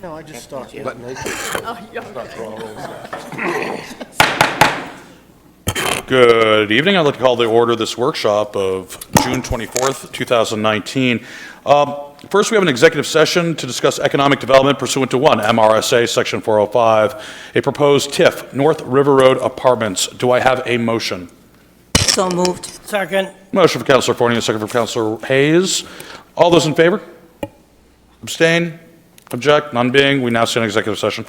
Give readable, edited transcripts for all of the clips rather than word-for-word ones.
No, I just stalked you. Good evening. I'd like to call to order this workshop of June 24th, 2019. First, we have an executive session to discuss economic development pursuant to 1 MRSA Section 405, a proposed TIF, North River Road Apartments. Do I have a motion? So moved. Second. Motion for Councilor Forney, a second for Councilor Hayes. All those in favor? Abstain? Object? None being, we now stand in executive session.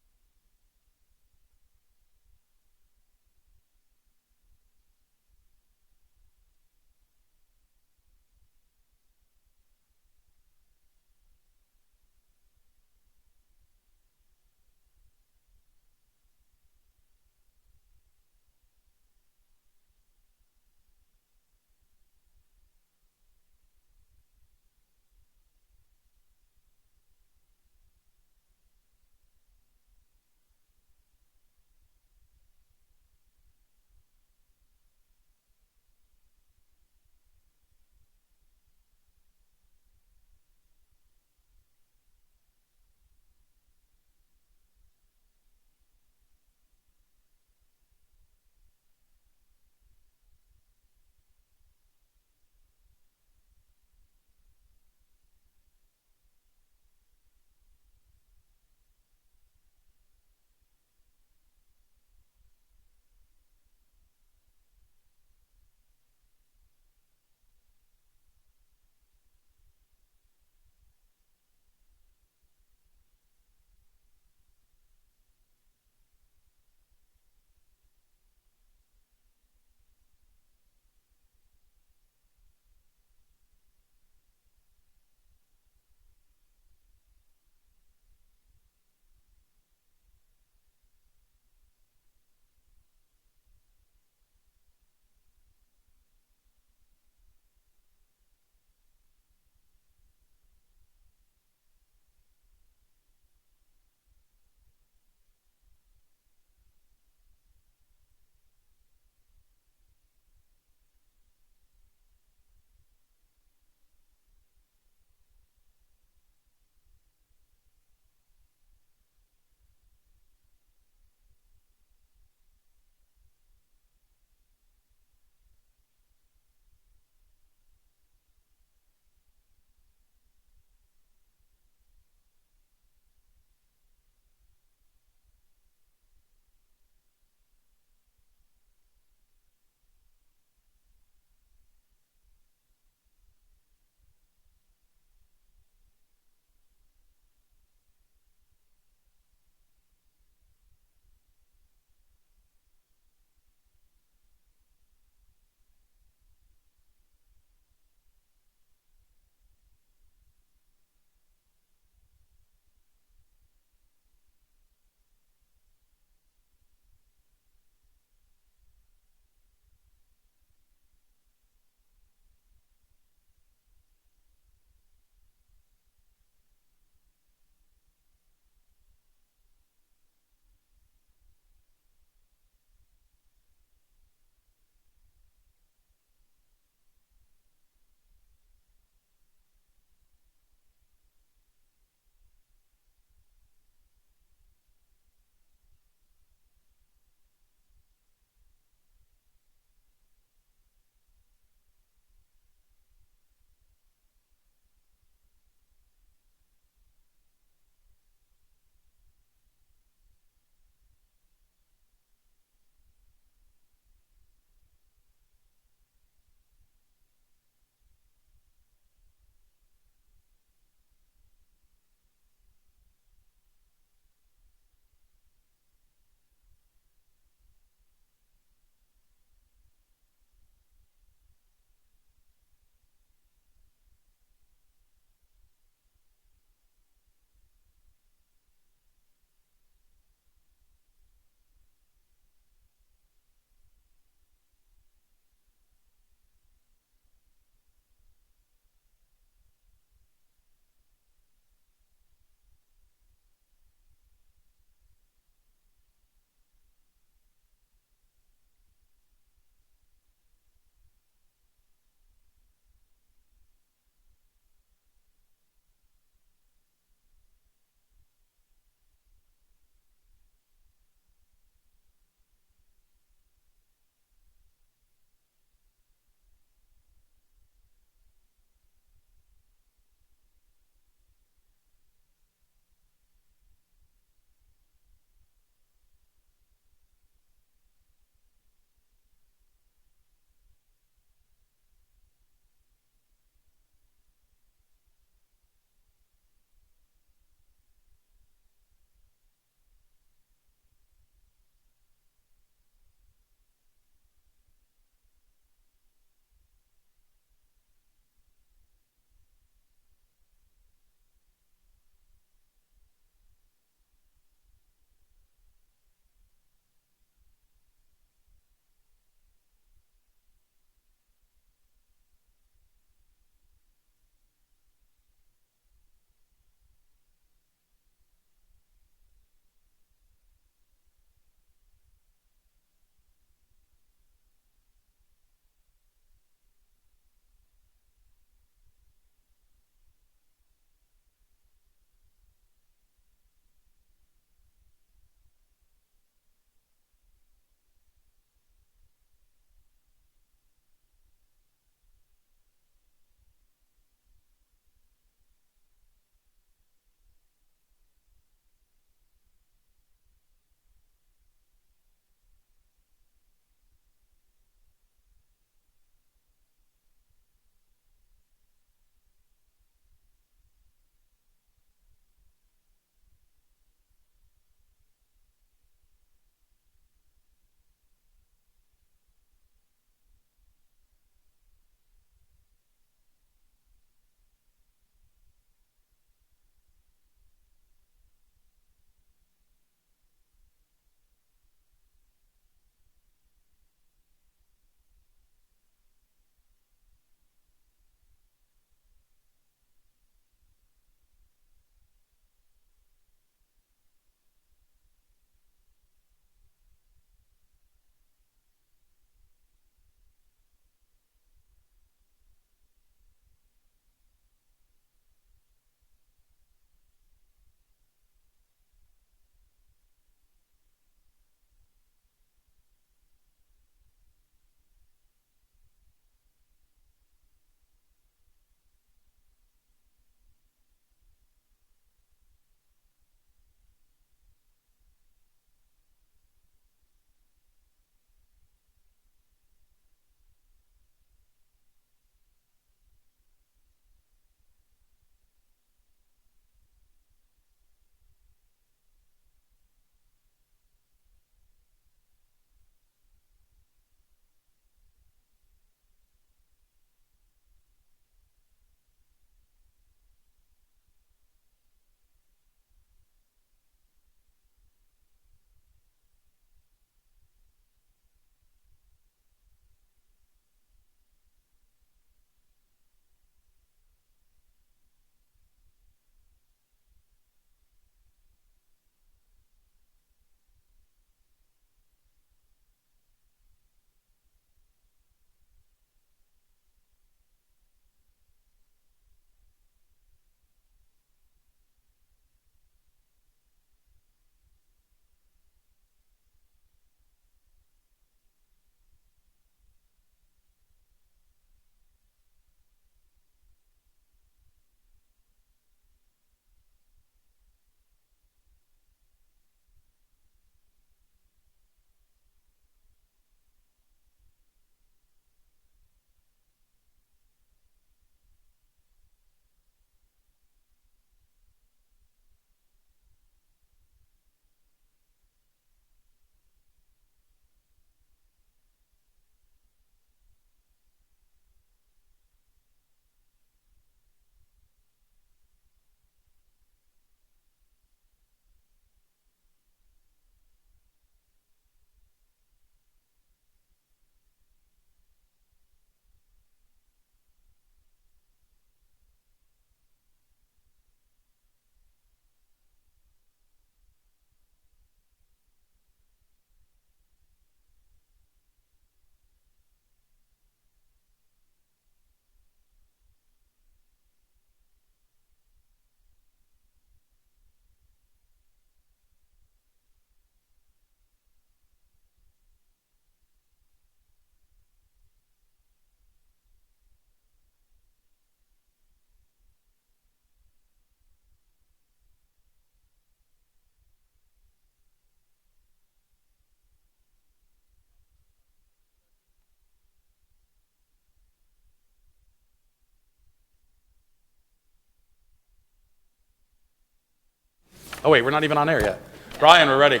Oh, wait, we're not even on air yet. Brian, we're ready.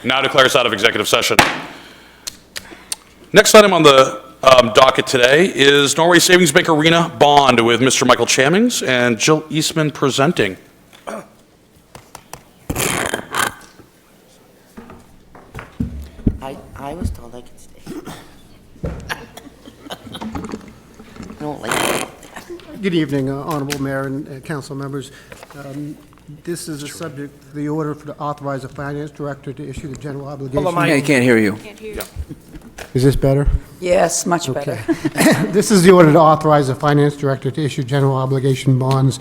Now declare us out of executive session. Next item on the docket today is Norway Savings Bank Arena bond with Mr. Michael Chamings and Jill Eastman presenting. I was told I could stay. I don't like it. Good evening, Honorable Mayor and council members. This is a subject, the order for to authorize the finance director to issue the general obligation. I can't hear you. Is this better? Yes, much better. This is the order to authorize the finance director to issue general obligation bonds,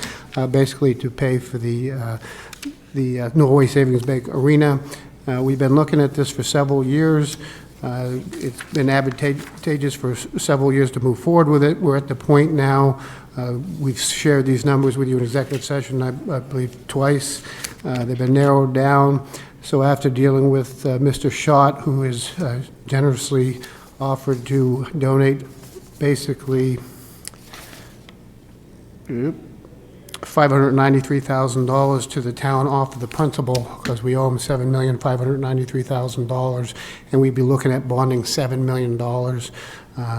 basically to pay for the Norway Savings Bank Arena. We've been looking at this for several years. It's been advantageous for several years to move forward with it. We're at the point now, we've shared these numbers with you in executive session, I believe twice. They've been narrowed down. So after dealing with Mr. Schott, who has generously offered to donate basically $593,000 to the town off of the principal, because we owe him $7,593,000, and we'd be looking at bonding $7 million.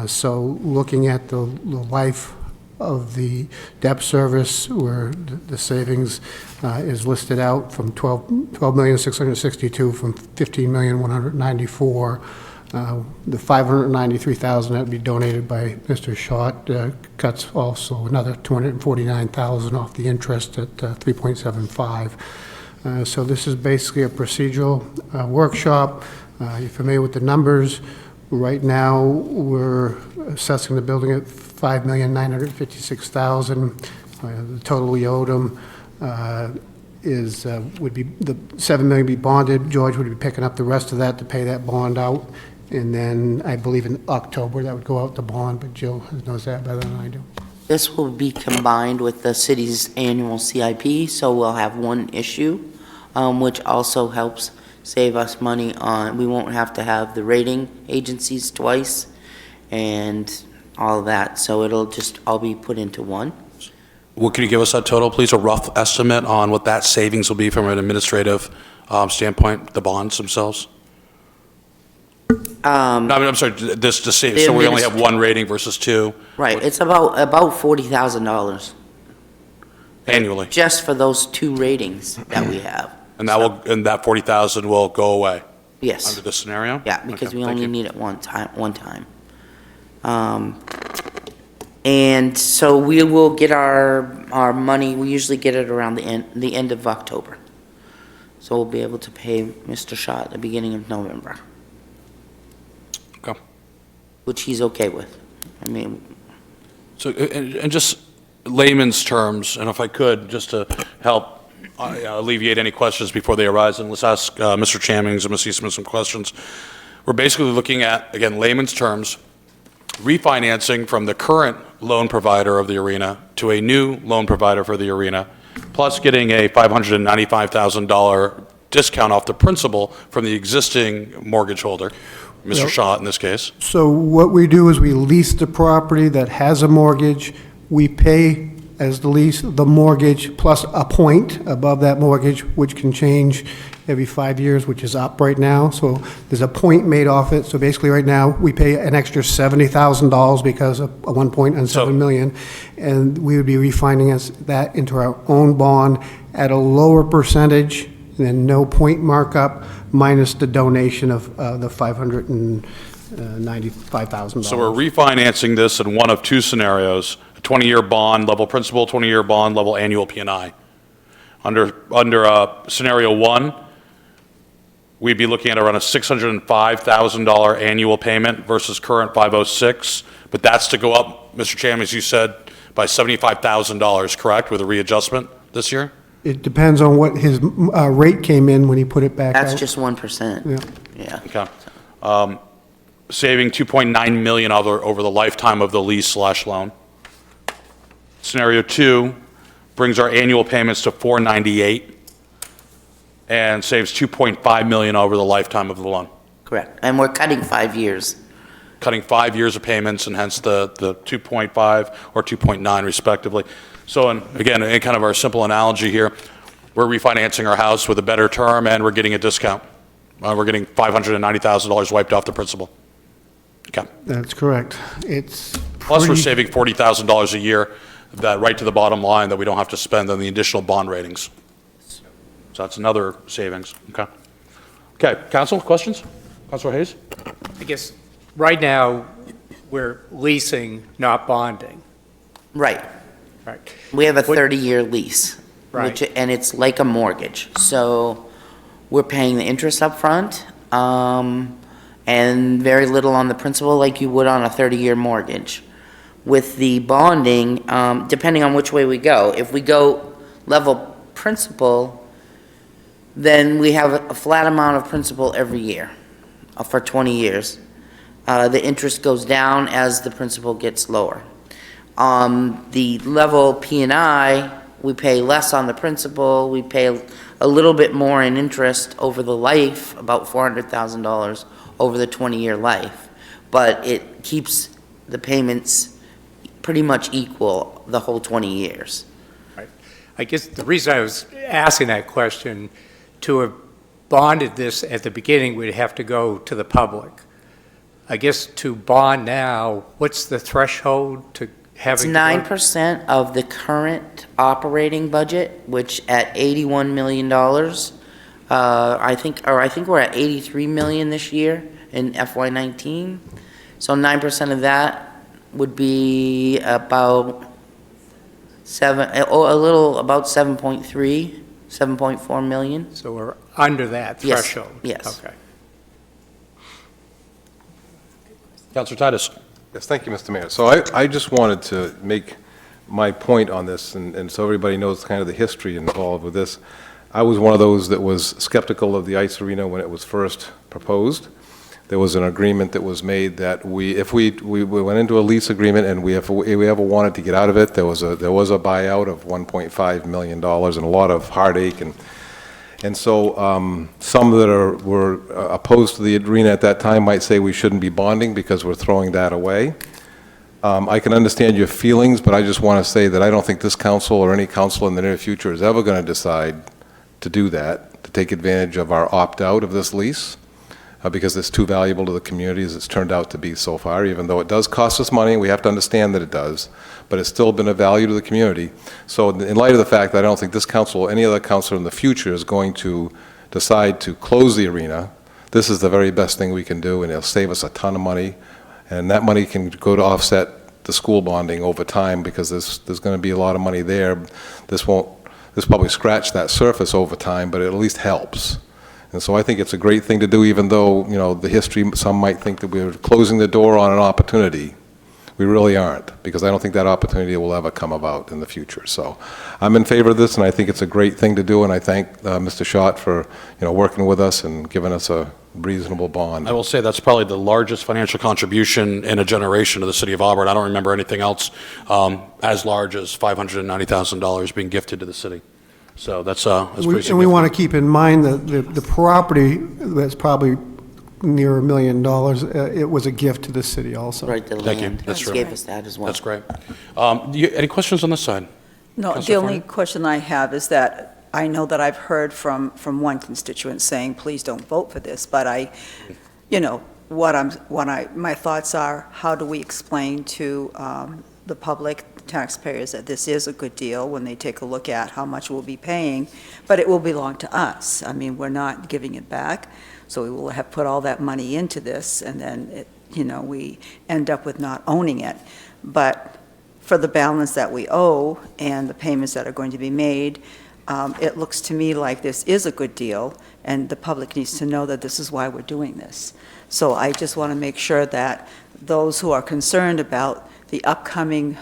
So looking at the life of the debt service, where the savings is listed out from $12,662,000 from $15,194,000. The $593,000 that would be donated by Mr. Schott cuts also another $249,000 off the interest at 3.75. So this is basically a procedural workshop. You're familiar with the numbers. Right now, we're assessing the building at $5,956,000. The total we owed them would be the $7 million be bonded. George would be picking up the rest of that to pay that bond out. And then I believe in October that would go out the bond, but Jill knows that better than I do. This will be combined with the city's annual CIP, so we'll have one issue, which also helps save us money on, we won't have to have the rating agencies twice and all of that, so it'll just all be put into one. Well, can you give us that total, please, a rough estimate on what that savings will be from an administrative standpoint, the bonds themselves? No, I'm sorry, this to save, so we only have one rating versus two? Right, it's about $40,000. Annually? Just for those two ratings that we have. And that 40,000 will go away? Yes. Under this scenario? Yeah, because Okay, we thank only you. need it one time. And so we will get our money, we usually get it around the end of October. So we'll be able to pay Mr. Schott at the beginning of November. Okay. Which he's okay with. I mean, So, and just layman's terms, and if I could, just to help alleviate any questions before they arise, and let's ask Mr. Chamings and Ms. Eastman some questions. We're basically looking at, again, layman's terms, refinancing from the current loan provider of the arena to a new loan provider for the arena, plus getting a $595,000 discount off the principal from the existing mortgage holder, Mr. Schott in this case. So what we do is we lease the property that has a mortgage. We pay as the lease the mortgage plus a point above that mortgage, which can change every 5 years, which is up right now. So there's a point made off it. So basically right now, we pay an extra $70,000 because of a 1 point on $7 million. And we would be refinancing that into our own bond at a lower percentage, and then no point markup, minus the donation of the $595,000. So we're refinancing this in one of two scenarios, a 20-year bond level principal, 20-year bond level annual P&I. Under scenario one, we'd be looking at around a $605,000 annual payment versus current $506, but that's to go up, Mr. Chairman, as you said, by $75,000, correct, with a readjustment this year? It depends on what his rate came in when he put it back out. that's just 1%. Yeah. Yeah. Okay. Saving $2.9 million over the lifetime of the lease/loan. Scenario two brings our annual payments to $498 and saves $2.5 million over the lifetime of the loan. Correct. And we're cutting 5 years. Cutting 5 years of payments and hence the 2.5 or 2.9 respectively. So, and again, in kind of our simple analogy here, we're refinancing our house with a better term, and we're getting a discount. We're getting $590,000 wiped off the principal. Okay. That's correct. It's Plus, we're pretty- saving $40,000 a year, that right to the bottom line that we don't have to spend on the additional bond ratings. So that's another savings. Okay. Okay, council, questions? Councilor Hayes? I guess, right now, we're leasing, not bonding, Right. right? We have a What- 30-year lease. Right. And it's like a mortgage. So we're paying the interest up front, and very little on the principal like you would on a 30-year mortgage. With the bonding, depending on which way we go, if we go level principal, then we have a flat amount of principal every year for 20 years. The interest goes down as the principal gets lower. The level P&I, we pay less on the principal, we pay a little bit more in interest over the life, about $400,000 over the 20-year life. But it keeps the payments pretty much equal the whole 20 years. Right. I guess the reason I was asking that question, to have bonded this at the beginning, we'd have to go to the public. I guess to bond now, what's the threshold to It's having? 9% of the current operating budget, which at $81 million, I think we're at 83 million this year in FY19. So 9% of that would be about about 7.4 million. So we're under that Yes, threshold? yes. Okay. Councilor Titus? Yes, thank you, Mr. Mayor. So I just wanted to make my point on this, and so everybody knows kind of the history involved with this. I was one of those that was skeptical of the ice arena when it was first proposed. There was an agreement that was made that if we went into a lease agreement and we ever wanted to get out of it, there was a buyout of $1.5 million and a lot of heartache, and so some that were opposed to the arena at that time might say we shouldn't be bonding because we're throwing that away. I can understand your feelings, but I just want to say that I don't think this council or any council in the near future is ever going to decide to do that, to take advantage of our opt-out of this lease, because it's too valuable to the community as it's turned out to be so far, even though it does cost us money. We have to understand that it does, but it's still been a value to the community. So in light of the fact that I don't think this council or any other council in the future is going to decide to close the arena, this is the very best thing we can do, and it'll save us a ton of money, and that money can go to offset the school bonding over time, because there's going to be a lot of money there. This probably scratch that surface over time, but it at least helps. And so I think it's a great thing to do, even though, the history, some might think that we're closing the door on an opportunity. We really aren't, because I don't think that opportunity will ever come about in the future. So I'm in favor of this, and I think it's a great thing to do, and I thank Mr. Schott for, working with us and giving us a reasonable bond. I will say that's probably the largest financial contribution in a generation to the city of Auburn. I don't remember anything else as large as $590,000 being gifted to the city. So that's pretty significant. And we want to keep in mind that the property that's probably near $1 million, it was a gift to the city also. Right, the Thank you. land. That's Gave right. us that as well. That's great. Any questions on this side? No, the Councilor only Forney? question I have is that I know that I've heard from one constituent saying, please don't vote for this, but my thoughts are, how do we explain to the public, taxpayers, that this is a good deal when they take a look at how much we'll be paying, but it will belong to us. I mean, we're not giving it back, so we will have put all that money into this, and then, we end up with not owning it. But for the balance that we owe and the payments that are going to be made, it looks to me like this is a good deal, and the public needs to know that this is why we're doing this. So I just want to make sure that those who are concerned about the upcoming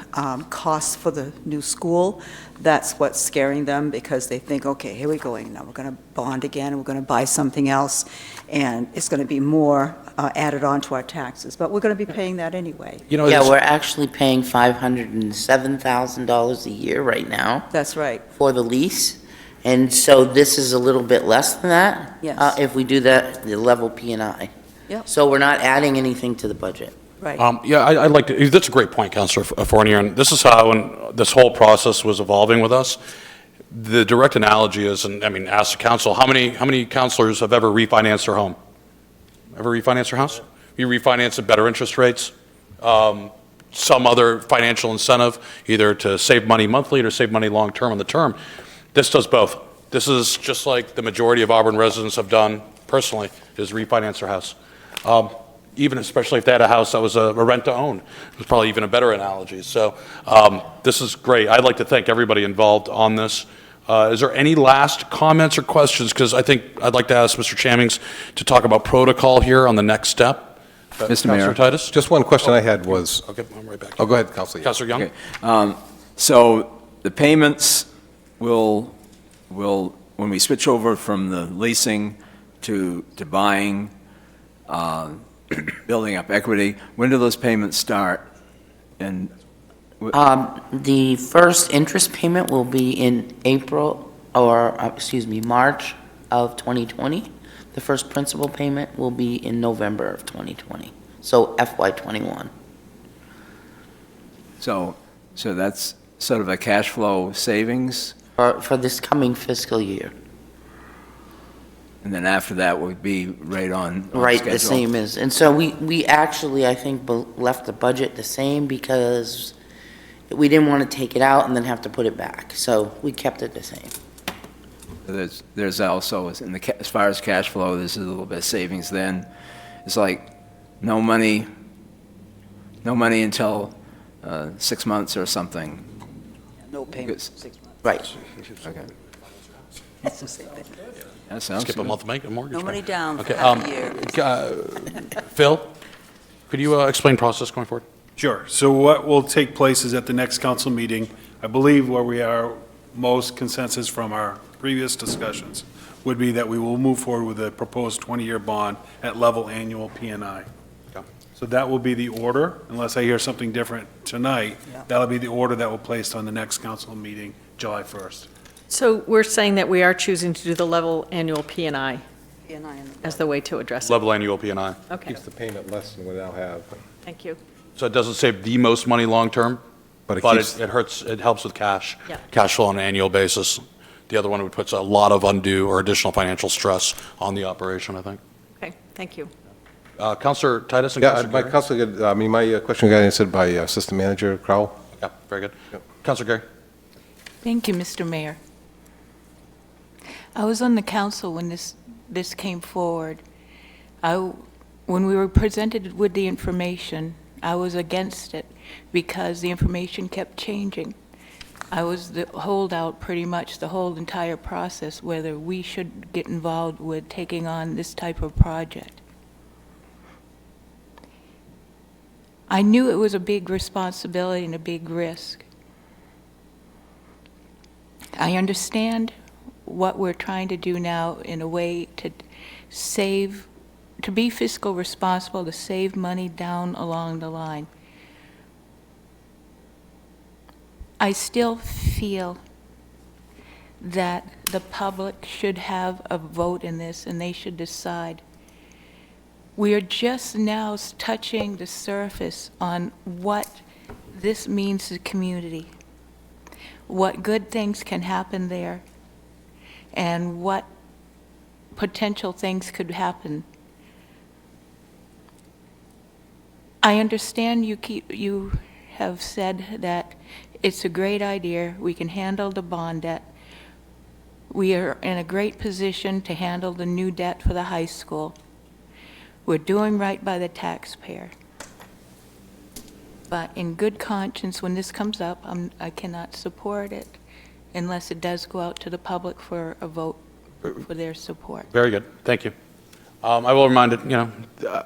costs for the new school, that's what's scaring them, because they think, okay, here we go, now we're going to bond again, we're going to buy something else, and it's going to be more added on to our taxes, but we're going to be paying that anyway. Yeah, it's- we're actually paying $507,000 a year right now That's right, for the lease. And so this is a little bit less than that. Yes. If we do the level P&I. Yep. So we're not adding anything to the budget. right. Yeah, I'd like to, that's a great point, Councilor Fournier, and this is how, when this whole process was evolving with us, the direct analogy is, and I mean, ask the council, how many councilors have ever refinanced their home? Ever refinanced their house? You refinance at better interest rates, some other financial incentive, either to save money monthly or save money long-term on the term. This does both. This is just like the majority of Auburn residents have done personally, is refinance their house. Even especially if they had a house that was a rent-to-own. It's probably even a better analogy. So this is great. I'd like to thank everybody involved on this. Is there any last comments or questions? Because I think I'd like to ask Mr. Chamings to talk about protocol here on the next step. Mr. Mayor. Councilor Titus? Just one question I had was, Okay, I'm right back. oh, go ahead, Councilor. Councilor Young? Okay. So the payments will, when we switch over from the leasing to buying, building up equity, when do those payments start? And The first interest payment will be in March of 2020. The first principal payment will be in November of 2020, so FY '21. so that's sort of a cash flow savings, For this coming fiscal year. and then after that would be right on Right, schedule. the same as, and so we actually, I think, left the budget the same because we didn't want to take it out and then have to put it back, so we kept it the same. There's also, as far as cash flow, there's a little bit of savings then. It's like no money until 6 months or something. No payment, Good. 6 months. Right. Okay. That's the same thing. That sounds Skip a good. month, make a mortgage No money payment. down for Okay, half a year. Phil, could you explain process going forward? Sure. So what will take place is at the next council meeting, I believe where we are most consensus from our previous discussions would be that we will move forward with a proposed 20-year bond at level annual P&I. Okay. So that will be the order, unless I hear something different tonight. Yeah. That'll be the order that will be placed on the next council meeting, July 1st. So we're saying that we are choosing to do the level annual P&I P&I in the- as the way to address it. Level annual P&I. Okay, Keeps the payment less than we now have. thank you. So it doesn't save the most money long-term, But it but keeps, it helps with cash. Yeah. Cash flow on an annual basis. The other one would put a lot of undue or additional financial stress on the operation, I think. Okay, thank you. Councilor Titus and yeah, Councilor my Gary? council, my question got answered by Assistant Manager Crowell. Yeah, very good. Yep. Councilor Gary? Thank you, Mr. Mayor. I was on the council when this came forward. When we were presented with the information, I was against it because the information kept changing. I was the holdout pretty much the whole entire process, whether we should get involved with taking on this type of project. I knew it was a big responsibility and a big risk. I understand what we're trying to do now in a way to save, to be fiscal responsible, to save money down along the line. I still feel that the public should have a vote in this and they should decide. We are just now touching the surface on what this means to the community, what good things can happen there, and what potential things could happen. I understand you have said that it's a great idea, we can handle the bond debt. We are in a great position to handle the new debt for the high school. We're doing right by the taxpayer. But in good conscience, when this comes up, I cannot support it unless it does go out to the public for a vote for their support. Very good, thank you. I will remind it,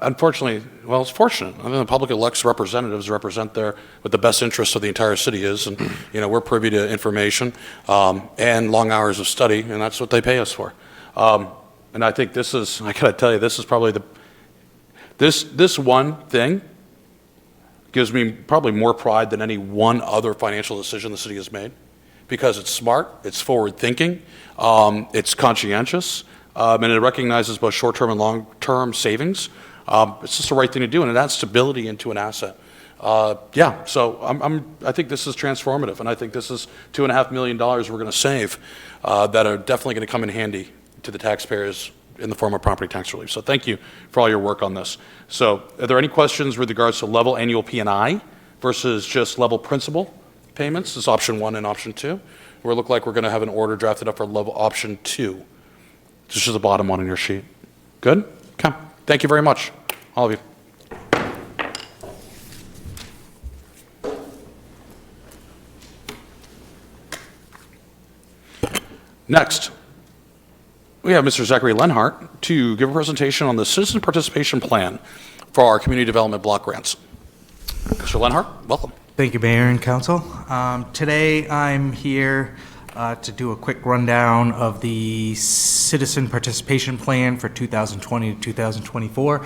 unfortunately, well, it's fortunate. I mean, the public elects representatives represent what the best interest of the entire city is, and, we're privy to information and long hours of study, and that's what they pay us for. And I think this is, I gotta tell you, this is probably this one thing gives me probably more pride than any one other financial decision the city has made, because it's smart, it's forward-thinking, it's conscientious, and it recognizes both short-term and long-term savings. It's just the right thing to do, and it adds stability into an asset. Yeah, so I think this is transformative, and I think this is $2.5 million we're going to save that are definitely going to come in handy to the taxpayers in the form of property tax relief. So thank you for all your work on this. So are there any questions with regards to level annual P&I versus just level principal payments? This is option 1 and option 2. Where it look like we're going to have an order drafted up for level option 2. This is the bottom one on your sheet. Good? Okay. Thank you very much, all of you. Next, we have Mr. Zachary Lenhart to give a presentation on the citizen participation plan for our community development block grants. Mr. Lenhart, welcome. Thank you, Mayor and Council. Today, I'm here to do a quick rundown of the citizen participation plan for 2020 to 2024.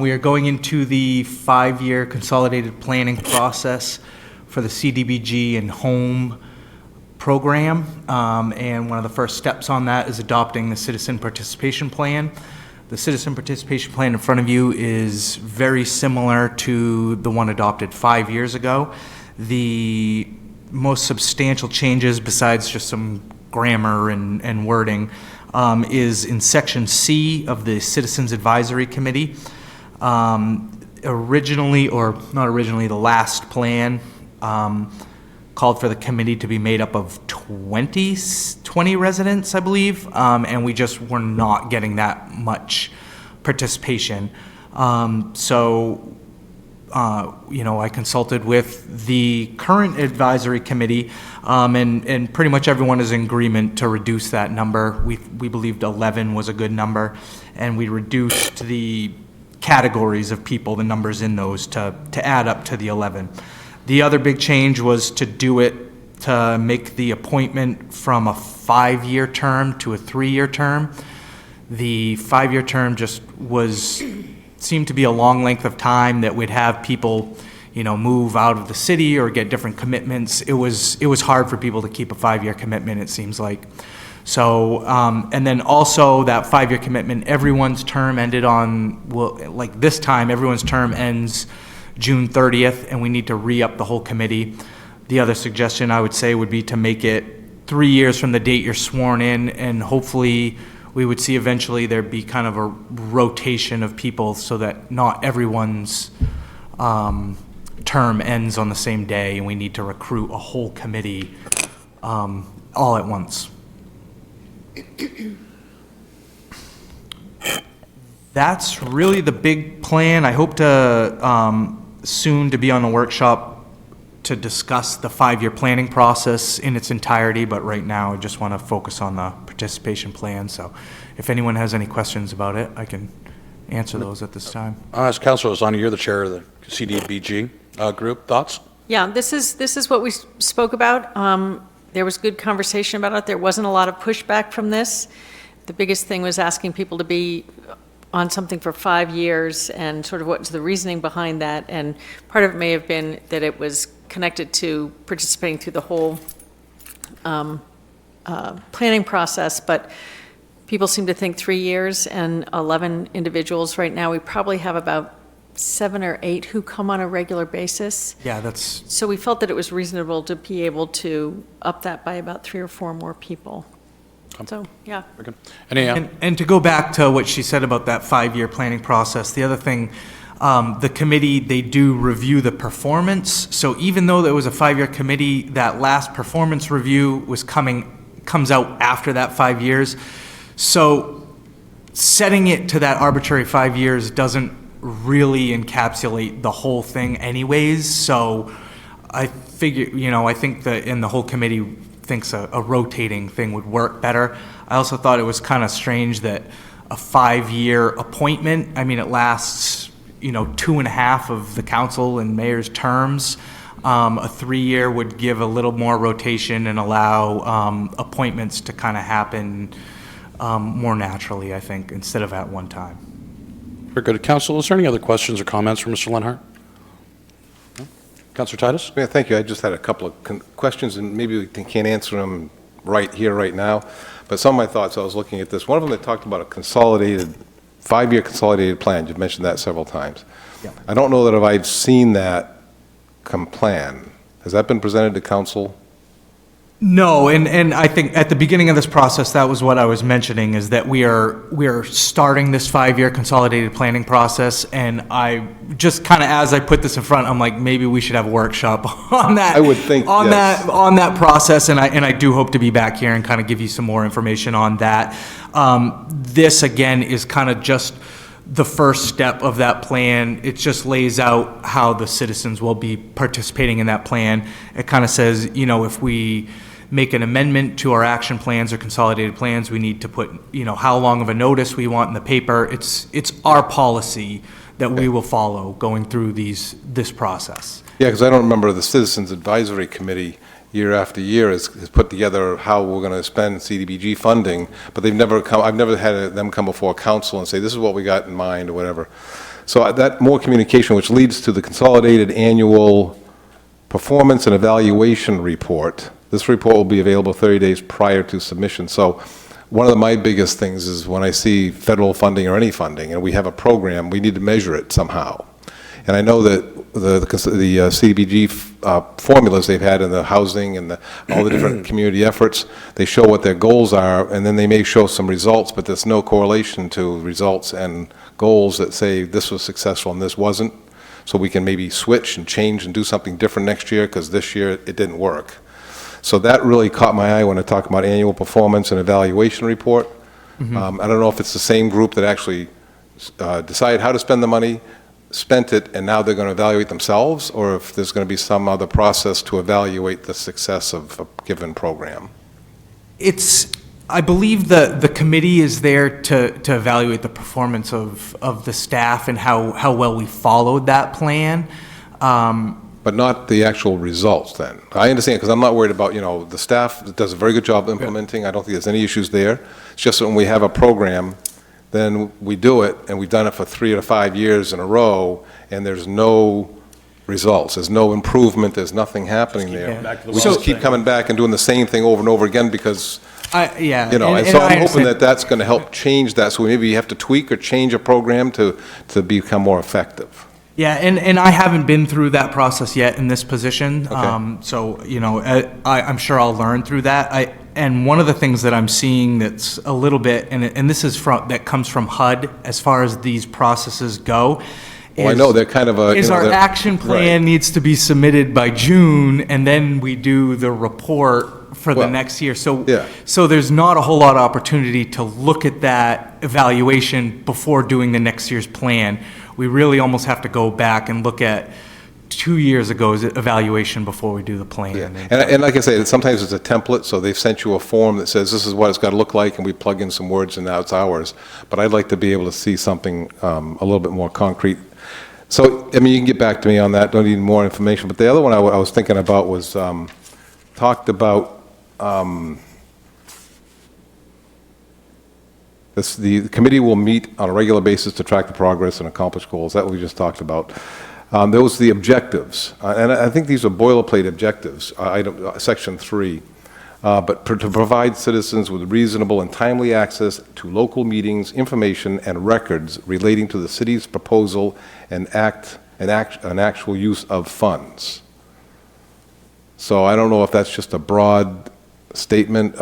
We are going into the 5-year consolidated planning process for the CDBG and home program, and one of the first steps on that is adopting the citizen participation plan. The citizen participation plan in front of you is very similar to the one adopted 5 years ago. The most substantial changes, besides just some grammar and wording, is in Section C of the Citizens Advisory Committee. Originally, or not originally, the last plan called for the committee to be made up of 20 residents, I believe, and we just were not getting that much participation. I consulted with the current advisory committee, and pretty much everyone is in agreement to reduce that number. We believed 11 was a good number, and we reduced the categories of people, the numbers in those, to add up to the 11. The other big change was to do it to make the appointment from a 5-year term to a 3-year term. The 5-year term just seemed to be a long length of time that we'd have people, move out of the city or get different commitments. It was hard for people to keep a 5-year commitment, it seems like. So, and then also that 5-year commitment, everyone's term ended on, this time, everyone's term ends June 30th, and we need to re-up the whole committee. The other suggestion I would say would be to make it 3 years from the date you're sworn in, and hopefully we would see eventually there'd be kind of a rotation of people so that not everyone's term ends on the same day, and we need to recruit a whole committee all at once. That's really the big plan. I hope to soon to be on a workshop to discuss the 5-year planning process in its entirety, but right now I just want to focus on the participation plan. So if anyone has any questions about it, I can answer those at this time. As Councilor Ozani, you're the chair of the CDBG group. Thoughts? Yeah, this is what we spoke about. There was good conversation about it. There wasn't a lot of pushback from this. The biggest thing was asking people to be on something for 5 years and sort of what's the reasoning behind that. And part of it may have been that it was connected to participating through the whole planning process, but people seem to think 3 years and 11 individuals. Right now, we probably have about 7 or 8 who come on a regular basis. Yeah, that's... So we felt that it was reasonable to be able to up that by about 3 or 4 more people. So, yeah. Very good. Any, And to go back to what she said about that 5-year planning process, the other thing, the committee, they do review the performance. So even though there was a 5-year committee, that last performance review comes out after that 5 years. So setting it to that arbitrary 5 years doesn't really encapsulate the whole thing anyways. So I figure, I think that in the whole committee thinks a rotating thing would work better. I also thought it was kind of strange that a 5-year appointment, it lasts, 2.5 of the council and mayor's terms. A 3-year would give a little more rotation and allow appointments to kind of happen more naturally, I think, instead of at one time. very good. Council, is there any other questions or comments from Mr. Lenhart? No? Councilor Titus? Yeah, thank you. I just had a couple of questions, and maybe we can't answer them right here, right now. But some of my thoughts, I was looking at this. One of them, they talked about a consolidated five-year consolidated plan, you've mentioned that several times. Yeah. I don't know that if I've seen that plan. Has that been presented to council? No, and I think at the beginning of this process, that was what I was mentioning, is that we are starting this 5-year consolidated planning process, and I just kind of, as I put this in front, I'm like, maybe we should have a workshop on that. I would think, on yes. on that process, and I do hope to be back here and kind of give you some more information on that. This, again, is kind of just the first step of that plan. It just lays out how the citizens will be participating in that plan. It kind of says, if we make an amendment to our action plans or consolidated plans, we need to put, how long of a notice we want in the paper. It's our policy that we will follow going through this process. Yeah, because I don't remember the Citizens Advisory Committee year after year has put together how we're going to spend CDBG funding, but I've never had them come before council and say, this is what we got in mind, or whatever. So that more communication, which leads to the consolidated annual performance and evaluation report. This report will be available 30 days prior to submission. So one of my biggest things is when I see federal funding or any funding, and we have a program, we need to measure it somehow. And I know that the CDBG formulas they've had in the housing and all the different community efforts, they show what their goals are, and then they may show some results, but there's no correlation to results and goals that say this was successful and this wasn't. So we can maybe switch and change and do something different next year, because this year it didn't work. So that really caught my eye when I talk about annual performance and evaluation report. I don't know if it's the same group that actually decided how to spend the money, spent it, and now they're going to evaluate themselves, or if there's going to be some other process to evaluate the success of a given program. I believe the committee is there to evaluate the performance of the staff and how well we followed that plan. But not the actual results then. I understand, because I'm not worried about, the staff does a very good job implementing. I don't think there's any issues there. It's just that when we have a program, then we do it, and we've done it for 3 to 5 years in a row, and there's no results. There's no improvement. There's nothing happening there. We just keep coming back and doing the same thing over and over again because, and so I'm hoping that that's going to help change that. So maybe you have to tweak or change a program to become more effective. Yeah, and I haven't been through that process yet in this position. Okay. So, I'm sure I'll learn through that. And one of the things that I'm seeing that's a little bit, and this is that comes from HUD as far as these processes go. Well, I know they're kind of a... Our action plan needs to be submitted by June, and then we do the report for the next year. So there's not a whole lot of opportunity to look at that evaluation before doing the next year's plan. We really almost have to go back and look at 2 years ago's evaluation before we do the plan. Yeah. And like I say, sometimes it's a template, so they've sent you a form that says this is what it's got to look like, and we plug in some words, and now it's ours. But I'd like to be able to see something a little bit more concrete. So, you can get back to me on that, don't need more information. But the other one I was thinking about was, talked about the committee will meet on a regular basis to track the progress and accomplish goals. That we just talked about. There was the objectives, and I think these are boilerplate objectives, section 3. But to provide citizens with reasonable and timely access to local meetings, information, and records relating to the city's proposal and actual use of funds. So I don't know if that's just a broad statement.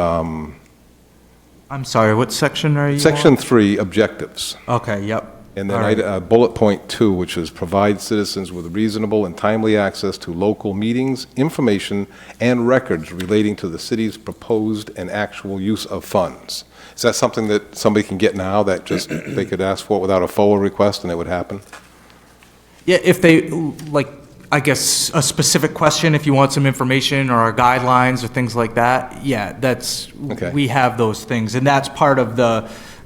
I'm sorry, what section are you on? Section 3, objectives. Okay, yep. And then bullet point 2, which is provide citizens with reasonable and timely access to local meetings, information, and records relating to the city's proposed and actual use of funds. Is that something that somebody can get now that just they could ask for without a forward request and it would happen? Yeah, if they, I guess, a specific question, if you want some information or our guidelines or things like that, we have those things. And that's part of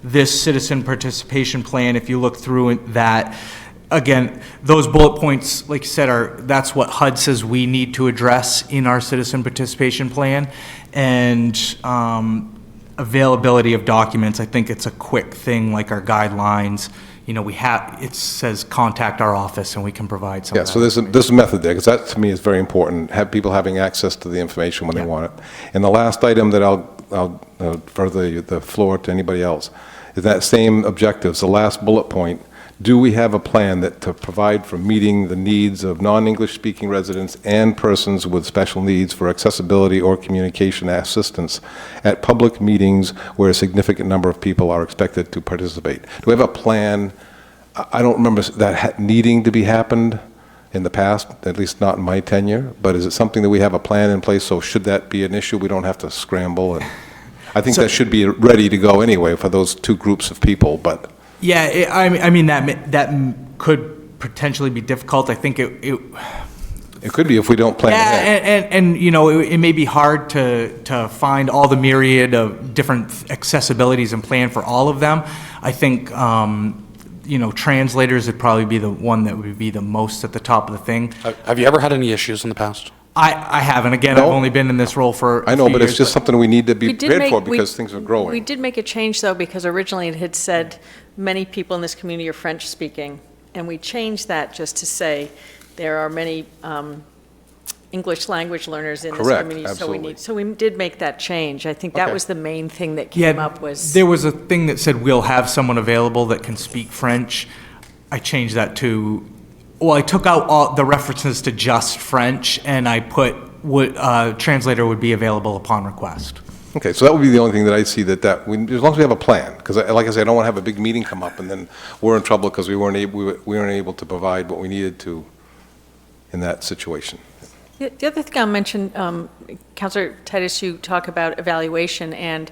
this citizen participation plan. If you look through that, again, those bullet points, like you said, that's what HUD says we need to address in our citizen participation plan. And availability of documents, I think it's a quick thing, like our guidelines. It says contact our office and we can provide some. Yeah, so there's a method there, because that to me is very important, have people having access to the information when they want it. And the last item that I'll for the floor to anybody else is that same objectives, the last bullet point, do we have a plan that to provide for meeting the needs of non-English speaking residents and persons with special needs for accessibility or communication assistance at public meetings where a significant number of people are expected to participate? Do we have a plan? I don't remember that needing to be happened in the past, at least not in my tenure, but is it something that we have a plan in place, so should that be an issue, we don't have to scramble? And I think that should be ready to go anyway for those two groups of people, but... Yeah, I mean, that could potentially be difficult. I think It could be if we don't plan ahead. and you know, it may be hard to find all the myriad of different accessibilities and plan for all of them. I think, you know, translators would probably be the one that would be the most at the top of the thing. Have you ever had any issues in the past? I haven't. Again, No. I've only been in this role for I know, a few but it's years, just something we need to be We did prepared for make- we- because things are growing. We did make a change, though, because originally it had said many people in this community are French-speaking, and we changed that just to say there are many English language learners in this Correct, community. absolutely. So we did make that change. I think that Okay. was the main thing that came Yeah, up was. there was a thing that said we'll have someone available that can speak French. I changed that to, well, I took out all the references to just French, and I put translator would be available upon request. Okay, so that would be the only thing that I see as long as we have a plan, because like I said, I don't want to have a big meeting come up and then we're in trouble because we weren't able to provide what we needed to in that situation. The other thing I'll mention, Councilor Titus, you talk about evaluation, and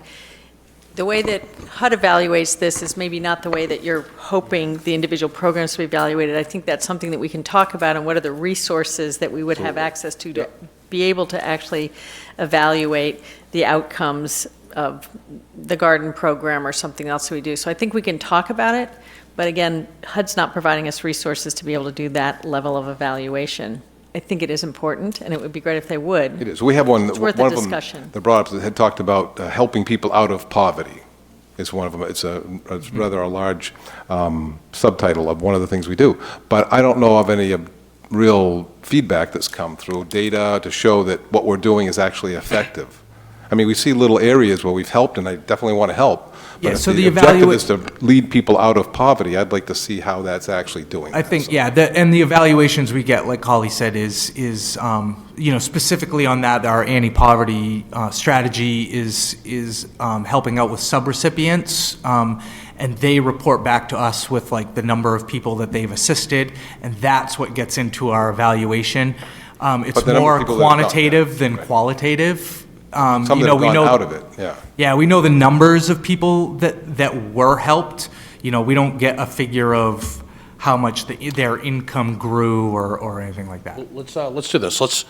the way that HUD evaluates this is maybe not the way that you're hoping the individual programs to be evaluated. I think that's something that we can talk about, and what are the resources that we would have access to be able to actually evaluate the outcomes of the garden program or something else that we do. So I think we can talk about it, but again, HUD's not providing us resources to be able to do that level of evaluation. I think it is important, and it would be great if they would. It is. We have one, It's worth a one of them discussion. that brought up, that had talked about helping people out of poverty. It's one of them. It's rather a large subtitle of one of the things we do. But I don't know of any real feedback that's come through, data to show that what we're doing is actually effective. I mean, we see little areas where we've helped, and I definitely want to help. Yeah, But if so the the objective is to lead people out of poverty, I'd like to see how that's actually doing. I that. think, So- yeah, and the evaluations we get, like Holly said, is you know, specifically on that, our anti-poverty strategy is helping out with subrecipients, and they report back to us with like the number of people that they've assisted, and that's what gets into our evaluation. It's But the number of more people that have gone, quantitative than right. qualitative. Some You that know, have we gone know out of it, yeah. Yeah, we know the numbers of people that were helped. You know, we don't get a figure of how much their income grew or anything like that. Let's do this.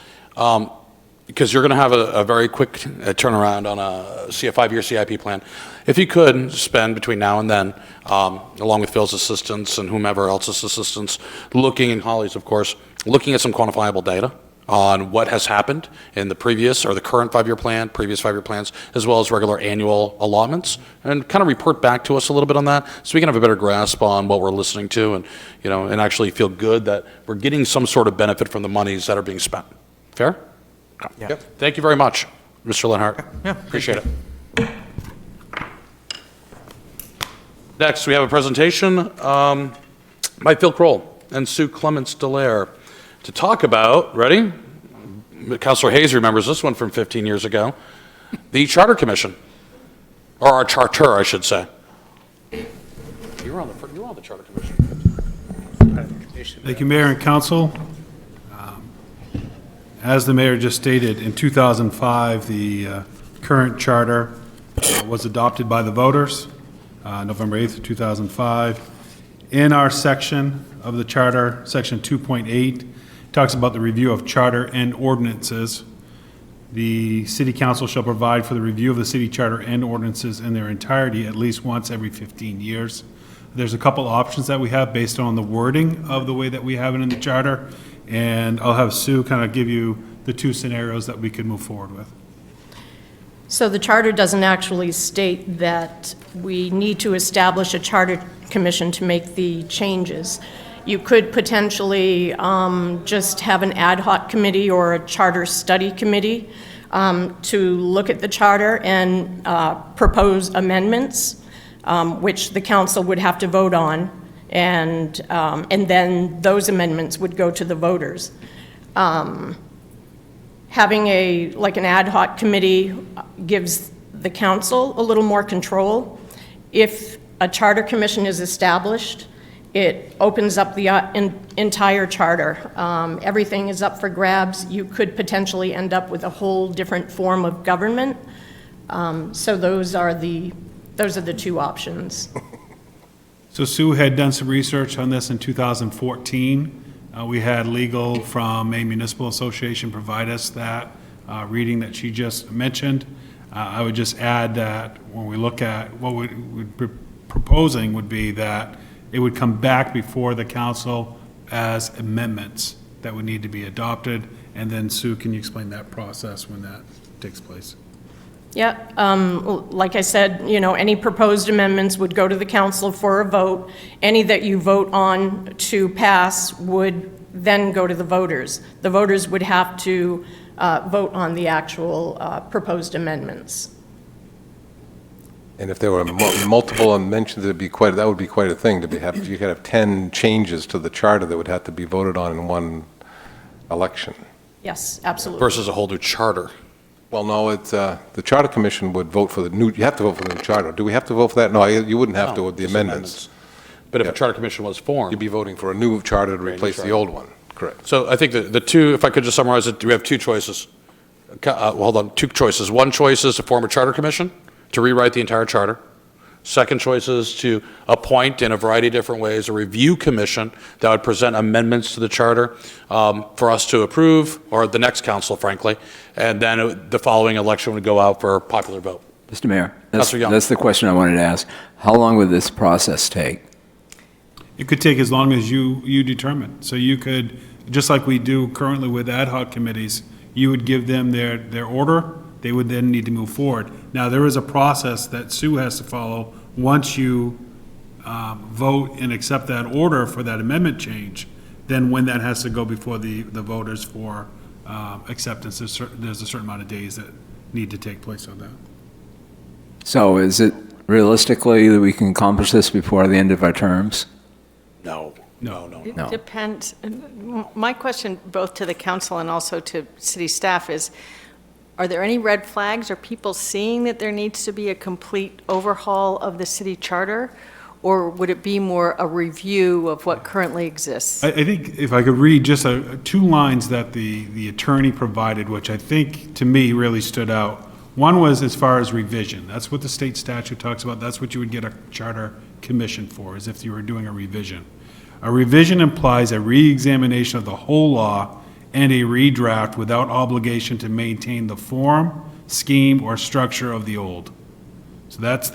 Because you're going to have a very quick turnaround on a 5-year CIP plan. If you could spend between now and then, along with Phil's assistance and whomever else's assistance, and Holly's, of course, looking at some quantifiable data on what has happened in the previous or the current 5-year plan, previous 5-year plans, as well as regular annual allotments, and kind of report back to us a little bit on that, so we can have a better grasp on what we're listening to, and and actually feel good that we're getting some sort of benefit from the monies that are being spent. Fair? Yeah. Yep. Thank you very much, Mr. Lenhart. Yeah. Appreciate it. Next, we have a presentation by Phil Kroll and Sue Clements-Delaire to talk about, ready? Councilor Hayes remembers this one from 15 years ago, the Charter Commission, or our charter, I should say. You were on the Charter Commission. Thank you, Mayor and Council. As the mayor just stated, in 2005, the current charter was adopted by the voters, November 8th, 2005. In our section of the charter, section 2.8, talks about the review of charter and ordinances. The city council shall provide for the review of the city charter and ordinances in their entirety at least once every 15 years. There's a couple options that we have based on the wording of the way that we have it in the charter, and I'll have Sue kind of give you the two scenarios that we could move forward with. So the charter doesn't actually state that we need to establish a charter commission to make the changes. You could potentially just have an ad hoc committee or a charter study committee to look at the charter and propose amendments. which the council would have to vote on, and then those amendments would go to the voters. Having an ad hoc committee gives the council a little more control. If a charter commission is established, it opens up the entire charter. Everything is up for grabs. You could potentially end up with a whole different form of government. So those are the two options. So Sue had done some research on this in 2014. We had legal from Maine Municipal Association provide us that reading that she just mentioned. I would just add that when we look at what we're proposing would be that it would come back before the council as amendments that would need to be adopted. And then Sue, can you explain that process when that takes place? Yeah, like I said, any proposed amendments would go to the council for a vote. Any that you vote on to pass would then go to the voters. The voters would have to vote on the actual proposed amendments. And if there were multiple mentions, that would be quite a thing you could have 10 changes to the charter that would have to be voted on in one election. Yes, absolutely. Versus a whole new charter. Well, no, it's, the Charter Commission would vote for you have to vote for the new charter. Do we have to vote for that? No, you wouldn't have to with the just amendments. But if a charter commission was formed. You'd be voting for a new charter to replace the old one, correct? So I think the two, if I could just summarize it, we have two choices. Hold on, two choices. One choice is to form a charter commission to rewrite the entire charter. Second choice is to appoint, in a variety of different ways, a review commission that would present amendments to the charter for us to approve, or the next council, frankly, and then the following election would go out for a popular vote. Mr. Mayor, Councilor Young. that's the question I wanted to ask. How long would this process take? It could take as long as you determine. So you could, just like we do currently with ad hoc committees, you would give them their order. They would then need to move forward. Now, there is a process that Sue has to follow. Once you vote and accept that order for that amendment change, then when that has to go before the voters for acceptance, there's a certain amount of days that need to take place on that. So is it realistically that we can accomplish this before the end of our terms? No. It No. depends. My question, both to the council and also to city staff, is, are there any red flags? Are people seeing that there needs to be a complete overhaul of the city charter? Or would it be more a review of what currently exists? I think if I could read just two lines that the attorney provided, which I think, to me, really stood out. One was as far as revision. That's what the state statute talks about. That's what you would get a charter commission for, as if you were doing a revision. A revision implies a re-examination of the whole law and a redraft without obligation to maintain the form, scheme, or structure of the old. So that's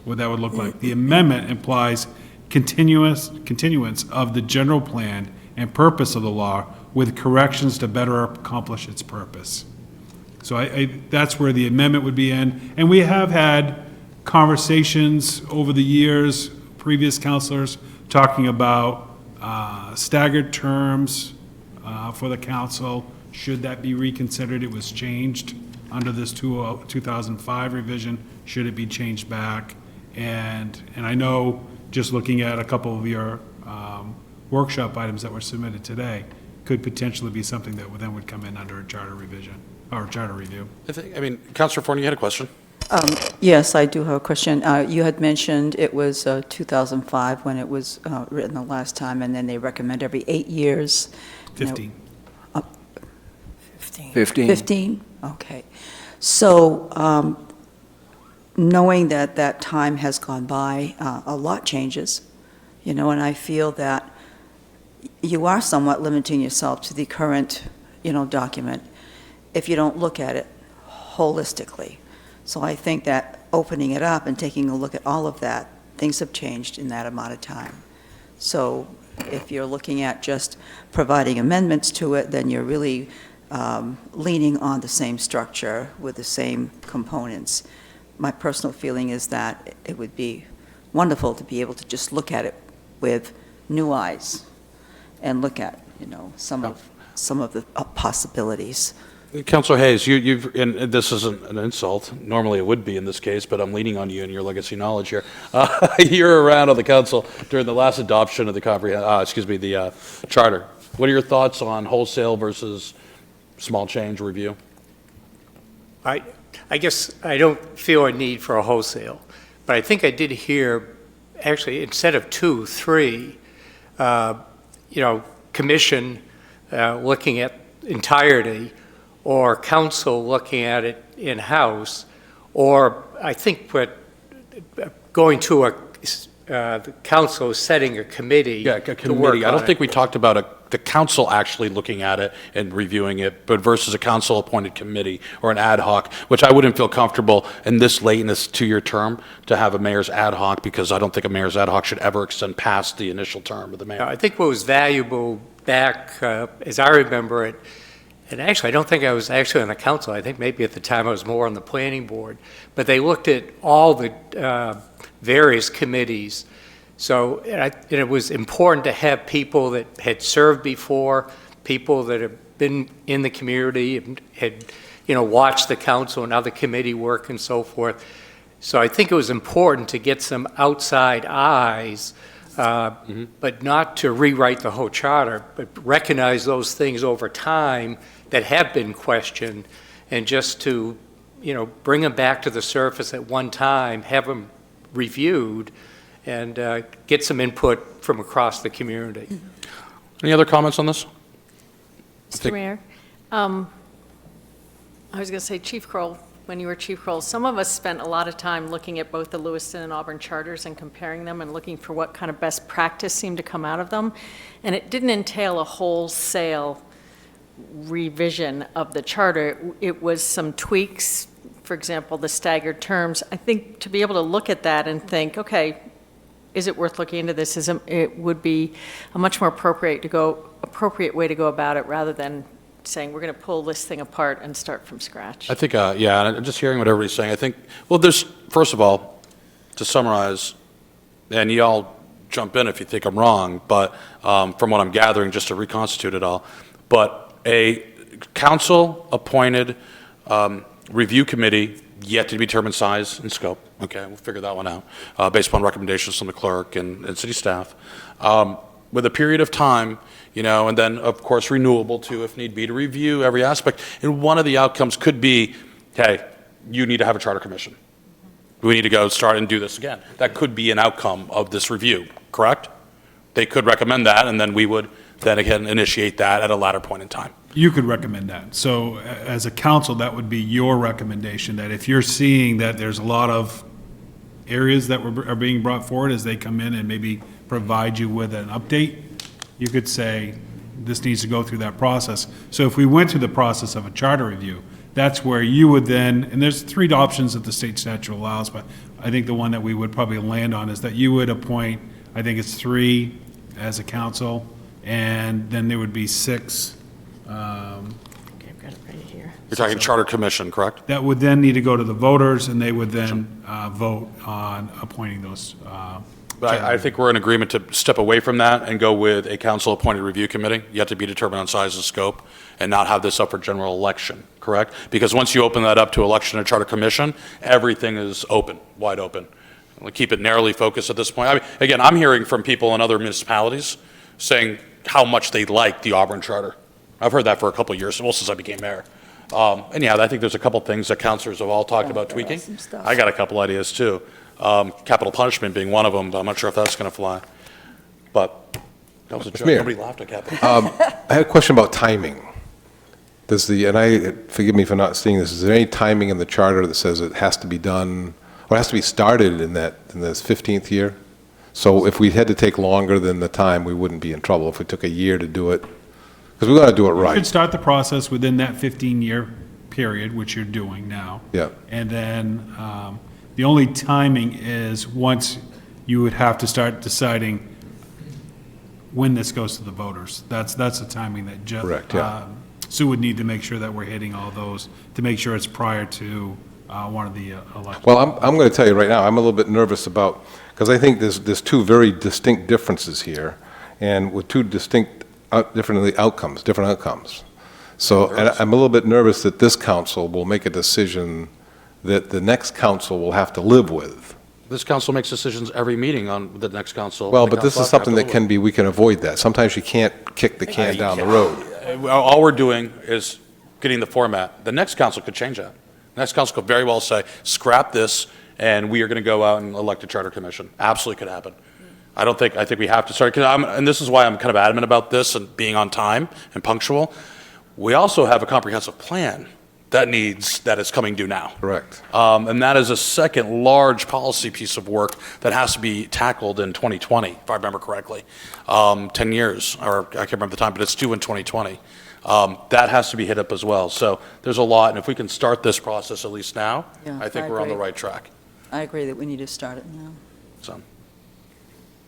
what that would look like. The amendment implies continuance of the general plan and purpose of the law with corrections to better accomplish its purpose. So that's where the amendment would be in. And we have had conversations over the years, previous counselors, talking about staggered terms for the council. Should that be reconsidered? It was changed under this 2005 revision. Should it be changed back? And I know, just looking at a couple of your workshop items that were submitted today, could potentially be something that then would come in under a charter revision, or charter review. Councilor Forney, you had a question? Yes, I do have a question. You had mentioned it was 2005 when it was written the last time, and then they recommend every 8 years. 15. 15? 15? Okay. So, knowing that that time has gone by, a lot changes, and I feel that you are somewhat limiting yourself to the current, document if you don't look at it holistically. So I think that opening it up and taking a look at all of that, things have changed in that amount of time. So if you're looking at just providing amendments to it, then you're really leaning on the same structure with the same components. My personal feeling is that it would be wonderful to be able to just look at it with new eyes and look at, some of the possibilities. Counselor Hayes, and this isn't an insult, normally it would be in this case, but I'm leaning on you and your legacy knowledge here. You're around on the council during the last adoption of the the charter. What are your thoughts on wholesale versus small change review? I guess I don't feel a need for a wholesale, but I think I did hear, actually, instead of 2, 3, commission looking at entirety, or council looking at it in-house, or I think going to the council setting a committee. Yeah, a committee. I don't think we talked about the council actually looking at it and reviewing it, but versus a council-appointed committee or an ad hoc, which I wouldn't feel comfortable in this late in this 2-year term to have a mayor's ad hoc, because I don't think a mayor's ad hoc should ever extend past the initial term of the mayor. I think what was valuable back, as I remember it, and actually, I don't think I was actually on the council. I think maybe at the time I was more on the planning board. But they looked at all the various committees. So it was important to have people that had served before, people that have been in the community and had, watched the council and other committee work and so forth. So I think it was important to get some outside eyes, but not to rewrite the whole charter, but recognize those things over time that have been questioned, and just to, bring them back to the surface at one time, have them reviewed, and get some input from across the community. Any other comments on this? Mr. Mayor, I was going to say, Chief Kroll, when you were Chief Kroll, some of us spent a lot of time looking at both the Lewiston and Auburn charters and comparing them and looking for what kind of best practice seemed to come out of them. And it didn't entail a wholesale revision of the charter. It was some tweaks, for example, the staggered terms. I think to be able to look at that and think, okay, is it worth looking into this? It would be a much more appropriate way to go about it, rather than saying we're going to pull this thing apart and start from scratch. I think, yeah, and just hearing what everybody's saying, I think, well, there's, first of all, to summarize, and y'all jump in if you think I'm wrong, but from what I'm gathering, just to reconstitute it all, but a council-appointed review committee, yet to be determined size and scope. Okay, we'll figure that one out, based upon recommendations from the clerk and city staff, with a period of time, and then, of course, renewable too, if need be, to review every aspect. And one of the outcomes could be, hey, you need to have a charter commission. We need to go start and do this again. That could be an outcome of this review, correct? They could recommend that, and then we would then again initiate that at a later point in time. You could recommend that. So as a council, that would be your recommendation, that if you're seeing that there's a lot of areas that are being brought forward as they come in and maybe provide you with an update, you could say, this needs to go through that process. So if we went through the process of a charter review, that's where you would then, and there's 3 options that the state statute allows, but I think the one that we would probably land on is that you would appoint, I think it's 3 as a council, and then there would be 6. Okay, I've got it right here. You're talking charter commission, correct? That would then need to go to the voters, and they would then vote on appointing those. But I think we're in agreement to step away from that and go with a council-appointed review committee, yet to be determined on size and scope, and not have this up for general election, correct? Because once you open that up to election and charter commission, everything is open, wide open. We'll keep it narrowly focused at this point. I mean, again, I'm hearing from people in other municipalities saying how much they like the Auburn charter. I've heard that for a couple of years, well, since I became mayor. And yeah, I think there's a couple things that councilors have all talked about tweaking. I got a couple ideas too. Capital punishment being one of them, but I'm not sure if that's going to fly. But that was a joke. Mayor. Nobody laughed at capital. I had a question about timing. Forgive me for not seeing this, is there any timing in the charter that says it has to be done, or it has to be started in this 15th year? So if we had to take longer than the time, we wouldn't be in trouble if we took a year to do it? Because we got to do it You right. should start the process within that 15-year period, which you're doing now. Yeah. And then the only timing is once you would have to start deciding when this goes to the voters. That's the timing that Correct, yeah. Sue would need to make sure that we're hitting all those, to make sure it's prior to one of the elections. Well, I'm going to tell you right now, I'm a little bit nervous about, because I think there's 2 very distinct differences here, and with 2 different outcomes. So, and I'm a little bit nervous that this council will make a decision that the next council will have to live with. This council makes decisions every meeting on the next council. Well, The but this council is something that have to can be, we can avoid that. Sometimes you can't kick the can down the road. All we're doing is getting the format. The next council could change that. The next council could very well say, scrap this, and we are going to go out and elect a charter commission. Absolutely could happen. I think we have to start, and this is why I'm kind of adamant about this and being on time and punctual. We also have a comprehensive plan that is coming due now. Correct. And that is a second large policy piece of work that has to be tackled in 2020, if I remember correctly. 10 years, or I can't remember the time, but it's due in 2020. That has to be hit up as well. So there's a lot, and if we can start this process at least now, Yeah, I think I we're on the agree. right track. I agree that we need to start it now. So,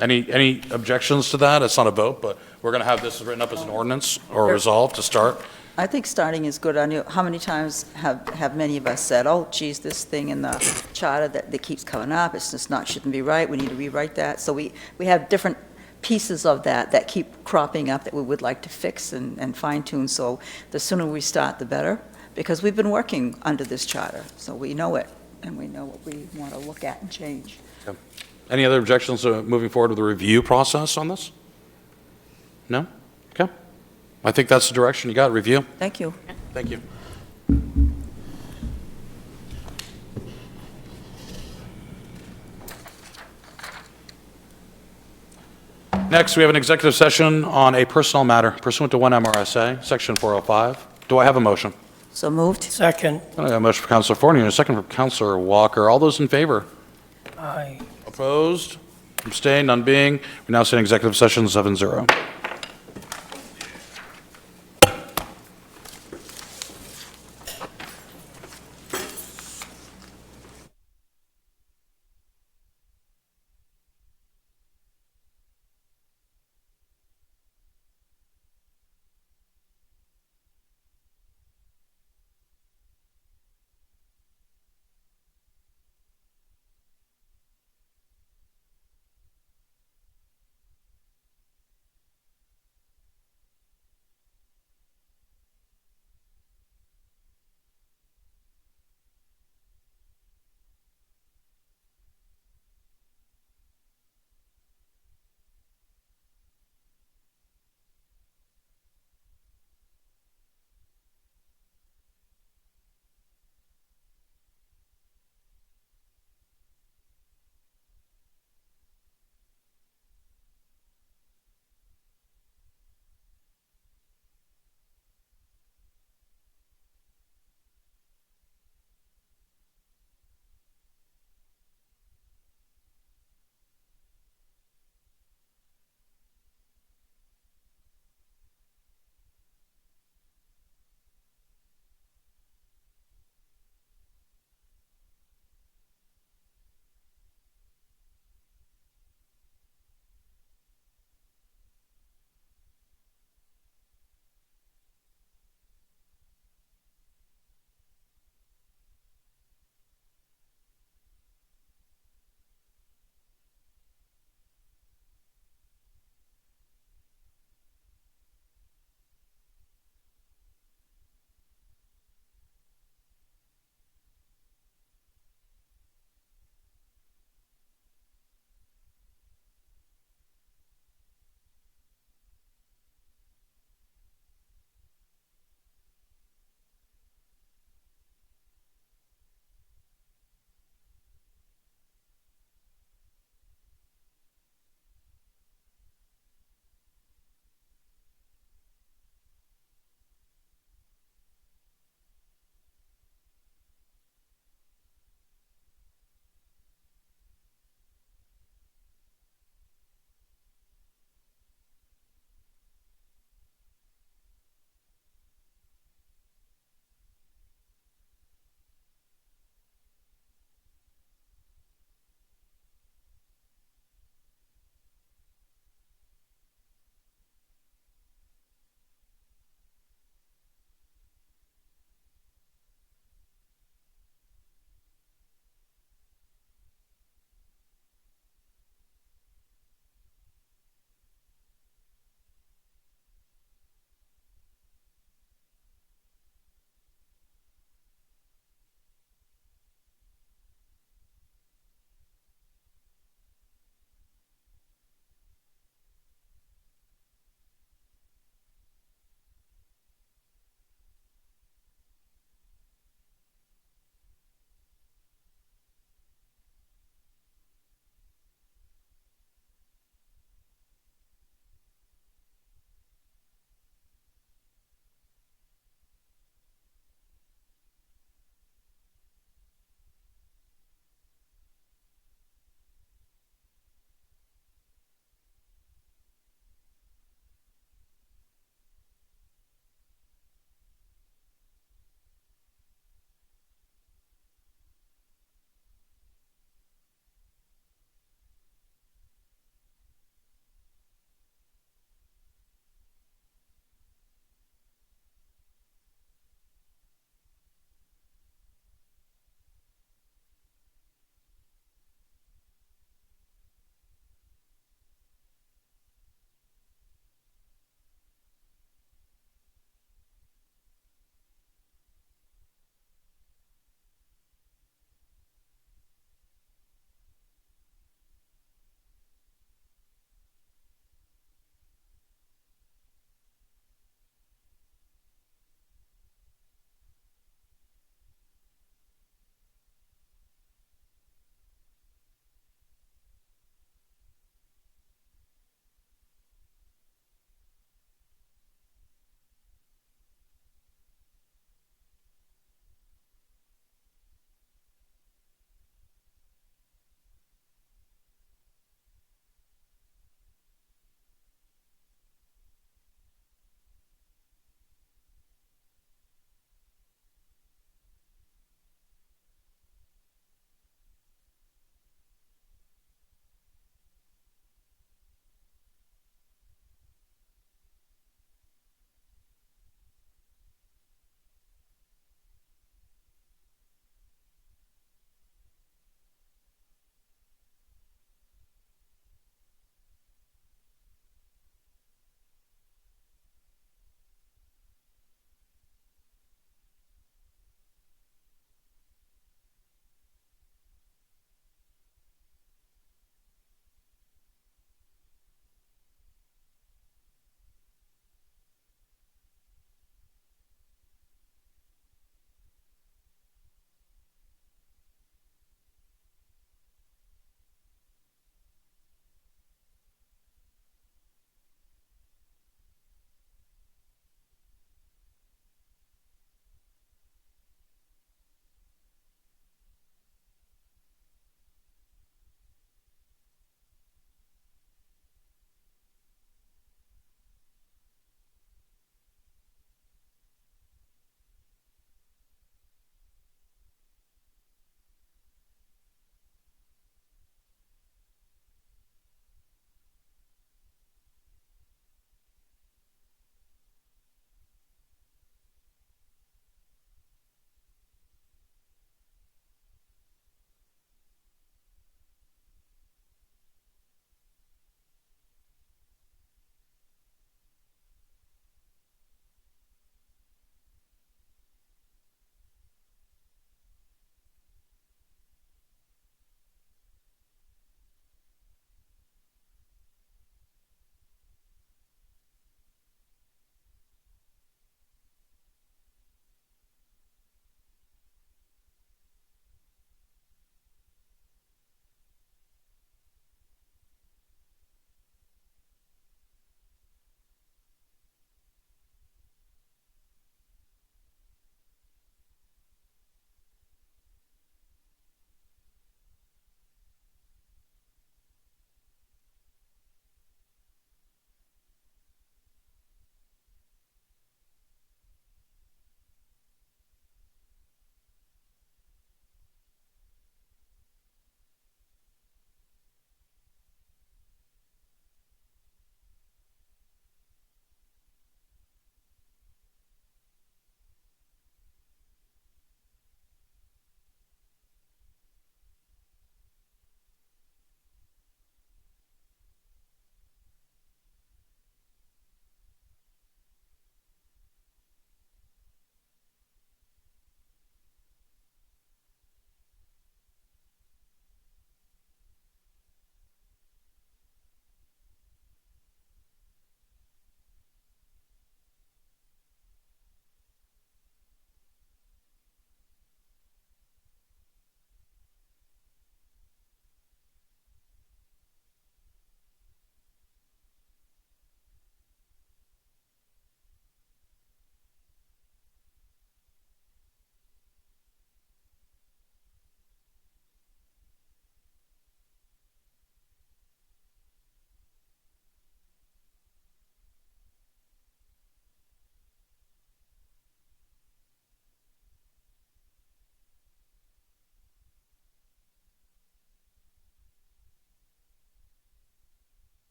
any objections to that? It's not a vote, but we're going to have this written up as an ordinance or resolve to start. I think starting is good. I know, how many times have many of us said, oh, geez, this thing in the charter that keeps coming up, it's just not, shouldn't be right, we need to rewrite that. So we have different pieces of that keep cropping up that we would like to fix and fine tune. So the sooner we start, the better, because we've been working under this charter, so we know it, and we know what we want to look at and change. Any other objections to moving forward with the review process on this? No? Okay. I think that's the direction you got, review. Thank you. Thank you. Next, we have an executive session on a personal matter pursuant to 1 MRSA, Section 405. Do I have a motion? So moved? Second. I have a motion for Councilor Forney and a second for Councilor Walker. All those in favor? Aye. Opposed? Abstained? None being. We now stand in executive session 7-0.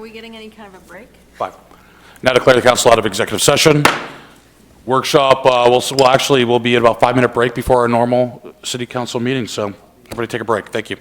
we getting any kind of a break? 5. Now declare the council out of executive session. Workshop, we'll be at about 5-minute break before our normal city council meeting, so everybody take a break. Thank you.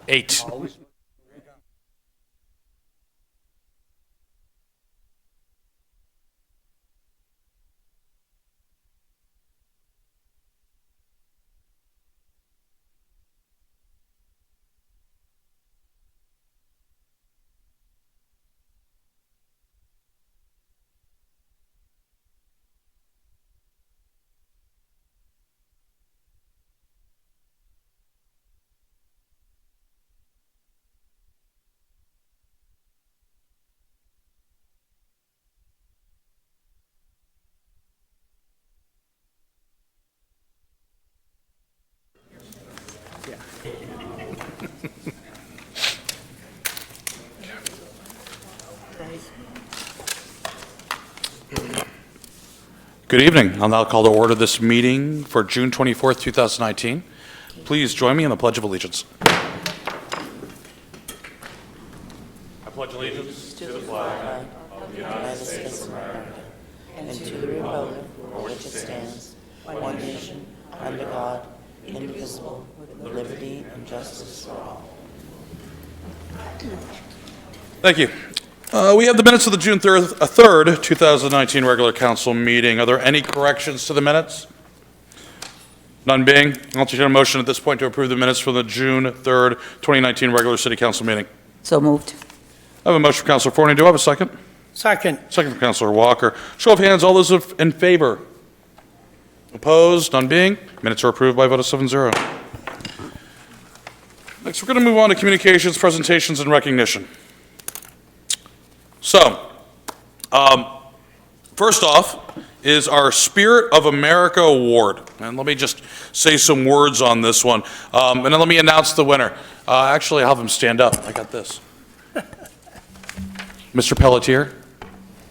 8. Good evening. I'll now call to order this meeting for June 24th, 2019. Please join me in the Pledge of Allegiance. I pledge allegiance to the flag of the United States of America and to the republic for which it stands, one nation, under God, indivisible, with liberty and justice for all. Thank you. We have the minutes of the June 3rd, 2019 regular council meeting. Are there any corrections to the minutes? None being, I'll entertain a motion at this point to approve the minutes from the June 3rd, 2019 regular city council meeting. So moved. I have a motion from Councilor Forney. Do I have a second? Second. Second from Councilor Walker. Show of hands, all those in favor? Opposed? None being, minutes are approved by a vote of 7-0. Next, we're going to move on to communications, presentations, and recognition. So, first off is our Spirit of America Award. And let me just say some words on this one. And then let me announce the winner. Actually, I'll have him stand up. I got this. Mr. Pelletier,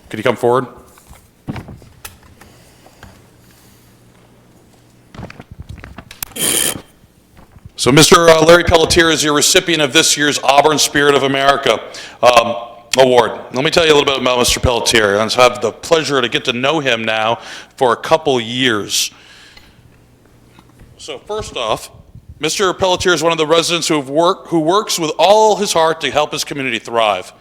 could you come forward? So, Mr. Larry Pelletier is your recipient of this year's Auburn Spirit of America Award. Let me tell you a little bit about Mr. Pelletier. I have the pleasure to get to know him now for a couple years. So first off, Mr. Pelletier is one of the residents who works with all his heart to help his community thrive.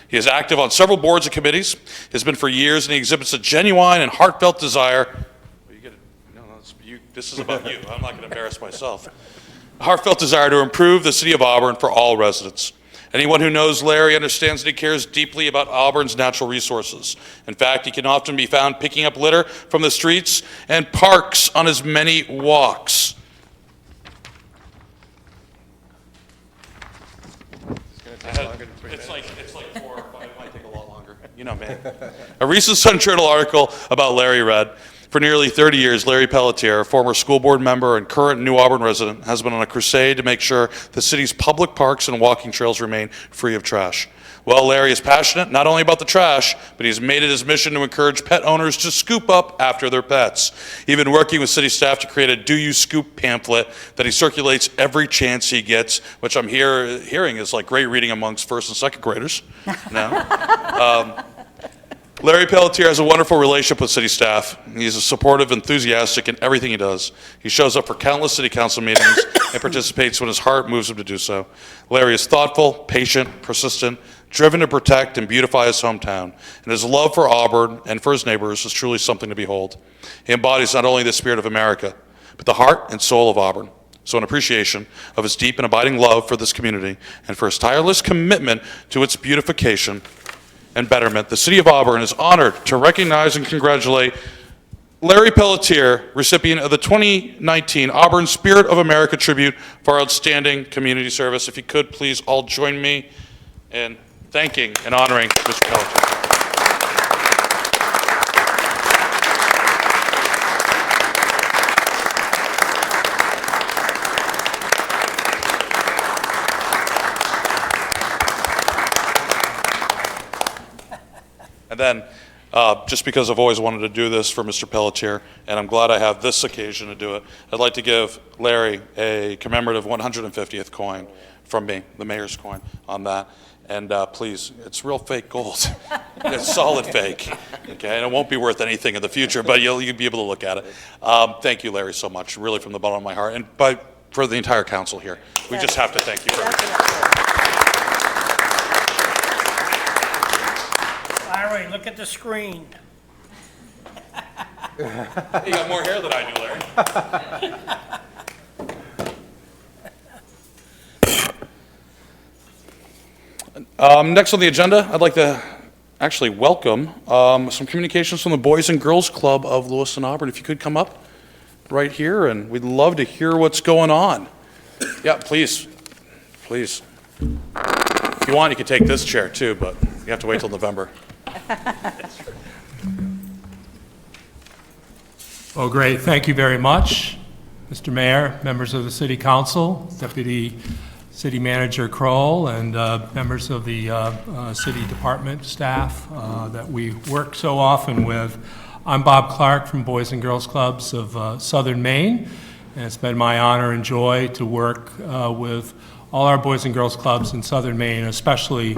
He is active on several boards and committees, has been for years, and he exhibits a genuine and heartfelt desire. This is about you. I'm not going to embarrass myself. A heartfelt desire to improve the city of Auburn for all residents. Anyone who knows Larry understands that he cares deeply about Auburn's natural resources. In fact, he can often be found picking up litter from the streets and parks on his many walks. It's like 4 or 5. It might take a lot longer. You know, man. A recent Sun Journal article about Larry read, for nearly 30 years, Larry Pelletier, a former school board member and current New Auburn resident, has been on a crusade to make sure the city's public parks and walking trails remain free of trash. Well, Larry is passionate not only about the trash, but he's made it his mission to encourage pet owners to scoop up after their pets. Even working with city staff to create a Do You Scoop pamphlet that he circulates every chance he gets, which I'm hearing is like great reading amongst first and second graders now. Larry Pelletier has a wonderful relationship with city staff. He's supportive, enthusiastic in everything he does. He shows up for countless city council meetings and participates when his heart moves him to do so. Larry is thoughtful, patient, persistent, driven to protect and beautify his hometown. And his love for Auburn and for his neighbors is truly something to behold. He embodies not only the spirit of America, but the heart and soul of Auburn. So in appreciation of his deep and abiding love for this community and for his tireless commitment to its beautification and betterment, the city of Auburn is honored to recognize and congratulate Larry Pelletier, recipient of the 2019 Auburn Spirit of America Tribute for outstanding community service. If you could, please all join me in thanking and honoring Mr. Pelletier. And then, just because I've always wanted to do this for Mr. Pelletier, and I'm glad I have this occasion to do it, I'd like to give Larry a commemorative 150th coin from me, the mayor's coin, on that. And please, it's real fake gold. It's solid fake, okay? And it won't be worth anything in the future, but you'll be able to look at it. Thank you, Larry, so much, really from the bottom of my heart. And by for the entire council here. We just have to thank you for everything. Larry, look at the screen. You got more hair than I do, Larry. Next on the agenda, I'd like to actually welcome some communications from the Boys and Girls Club of Lewis and Auburn. If you could come up right here, and we'd love to hear what's going on. Yeah, please, please. If you want, you could take this chair too, but you have to wait till November. Well, great. Thank you very much, Mr. Mayor, members of the City Council, Deputy City Manager Kroll, and members of the City Department staff that we work so often with. I'm Bob Clark from Boys and Girls Clubs of Southern Maine, and it's been my honor and joy to work with all our Boys and Girls Clubs in Southern Maine, especially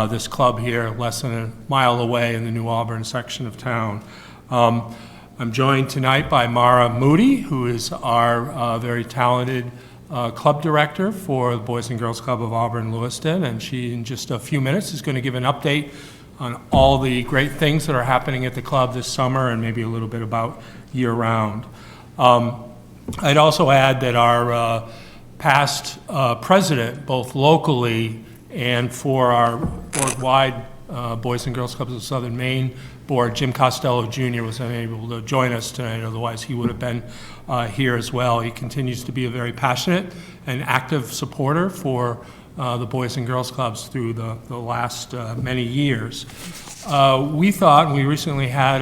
this club here, less than a mile away in the New Auburn section of town. I'm joined tonight by Mara Moody, who is our very talented club director for the Boys and Girls Club of Auburn Lewiston, and she, in just a few minutes, is going to give an update on all the great things that are happening at the club this summer and maybe a little bit about year-round. I'd also add that our past president, both locally and for our board-wide Boys and Girls Clubs of Southern Maine board, Jim Costello Jr. was unable to join us tonight, otherwise he would have been here as well. He continues to be a very passionate and active supporter for the Boys and Girls Clubs through the last many years. We thought, and we recently had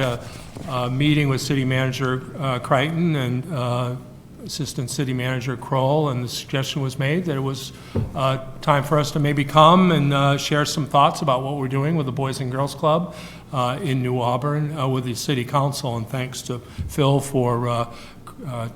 a meeting with City Manager Crichton and Assistant City Manager Kroll, and the suggestion was made that it was time for us to maybe come and share some thoughts about what we're doing with the Boys and Girls Club in New Auburn with the City Council, and thanks to Phil for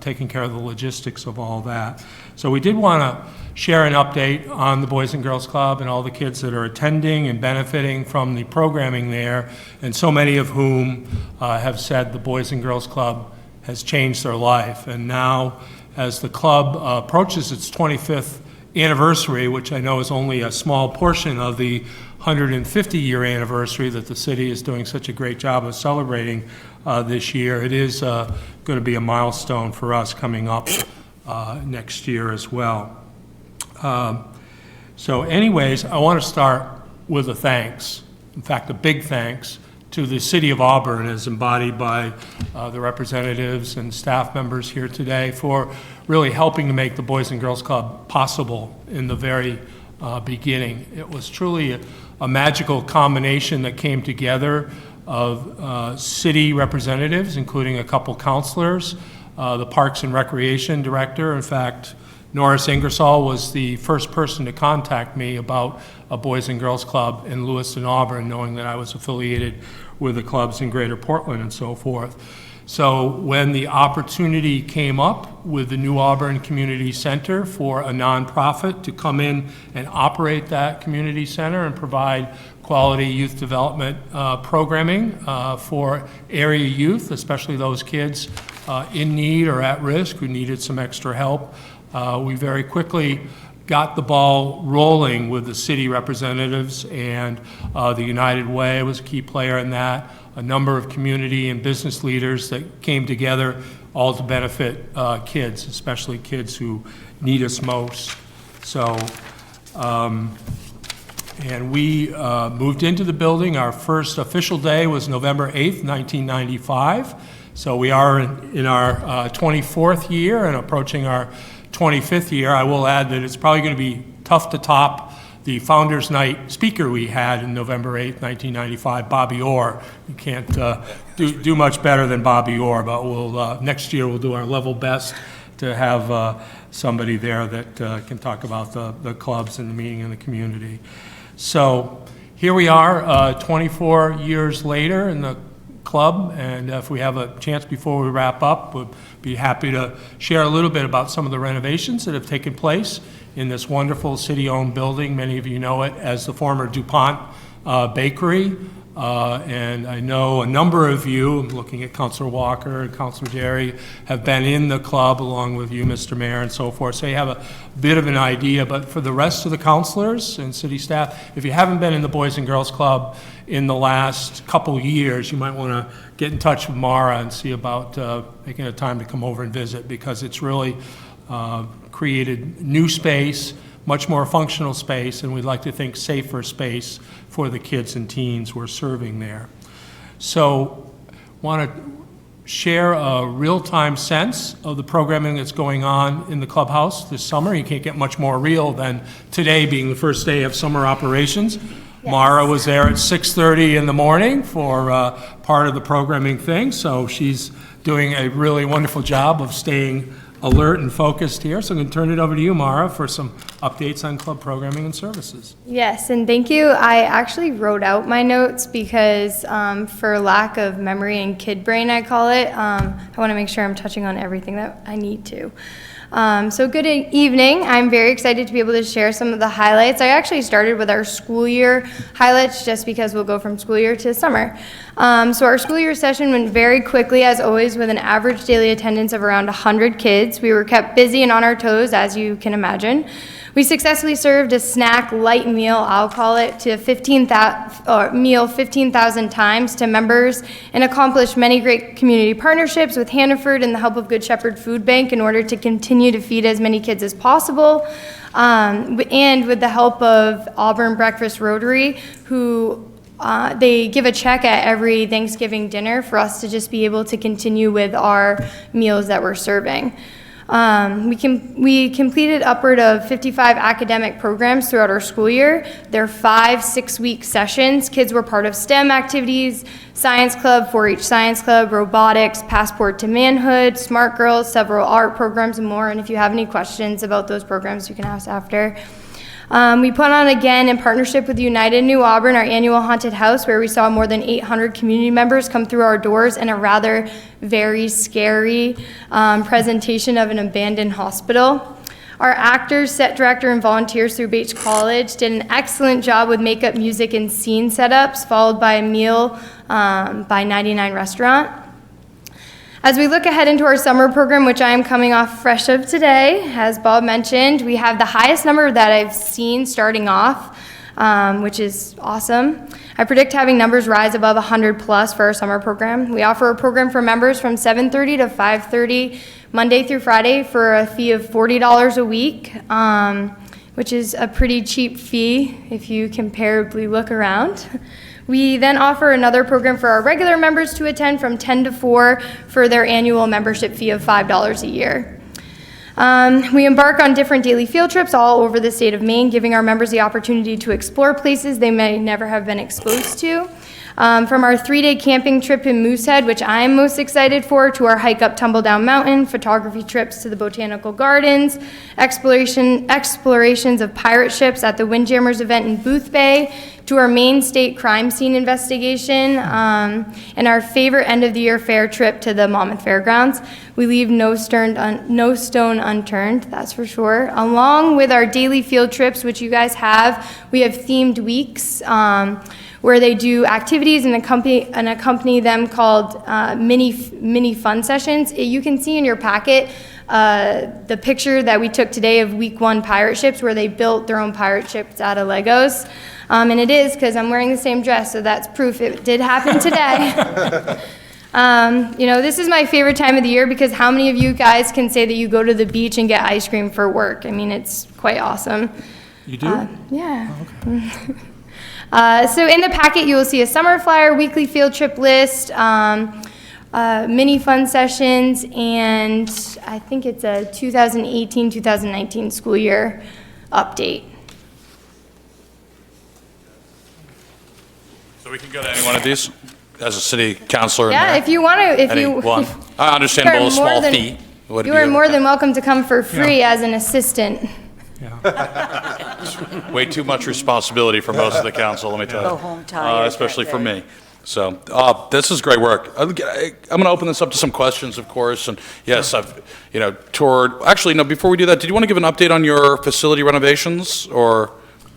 taking care of the logistics of all that. So we did want to share an update on the Boys and Girls Club and all the kids that are attending and benefiting from the programming there, and so many of whom have said the Boys and Girls Club has changed their life. And now, as the club approaches its 25th anniversary, which I know is only a small portion of the 150-year anniversary that the city is doing such a great job of celebrating this year, it is going to be a milestone for us coming up next year as well. So anyways, I want to start with a thanks, in fact, a big thanks to the City of Auburn, as embodied by the representatives and staff members here today, for really helping to make the Boys and Girls Club possible in the very beginning. It was truly a magical combination that came together of city representatives, including a couple councilors, the Parks and Recreation Director. In fact, Norris Ingersoll was the first person to contact me about a Boys and Girls Club in Lewiston, Auburn, knowing that I was affiliated with the clubs in Greater Portland and so forth. So when the opportunity came up with the New Auburn Community Center for a nonprofit to come in and operate that community center and provide quality youth development programming for area youth, especially those kids in need or at risk who needed some extra help, we very quickly got the ball rolling with the city representatives, and the United Way was a key player in that. A number of community and business leaders that came together all to benefit kids, especially kids who need us most. So, and we moved into the building. Our first official day was November 8th, 1995. So we are in our 24th year and approaching our 25th year. I will add that it's probably going to be tough to top the Founders Night speaker we had in November 8th, 1995, Bobby Orr. You can't do much better than Bobby Orr, but we'll next year we'll do our level best to have somebody there that can talk about the clubs and the meeting in the community. So here we are, 24 years later in the club, and if we have a chance before we wrap up, we'll be happy to share a little bit about some of the renovations that have taken place in this wonderful city-owned building. Many of you know it as the former DuPont Bakery. And I know a number of you, I'm looking at Councilor Walker and Councilor Jerry, have been in the club along with you, Mr. Mayor, and so forth, so you have a bit of an idea. But for the rest of the councilors and city staff, if you haven't been in the Boys and Girls Club in the last couple years, you might want to get in touch with Mara and see about making a time to come over and visit, because it's really created new space, much more functional space, and we'd like to think safer space for the kids and teens we're serving there. So, want to share a real-time sense of the programming that's going on in the clubhouse this summer. You can't get much more real than today being the first day of summer operations. Yes. Mara was there at 6:30 in the morning for part of the programming thing, so she's doing a really wonderful job of staying alert and focused here. So I'm going to turn it over to you, Mara, for some updates on club programming and services. Yes, and thank you. I actually wrote out my notes because for lack of memory and kid brain, I call it, I want to make sure I'm touching on everything that I need to. So good evening. I'm very excited to be able to share some of the highlights. I actually started with our school year highlights just because we'll go from school year to summer. So our school year session went very quickly, as always, with an average daily attendance of around 100 kids. We were kept busy and on our toes, as you can imagine. We successfully served a snack light meal, I'll call it, to 15,000 times to members, and accomplished many great community partnerships with Hannaford and the help of Good Shepherd Food Bank in order to continue to feed as many kids as possible. And with the help of Auburn Breakfast Rotary, who they give a check at every Thanksgiving dinner for us to just be able to continue with our meals that we're serving. We completed upward of 55 academic programs throughout our school year. They're 5 6-week sessions. Kids were part of STEM activities, science club, 4-H science club, robotics, passport to manhood, smart girls, several art programs, and more. And if you have any questions about those programs, you can ask after. We put on again in partnership with United New Auburn our annual haunted house, where we saw more than 800 community members come through our doors in a rather very scary presentation of an abandoned hospital. Our actors, set director, and volunteers through Bates College did an excellent job with makeup, music, and scene setups, followed by a meal by 99 Restaurant. As we look ahead into our summer program, which I am coming off fresh of today, as Bob mentioned, we have the highest number that I've seen starting off, which is awesome. I predict having numbers rise above 100 plus for our summer program. We offer a program for members from 7:30 to 5:30, Monday through Friday, for a fee of $40 a week, which is a pretty cheap fee if you comparably look around. We then offer another program for our regular members to attend from 10 to 4 for their annual membership fee of $5 a year. We embark on different daily field trips all over the state of Maine, giving our members the opportunity to explore places they may never have been exposed to. From our 3-day camping trip in Moosehead, which I am most excited for, to our hike up Tumble Down Mountain, photography trips to the Botanical Gardens, explorations of pirate ships at the Windjammers event in Booth Bay, to our Maine State crime scene investigation, and our favorite end-of-the-year fair trip to the Monmouth Fairgrounds. We leave no stone unturned, that's for sure. Along with our daily field trips, which you guys have, we have themed weeks where they do activities and accompany them called mini fun sessions. You can see in your packet the picture that we took today of week 1 pirate ships, where they built their own pirate ships out of Legos. And it is, because I'm wearing the same dress, so that's proof it did happen today. This is my favorite time of the year, because how many of you guys can say that you go to the beach and get ice cream for work? I mean, it's quite awesome. You do? Yeah. Oh, okay. So in the packet, you will see a summer flyer, weekly field trip list, mini fun sessions, and I think it's a 2018-2019 school year update. So we can go to any one of these as a city councilor? Yeah, if you want to, One. I understand a small fee. You are more than welcome to come for free as an assistant. Way too much responsibility for most of the council, let me tell you. Go home tired. Especially for me. So, this is great work. I'm going to open this up to some questions, of course, and yes, I've, toured. Actually, no, before we do that, did you want to give an update on your facility renovations or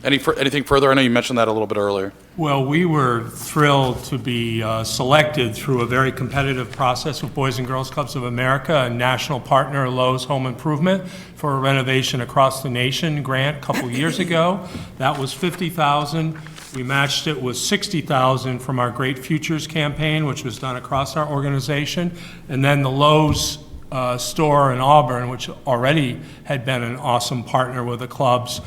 anything further? I know you mentioned that a little bit earlier. Well, we were thrilled to be selected through a very competitive process with Boys and Girls Clubs of America, a national partner of Lowe's Home Improvement, for a renovation across the nation grant a couple years ago. That was $50,000. We matched it with $60,000 from our Great Futures campaign, which was done across our organization. And then the Lowe's store in Auburn, which already had been an awesome partner with the clubs,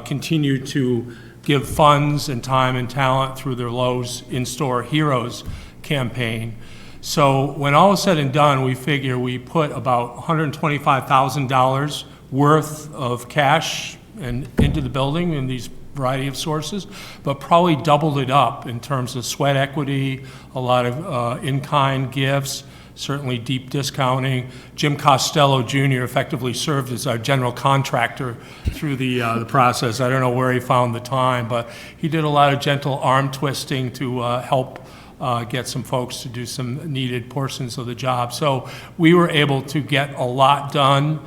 continued to give funds and time and talent through their Lowe's In-Store Heroes campaign. So when all is said and done, we figure we put about $125,000 worth of cash into the building in these variety of sources, but probably doubled it up in terms of sweat equity, a lot of in-kind gifts, certainly deep discounting. Jim Costello Jr. effectively served as our general contractor through the process. I don't know where he found the time, but he did a lot of gentle arm twisting to help get some folks to do some needed portions of the job. So we were able to get a lot done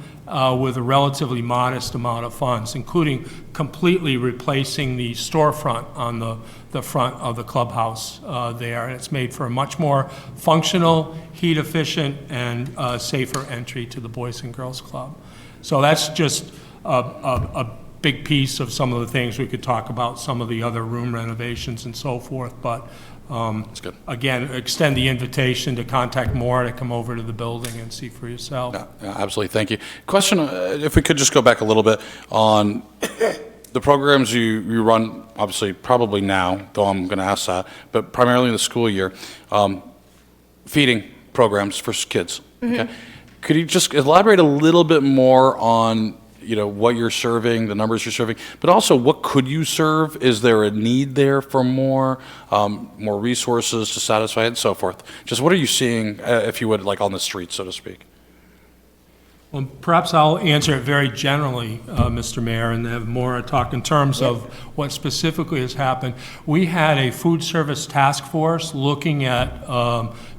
with a relatively modest amount of funds, including completely replacing the storefront on the front of the clubhouse there. And it's made for a much more functional, heat-efficient, and safer entry to the Boys and Girls Club. So that's just a big piece of some of the things. We could talk about some of the other room renovations and so forth, but That's good. again, extend the invitation to contact Maura to come over to the building and see for yourself. Yeah, absolutely, thank you. Question, if we could just go back a little bit on the programs you run, obviously, probably now, though I'm going to ask that, but primarily in the school year, feeding programs for kids. Okay? Could you just elaborate a little bit more on, what you're serving, the numbers you're serving, but also what could you serve? Is there a need there for more resources to satisfy it and so forth? Just what are you seeing, if you would, like on the street, so to speak? Well, perhaps I'll answer it very generally, Mr. Mayor, and have Maura talk in terms of what specifically has happened. We had a food service task force looking at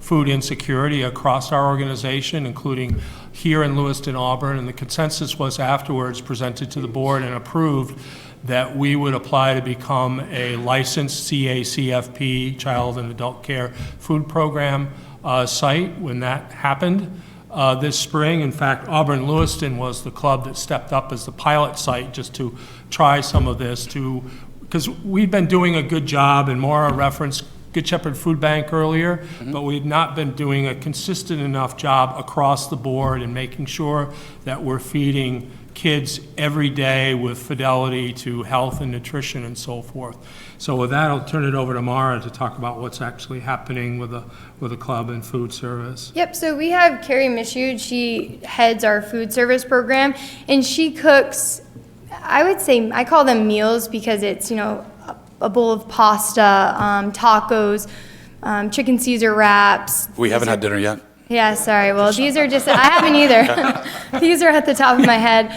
food insecurity across our organization, including here in Lewiston, Auburn, and the consensus was afterwards presented to the board and approved that we would apply to become a licensed CACFP, Child and Adult Care Food Program site when that happened. This spring. In fact, Auburn Lewiston was the club that stepped up as the pilot site just to try some of this, because we've been doing a good job, and Maura referenced Good Shepherd Food Bank earlier, but we've not been doing a consistent enough job across the board in making sure that we're feeding kids every day with fidelity to health and nutrition and so forth. So with that, I'll turn it over to Maura to talk about what's actually happening with the club and food service. Yep, so we have Carrie Michaud. She heads our food service program, and she cooks, I would say, I call them meals because it's, a bowl of pasta, tacos, chicken Caesar wraps. We haven't had dinner yet. Yeah, sorry. Well, these are just, I haven't either. These are at the top of my head.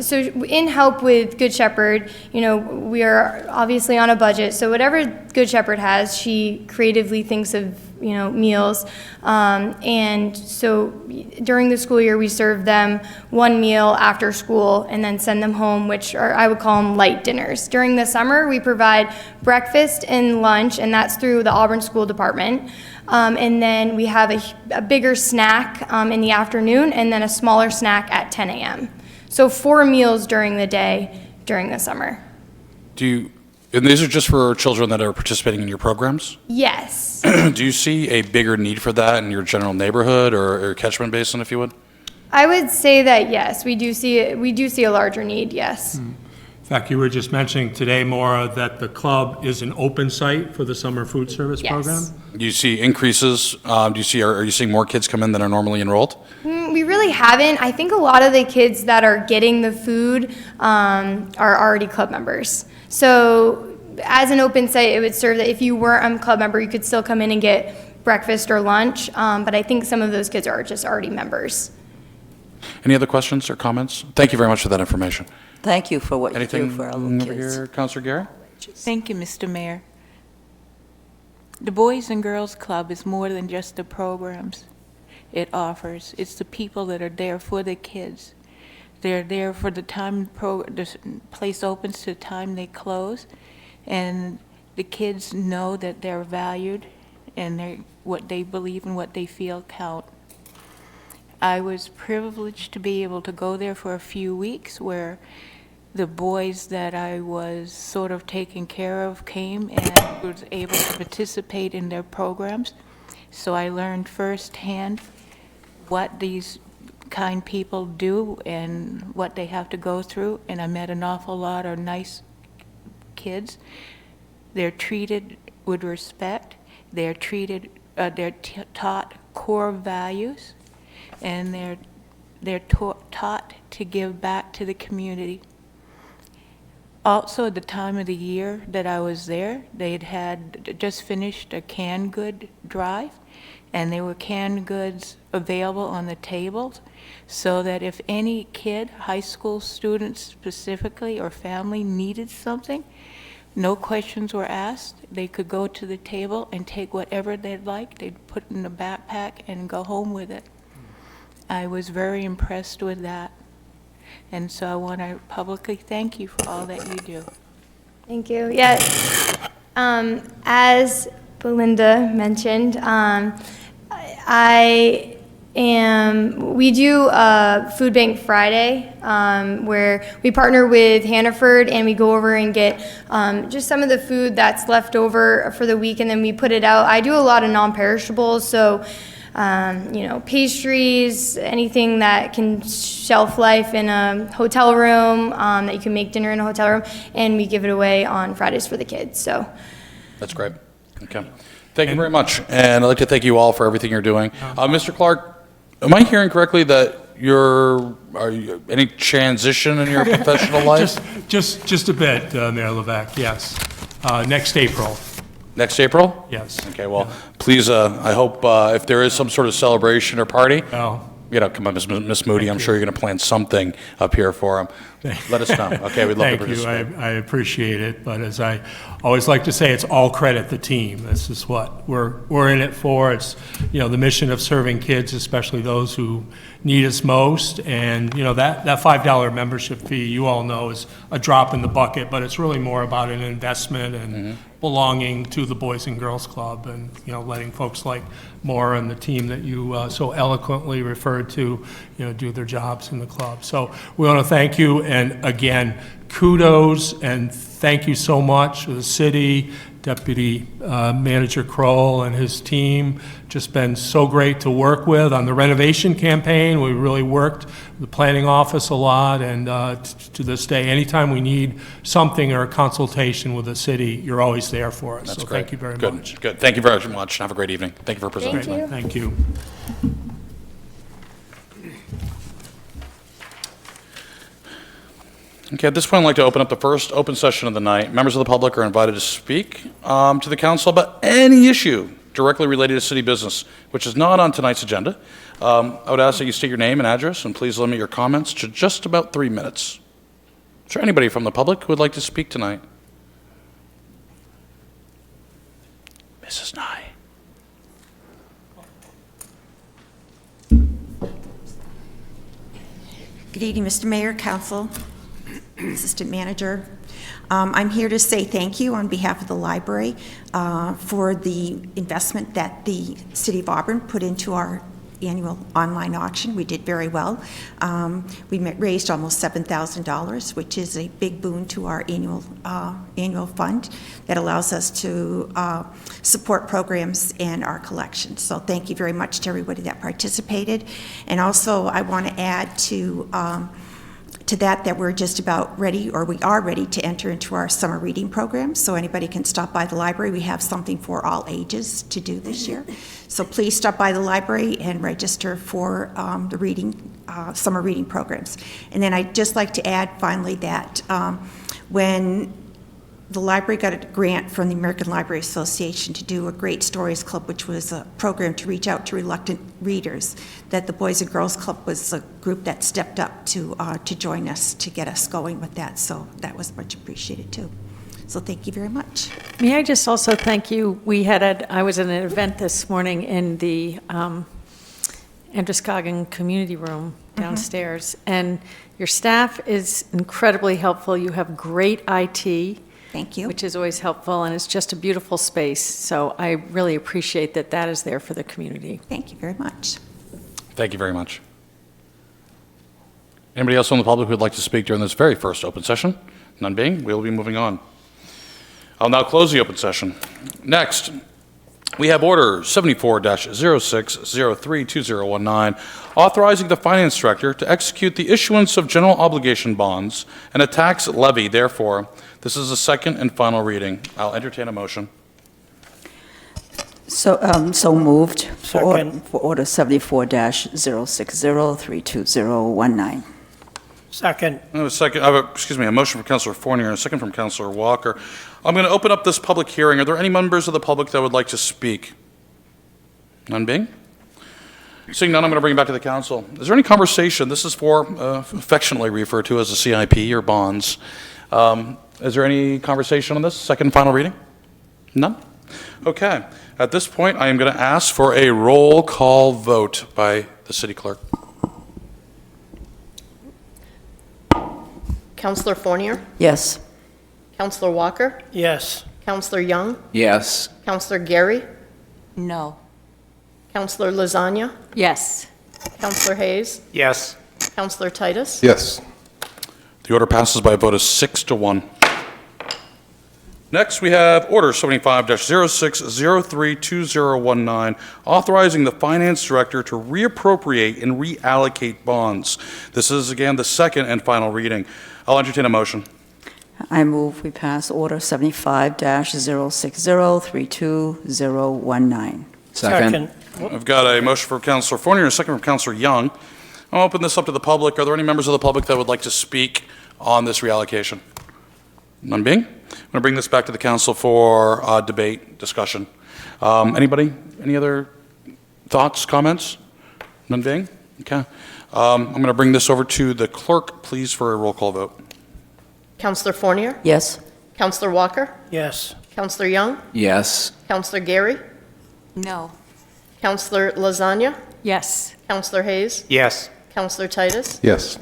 So in help with Good Shepherd, we are obviously on a budget. So whatever Good Shepherd has, she creatively thinks of, meals. And so during the school year, we serve them one meal after school and then send them home, which are, I would call them light dinners. During the summer, we provide breakfast and lunch, and that's through the Auburn School Department. And then we have a bigger snack in the afternoon, and then a smaller snack at 10 a.m. So 4 meals during the day during the summer. And these are just for children that are participating in your programs? Yes. Do you see a bigger need for that in your general neighborhood or catchment basin, if you would? I would say that yes, we do see a larger need, yes. In fact, you were just mentioning today, Maura, that the club is an open site for the summer food service program? Do you see increases? Are you seeing more kids come in than are normally enrolled? We really haven't. I think a lot of the kids that are getting the food are already club members. So as an open site, it would serve that if you weren't a club member, you could still come in and get breakfast or lunch. But I think some of those kids are just already members. Any other questions or comments? Thank you very much for that information. Thank you for what you do for our little Anything over kids. here, Councilor Gary? Thank you, Mr. Mayor. The Boys and Girls Club is more than just the programs it offers. It's the people that are there for the kids. They're there for the time the place opens to the time they close, and the kids know that they're valued and what they believe and what they feel count. I was privileged to be able to go there for a few weeks where the boys that I was sort of taking care of came and was able to participate in their programs. So I learned firsthand what these kind people do and what they have to go through, and I met an awful lot of nice kids. They're treated with respect, they're taught core values, and they're taught to give back to the community. Also, at the time of the year that I was there, they had just finished a canned good drive, and there were canned goods available on the tables, so that if any kid, high school students specifically, or family needed something, no questions were asked. They could go to the table and take whatever they'd like. They'd put it in a backpack and go home with it. I was very impressed with that. And so I want to publicly thank you for all that you do. Thank you. Yeah. As Belinda mentioned, we do a Food Bank Friday where we partner with Hannaford and we go over and get just some of the food that's left over for the week, and then we put it out. I do a lot of non-perishables, so pastries, anything that can shelf life in a hotel room, that you can make dinner in a hotel room, and we give it away on Fridays for the kids. So That's great. Okay. Thank you very much. And I'd like to thank you all for everything you're doing. Mr. Clark, am I hearing correctly that are you any transition in your professional life? Just a bit, Mayor Levesque, yes. Next April. Next April? Yes. Okay, well, please, I hope if there is some sort of celebration or party, Well, come on, Miss Moody, I'm sure you're going to plan something up here for them. Let us know. Okay, we'd love to thank you. participate. I appreciate it, but as I always like to say, it's all credit the team. This is what we're in it for. It's, the mission of serving kids, especially those who need us most. And, that $5 membership fee, you all know, is a drop in the bucket, but it's really more about an investment and belonging to the Boys and Girls Club, and, letting folks like Maura and the team that you so eloquently referred to, do their jobs in the club. So we want to thank you, and again, kudos and thank you so much to the city, Deputy Manager Kroll and his team. Just been so great to work with on the renovation campaign. We really worked with the planning office a lot, and to this day, anytime we need something or a consultation with the city, you're always there for us. That's So great. thank you very Good. much. Good. Thank you very much. Have a great evening. Thank you for presenting. Thank you. Thank you. Okay, at this point, I'd like to open up the first open session of the night. Members of the public are invited to speak to the council about any issue directly related to city business, which is not on tonight's agenda. I would ask that you state your name and address, and please limit your comments to just about 3 minutes. Is there anybody from the public who would like to speak tonight? Mrs. Nye. Good evening, Mr. Mayor, Council, Assistant Manager. I'm here to say thank you on behalf of the library for the investment that the City of Auburn put into our annual online auction. We did very well. We raised almost $7,000, which is a big boon to our annual fund that allows us to support programs in our collection. So thank you very much to everybody that participated. And also, I want to add to that we're just about ready, or we are ready to enter into our summer reading program. So anybody can stop by the library. We have something for all ages to do this year. So please stop by the library and register for the summer reading programs. And then I'd just like to add finally that when the library got a grant from the American Library Association to do a Great Stories Club, which was a program to reach out to reluctant readers, that the Boys and Girls Club was a group that stepped up to join us to get us going with that. So that was much appreciated too. So thank you very much. May I just also thank you? I was at an event this morning in the Androscoggin Community Room downstairs, and your staff is incredibly helpful. You have great IT. Thank you. which is always helpful, and it's just a beautiful space. So I really appreciate that that is there for the community. Thank you very much. Thank you very much. Anybody else on the public who would like to speak during this very first open session? None being, we'll be moving on. I'll now close the open session. Next, we have Order 74-06032019, authorizing the Finance Director to execute the issuance of general obligation bonds and a tax levy. Therefore, this is the second and final reading. I'll entertain a motion. So moved for Second. Order 74-060-32019. Second. I have a second, I have a motion from Councilor Fournier and a second from Councilor Walker. I'm going to open up this public hearing. Are there any members of the public that would like to speak? None being? Seeing none, I'm going to bring it back to the council. Is there any conversation? This is for affectionately referred to as a CIP or bonds. Is there any conversation on this second and final reading? None? Okay. At this point, I am going to ask for a roll call vote by the city clerk. Counselor Fournier? Yes. Counselor Walker? Yes. Counselor Young? Yes. Counselor Gary? No. Counselor Lasagna? Yes. Counselor Hayes? Yes. Counselor Titus? Yes. The order passes by a vote of 6-1. Next, we have Order 75-06032019, authorizing the Finance Director to reappropriate and reallocate bonds. This is, again, the second and final reading. I'll entertain a motion. I move we pass Order 75-060-32019. Second. I've got a motion from Councilor Fournier and a second from Councilor Young. I'll open this up to the public. Are there any members of the public that would like to speak on this reallocation? None being? I'm going to bring this back to the council for debate, discussion. Anybody? Any other thoughts, comments? None being? Okay. I'm going to bring this over to the clerk, please, for a roll call vote. Counselor Fournier? Yes. Counselor Walker? Yes. Counselor Young? Yes. Counselor Gary? No. Counselor Lasagna? Yes. Counselor Hayes? Yes. Counselor Titus? Yes.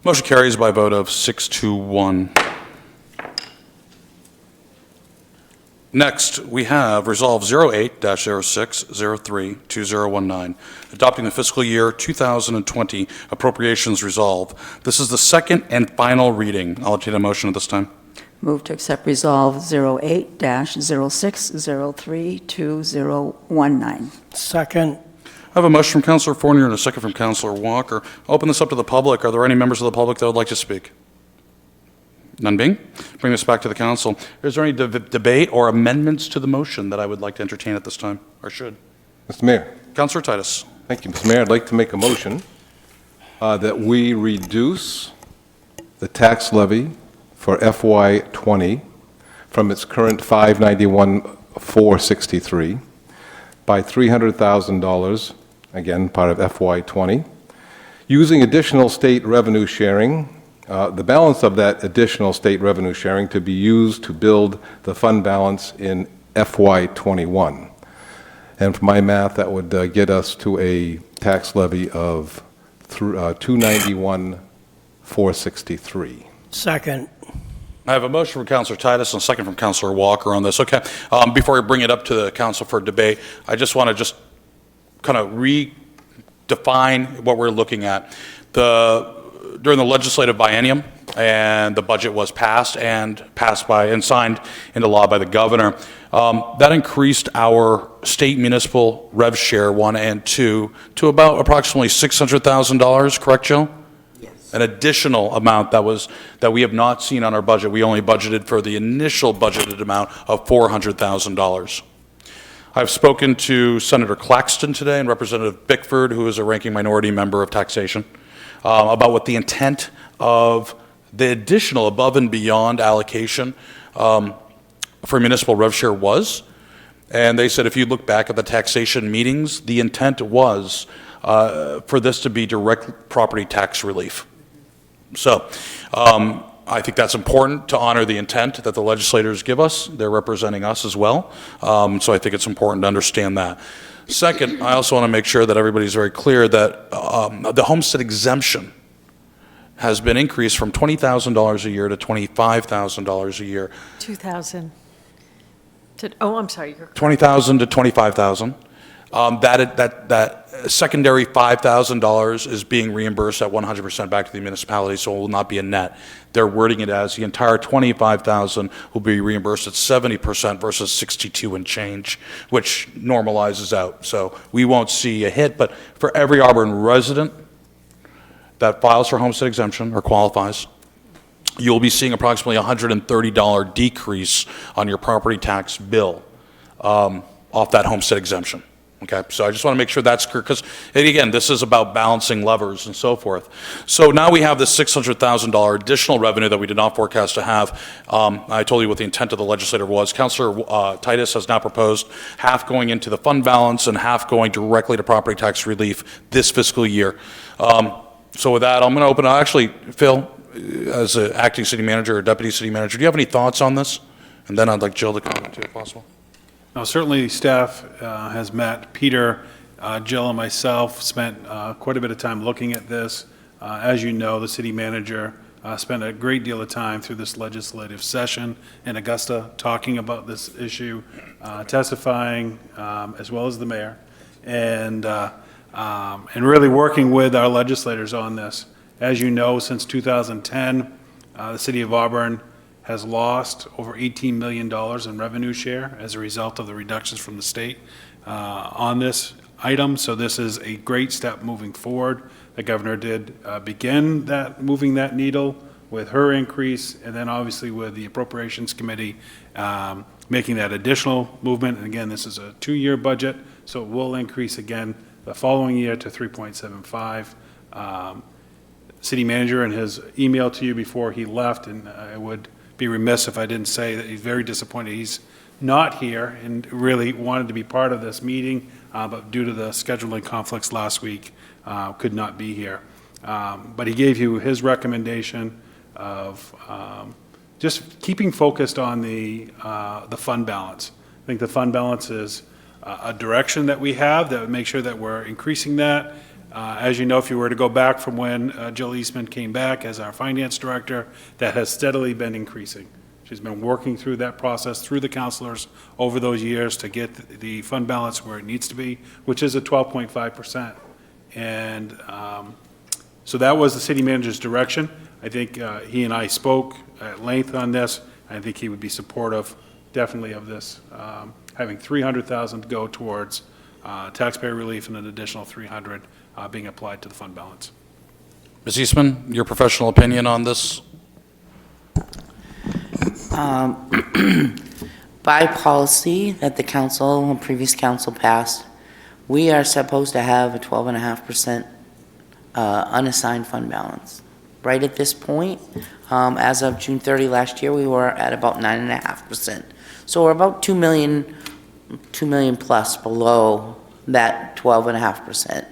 Motion carries by a vote of 6-1. Next, we have Resolve 08-06032019, adopting the fiscal year 2020 appropriations resolve. This is the second and final reading. I'll entertain a motion at this time. Move to accept Resolve 08-06032019. Second. I have a motion from Councilor Fournier and a second from Councilor Walker. I'll open this up to the public. Are there any members of the public that would like to speak? None being? Bring this back to the council. Is there any debate or amendments to the motion that I would like to entertain at this time, or should? Mr. Mayor. Councilor Titus. Thank you, Mr. Mayor. I'd like to make a motion that we reduce the tax levy for FY20 from its current $591,463 by $300,000, again, part of FY20, using additional state revenue sharing, the balance of that additional state revenue sharing to be used to build the fund balance in FY21. And for my math, that would get us to a tax levy of $291,463. Second. I have a motion from Councilor Titus and a second from Councilor Walker on this. Okay. Before I bring it up to the council for debate, I just want to kind of redefine what we're looking at. During the legislative biennium, and the budget was passed by and signed into law by the governor, that increased our state municipal rev share 1 and 2 to about approximately $600,000, correct, Jill? Yes. An additional amount that we have not seen on our budget. We only budgeted for the initial budgeted amount of $400,000. I've spoken to Senator Claxton today and Representative Bickford, who is a ranking minority member of taxation, about what the intent of the additional above and beyond allocation for municipal rev share was. And they said if you look back at the taxation meetings, the intent was for this to be direct property tax relief. So I think that's important to honor the intent that the legislators give us. They're representing us as well. So I think it's important to understand that. Second, I also want to make sure that everybody's very clear that the homestead exemption has been increased from $20,000 a year to $25,000 a year. 2,000. Oh, I'm sorry. 20,000 to 25,000. That secondary $5,000 is being reimbursed at 100% back to the municipality, so it will not be a net. They're wording it as the entire 25,000 will be reimbursed at 70% versus 62 and change, which normalizes out. So we won't see a hit, but for every Auburn resident that files for homestead exemption or qualifies, you'll be seeing approximately a $130 decrease on your property tax bill off that homestead exemption. Okay, so I just want to make sure that's clear, because, again, this is about balancing levers and so forth. So now we have this $600,000 additional revenue that we did not forecast to have. I told you what the intent of the legislator was. Councilor Titus has now proposed half going into the fund balance and half going directly to property tax relief this fiscal year. So with that, I'm going to open, actually, Phil, as an acting city manager or deputy city manager, do you have any thoughts on this? And then I'd like Jill to comment too, if possible. Now, certainly, staff has met. Peter, Jill, and myself spent quite a bit of time looking at this. As you know, the city manager spent a great deal of time through this legislative session in Augusta talking about this issue, testifying, as well as the mayor, and really working with our legislators on this. As you know, since 2010, the city of Auburn has lost over $18 million in revenue share as a result of the reductions from the state on this item. So this is a great step moving forward. The governor did begin moving that needle with her increase, and then obviously with the Appropriations Committee making that additional movement. And again, this is a 2-year budget, so it will increase again the following year to 3.75. City manager in his email to you before he left, and I would be remiss if I didn't say that he's very disappointed he's not here and really wanted to be part of this meeting, but due to the scheduling conflicts last week, could not be here. But he gave you his recommendation of just keeping focused on the fund balance. I think the fund balance is a direction that we have that would make sure that we're increasing that. As you know, if you were to go back from when Jill Eastman came back as our finance director, that has steadily been increasing. She's been working through that process through the councilors over those years to get the fund balance where it needs to be, which is at 12.5%. And so that was the city manager's direction. I think he and I spoke at length on this. I think he would be supportive, definitely, of this, having $300,000 go towards taxpayer relief and an additional $300 being applied to the fund balance. Ms. Eastman, your professional opinion on this? By policy that the council, previous council passed, we are supposed to have a 12.5% unassigned fund balance. Right at this point, as of June 30 last year, we were at about 9.5%. So we're about 2 million plus below that 12.5%.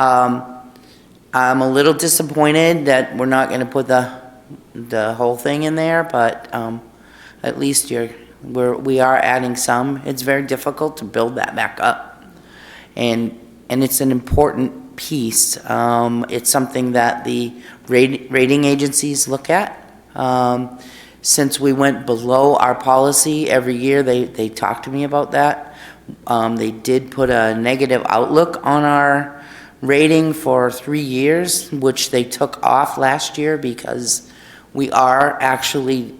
I'm a little disappointed that we're not going to put the whole thing in there, but at least we are adding some. It's very difficult to build that back up, and it's an important piece. It's something that the rating agencies look at. Since we went below our policy every year, they talk to me about that. They did put a negative outlook on our rating for 3 years, which they took off last year because we are actually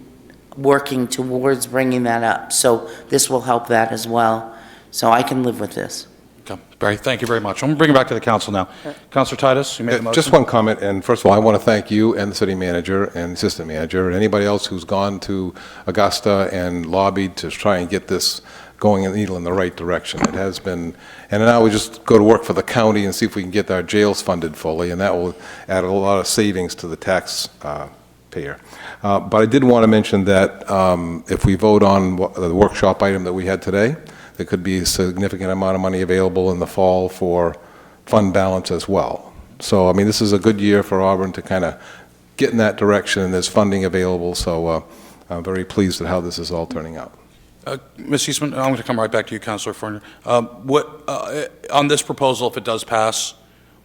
working towards bringing that up. So this will help that as well. So I can live with this. Okay, Barry, thank you very much. I'm going to bring it back to the council now. Councilor Titus, you made the motion. Just one comment, and first of all, I want to thank you and the city manager and assistant manager and anybody else who's gone to Augusta and lobbied to try and get this going in the needle in the right direction. It has been, and now we just go to work for the county and see if we can get our jails funded fully, and that will add a lot of savings to the taxpayer. But I did want to mention that if we vote on the workshop item that we had today, there could be a significant amount of money available in the fall for fund balance as well. So, I mean, this is a good year for Auburn to kind of get in that direction, and there's funding available, so I'm very pleased at how this is all turning out. Ms. Eastman, I'm going to come right back to you, Councilor Fournier. On this proposal, if it does pass,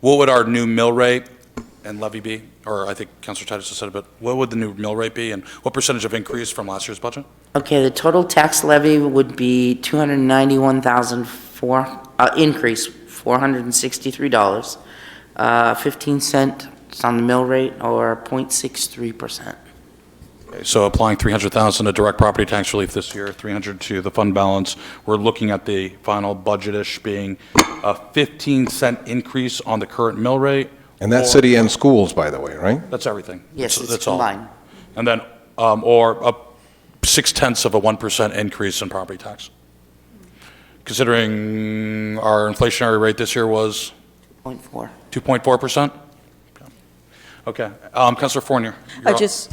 what would our new mill rate and levy be? Or I think Councilor Titus just said it, but what would the new mill rate be, and what percentage of increase from last year's budget? Okay, the total tax levy would be $291,004, increase, $463. 15 cents on the mill rate, or 0.63%. So applying 300,000 to direct property tax relief this year, 300 to the fund balance, we're looking at the final budget-ish being a 15-cent increase on the current mill rate. And that's city and schools, by the way, right? That's everything. Yes, it's That's all. combined. And then, or a 0.6% increase in property tax. Considering our inflationary rate this year was 0.4. 2.4%? Okay. Councilor Fournier. I just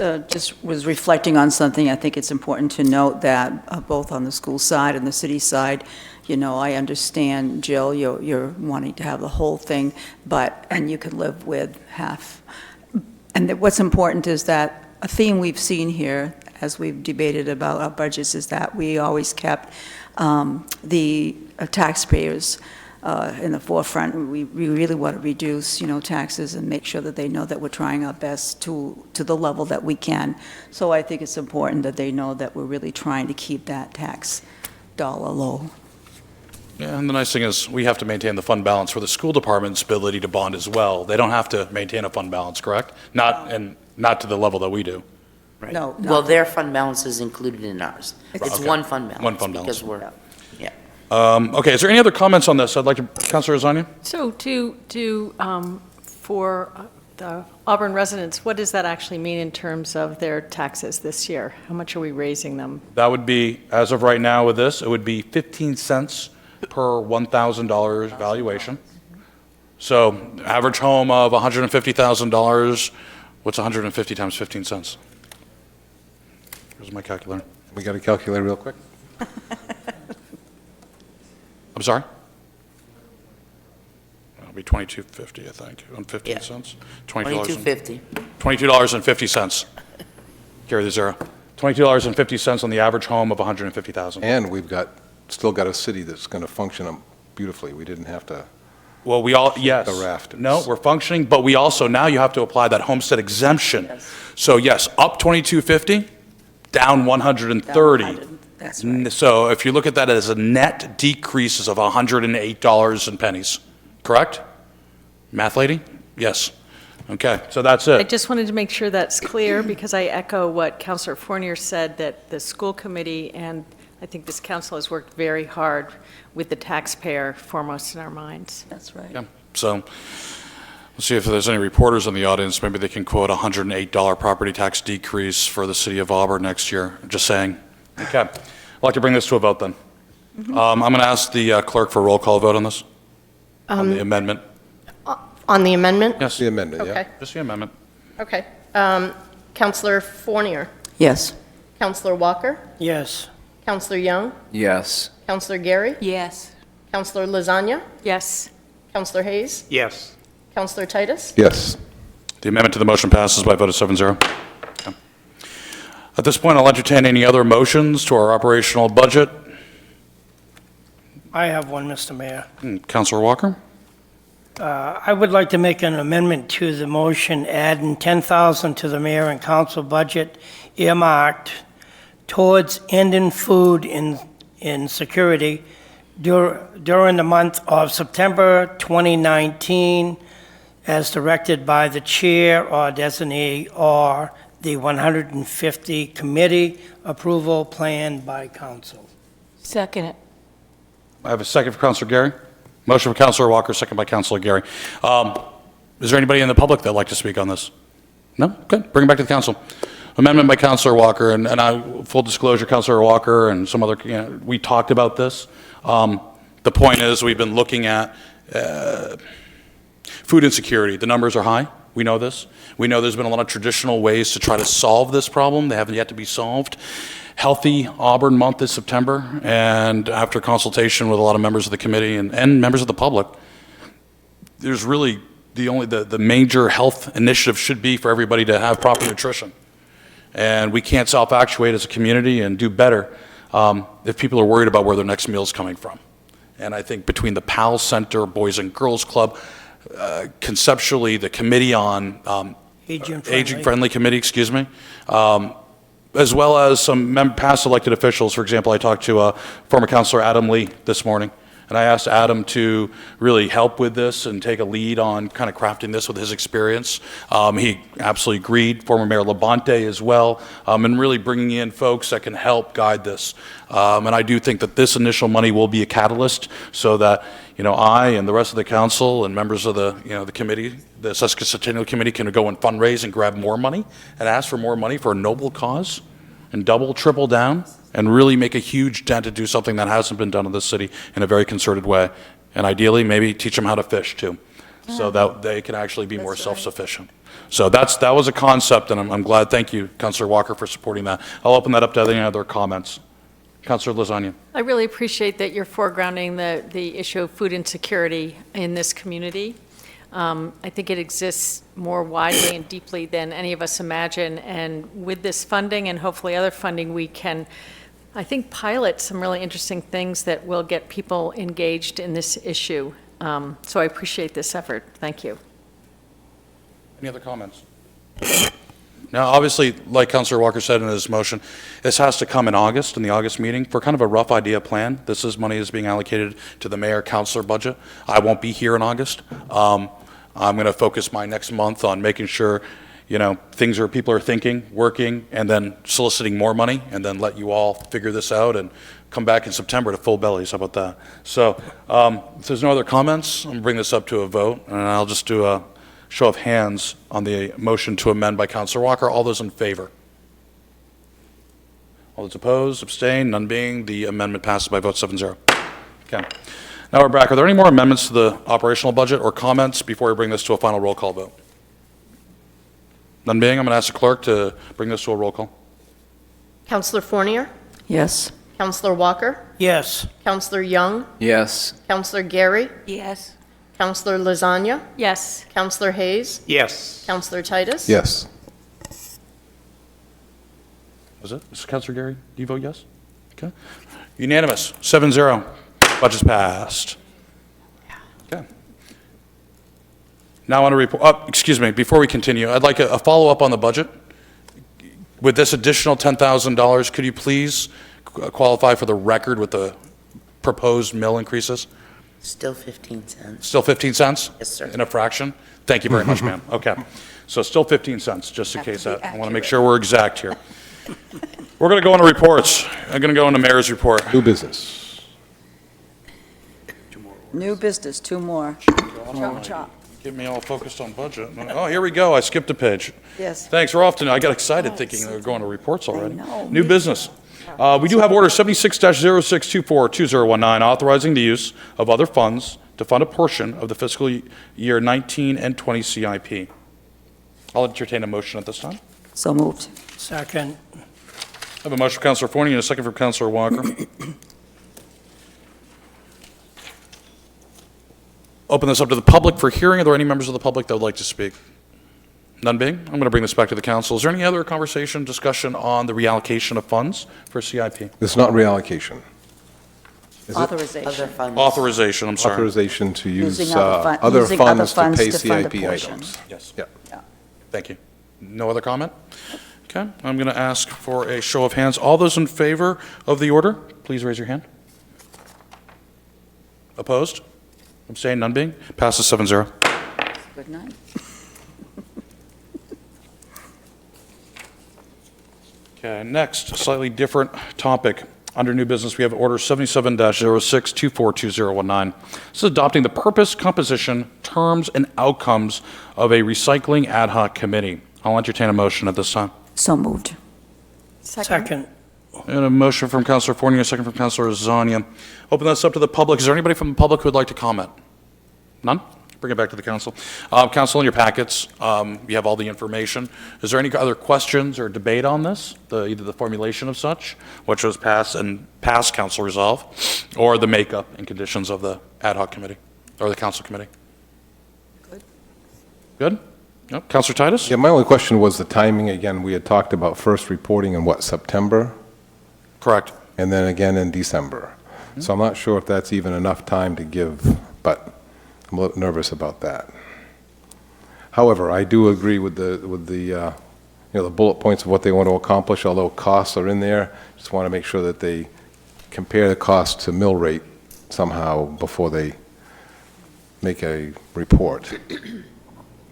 was reflecting on something. I think it's important to note that both on the school side and the city side, you know, I understand, Jill, you're wanting to have the whole thing, and you can live with half. And what's important is that a theme we've seen here as we've debated about our budgets is that we always kept the taxpayers in the forefront. We really want to reduce, you know, taxes and make sure that they know that we're trying our best to the level that we can. So I think it's important that they know that we're really trying to keep that tax dollar low. Yeah, and the nice thing is we have to maintain the fund balance for the school department's ability to bond as well. They don't have to maintain a fund balance, correct? Not to the level that we do. No. Well, their fund balance is included in ours. It's Okay. one fund balance. One fund balance. Because we're, yeah. Okay, is there any other comments on this? I'd like to, Councilor Azania? So for the Auburn residents, what does that actually mean in terms of their taxes this year? How much are we raising them? That would be, as of right now with this, it would be 15 cents per $1,000 valuation. So average home of $150,000, what's 150 times 15 cents? Here's my calculator. We got to calculate real quick. I'm sorry? It'll be $22.50, I think, on 15 Yeah. cents. $22.50. $22.50. Carry the zero. $22.50 on the average home of $150,000. And we've still got a city that's going to function beautifully. We didn't have to. Well, yes. The raft. No, we're functioning, but we also, now you have to apply that homestead exemption. Yes. So yes, up $22.50, down $130. That's right. So if you look at that as a net decreases of $108 and pennies, correct? Math lady? Yes. Okay, so that's I it. just wanted to make sure that's clear, because I echo what Councilor Fournier said, that the school committee and I think this council has worked very hard with the taxpayer foremost in our minds. That's right. Yeah. So let's see if there's any reporters in the audience. Maybe they can quote a $108 property tax decrease for the city of Auburn next year. Just saying. Okay. I'd like to bring this to a vote then. I'm going to ask the clerk for a roll call vote on this, on the amendment. On the amendment? Yes. The amendment, yeah. Okay, Just the amendment. okay. Counselor Fournier, Yes. Counselor Walker, Yes. Counselor Young, Yes. Counselor Gary, Yes. Counselor Lasagna, Yes. Counselor Hayes, Yes. Counselor Titus. Yes. The amendment to the motion passes by a vote of 7-0. Okay. At this point, I'll entertain any other motions to our operational budget. I have one, Mr. Mayor. Councilor Walker? I would like to make an amendment to the motion adding $10,000 to the mayor and council budget earmarked towards ending food insecurity during the month of September 2019 as directed by the chair or designee or the 150 committee approval planned by council. Second it. I have a second for Councilor Gary. Motion for Councilor Walker, second by Councilor Gary. Is there anybody in the public that'd like to speak on this? No? Good. Bring it back to the council. Amendment by Councilor Walker, and full disclosure, Councilor Walker and some other, we talked about this. The point is, we've been looking at food insecurity. The numbers are high. We know this. We know there's been a lot of traditional ways to try to solve this problem. They haven't yet to be solved. Healthy Auburn Month this September, and after consultation with a lot of members of the committee and members of the public, there's really the major health initiative should be for everybody to have proper nutrition. And we can't self-actuate as a community and do better if people are worried about where their next meal is coming from. And I think between the PAL Center, Boys and Girls Club, conceptually, the committee on, aging-friendly committee, excuse me, as well as some past elected officials. For example, I talked to former Councilor Adam Lee this morning, and I asked Adam to really help with this and take a lead on kind of crafting this with his experience. He absolutely agreed, former Mayor Labonte as well, and really bringing in folks that can help guide this. And I do think that this initial money will be a catalyst so that, I and the rest of the council and members of the, the committee, the Sesquicentennial Committee, can go and fundraise and grab more money and ask for more money for a noble cause and double, triple down and really make a huge dent to do something that hasn't been done in this city in a very concerted way. And ideally, maybe teach them how to fish too, so that they can actually be more self-sufficient. So that was a concept, and I'm glad. Thank you, Councilor Walker, for supporting that. I'll open that up to any other comments. Councilor Lasagna. I really appreciate that you're foregrounding the issue of food insecurity in this community. I think it exists more widely and deeply than any of us imagine, and with this funding and hopefully other funding, we can, I think, pilot some really interesting things that will get people engaged in this issue. So I appreciate this effort. Thank you. Any other comments? Now, obviously, like Councilor Walker said in his motion, this has to come in August, in the August meeting, for kind of a rough idea plan. Money is being allocated to the mayor-councilor budget. I won't be here in August. I'm going to focus my next month on making sure, people are thinking, working, and then soliciting more money, and then let you all figure this out and come back in September to full bellies. How about that? So, if there's no other comments, I'm going to bring this up to a vote, and I'll just do a show of hands on the motion to amend by Councilor Walker. All those in favor? All those opposed, abstain, none being, the amendment passes by vote 7-0. Okay. Now we're back. Are there any more amendments to the operational budget or comments before we bring this to a final roll call vote? None being, I'm going to ask the clerk to bring this to a roll call. Councilor Fournier? Yes. Councilor Walker? Yes. Councilor Young? Yes. Councilor Gary? Yes. Councilor Lasagna? Yes. Councilor Hayes? Yes. Councilor Titus? Yes. Was it? Mr. Councilor Gary, do you vote yes? Okay. Unanimous, 7-0. Budget's passed. Okay. Now on a report, excuse me, before we continue, I'd like a follow-up on the budget. With this additional $10,000, could you please qualify for the record with the proposed mill increases? Still 15 cents. Still 15 cents? Yes, sir. In a fraction? Thank you very much, ma'am. Okay. So still 15 cents, just in case that. I want to make sure we're exact here. We're going to go into reports. I'm going to go into mayor's report. New business. New business, two more. Chop, chop. Get me all focused on budget. Oh, here we go. I skipped a page. Yes. Thanks. We're off to, I got excited thinking they were going to reports already. know. New business. We do have order 76-0624-2019, authorizing the use of other funds to fund a portion of the fiscal year 19 and 20 CIP. I'll entertain a motion at this time. So moved. Second. I have a motion from Councilor Forney and a second from Councilor Walker. Open this up to the public for hearing. Are there any members of the public that would like to speak? None being, I'm going to bring this back to the council. Is there any other conversation, discussion on the reallocation of funds for CIP? It's not reallocation. Is it? Authorization. Other funds. Authorization, I'm sorry. Authorization to use Using other other using other funds to pay funds to fund a CIP portion. items. Yes. Yeah. Thank you. No other comment? Okay, I'm going to ask for a show of hands. All those in favor of the order, please raise your hand. Opposed? Abstained, none being? Passes 7-0. Good night. Okay, next, a slightly different topic. Under new business, we have order 77-06242019. This is adopting the purpose, composition, terms, and outcomes of a recycling ad hoc committee. I'll entertain a motion at this time. So moved. Second. And a motion from Councilor Fournier, a second from Councilor Zania. Open this up to the public. Is there anybody from the public who would like to comment? None? Bring it back to the council. Council, in your packets, you have all the information. Is there any other questions or debate on this? Either the formulation of such, which was passed and past council resolve, or the makeup and conditions of the ad hoc committee, or the council committee? Good. Good? Yep. Councilor Titus? Yeah, my only question was the timing. Again, we had talked about first reporting in September? Correct. And then again in December. So I'm not sure if that's even enough time to give, but I'm a little nervous about that. However, I do agree with the the bullet points of what they want to accomplish, although costs are in there. Just want to make sure that they compare the cost to mill rate somehow before they make a report.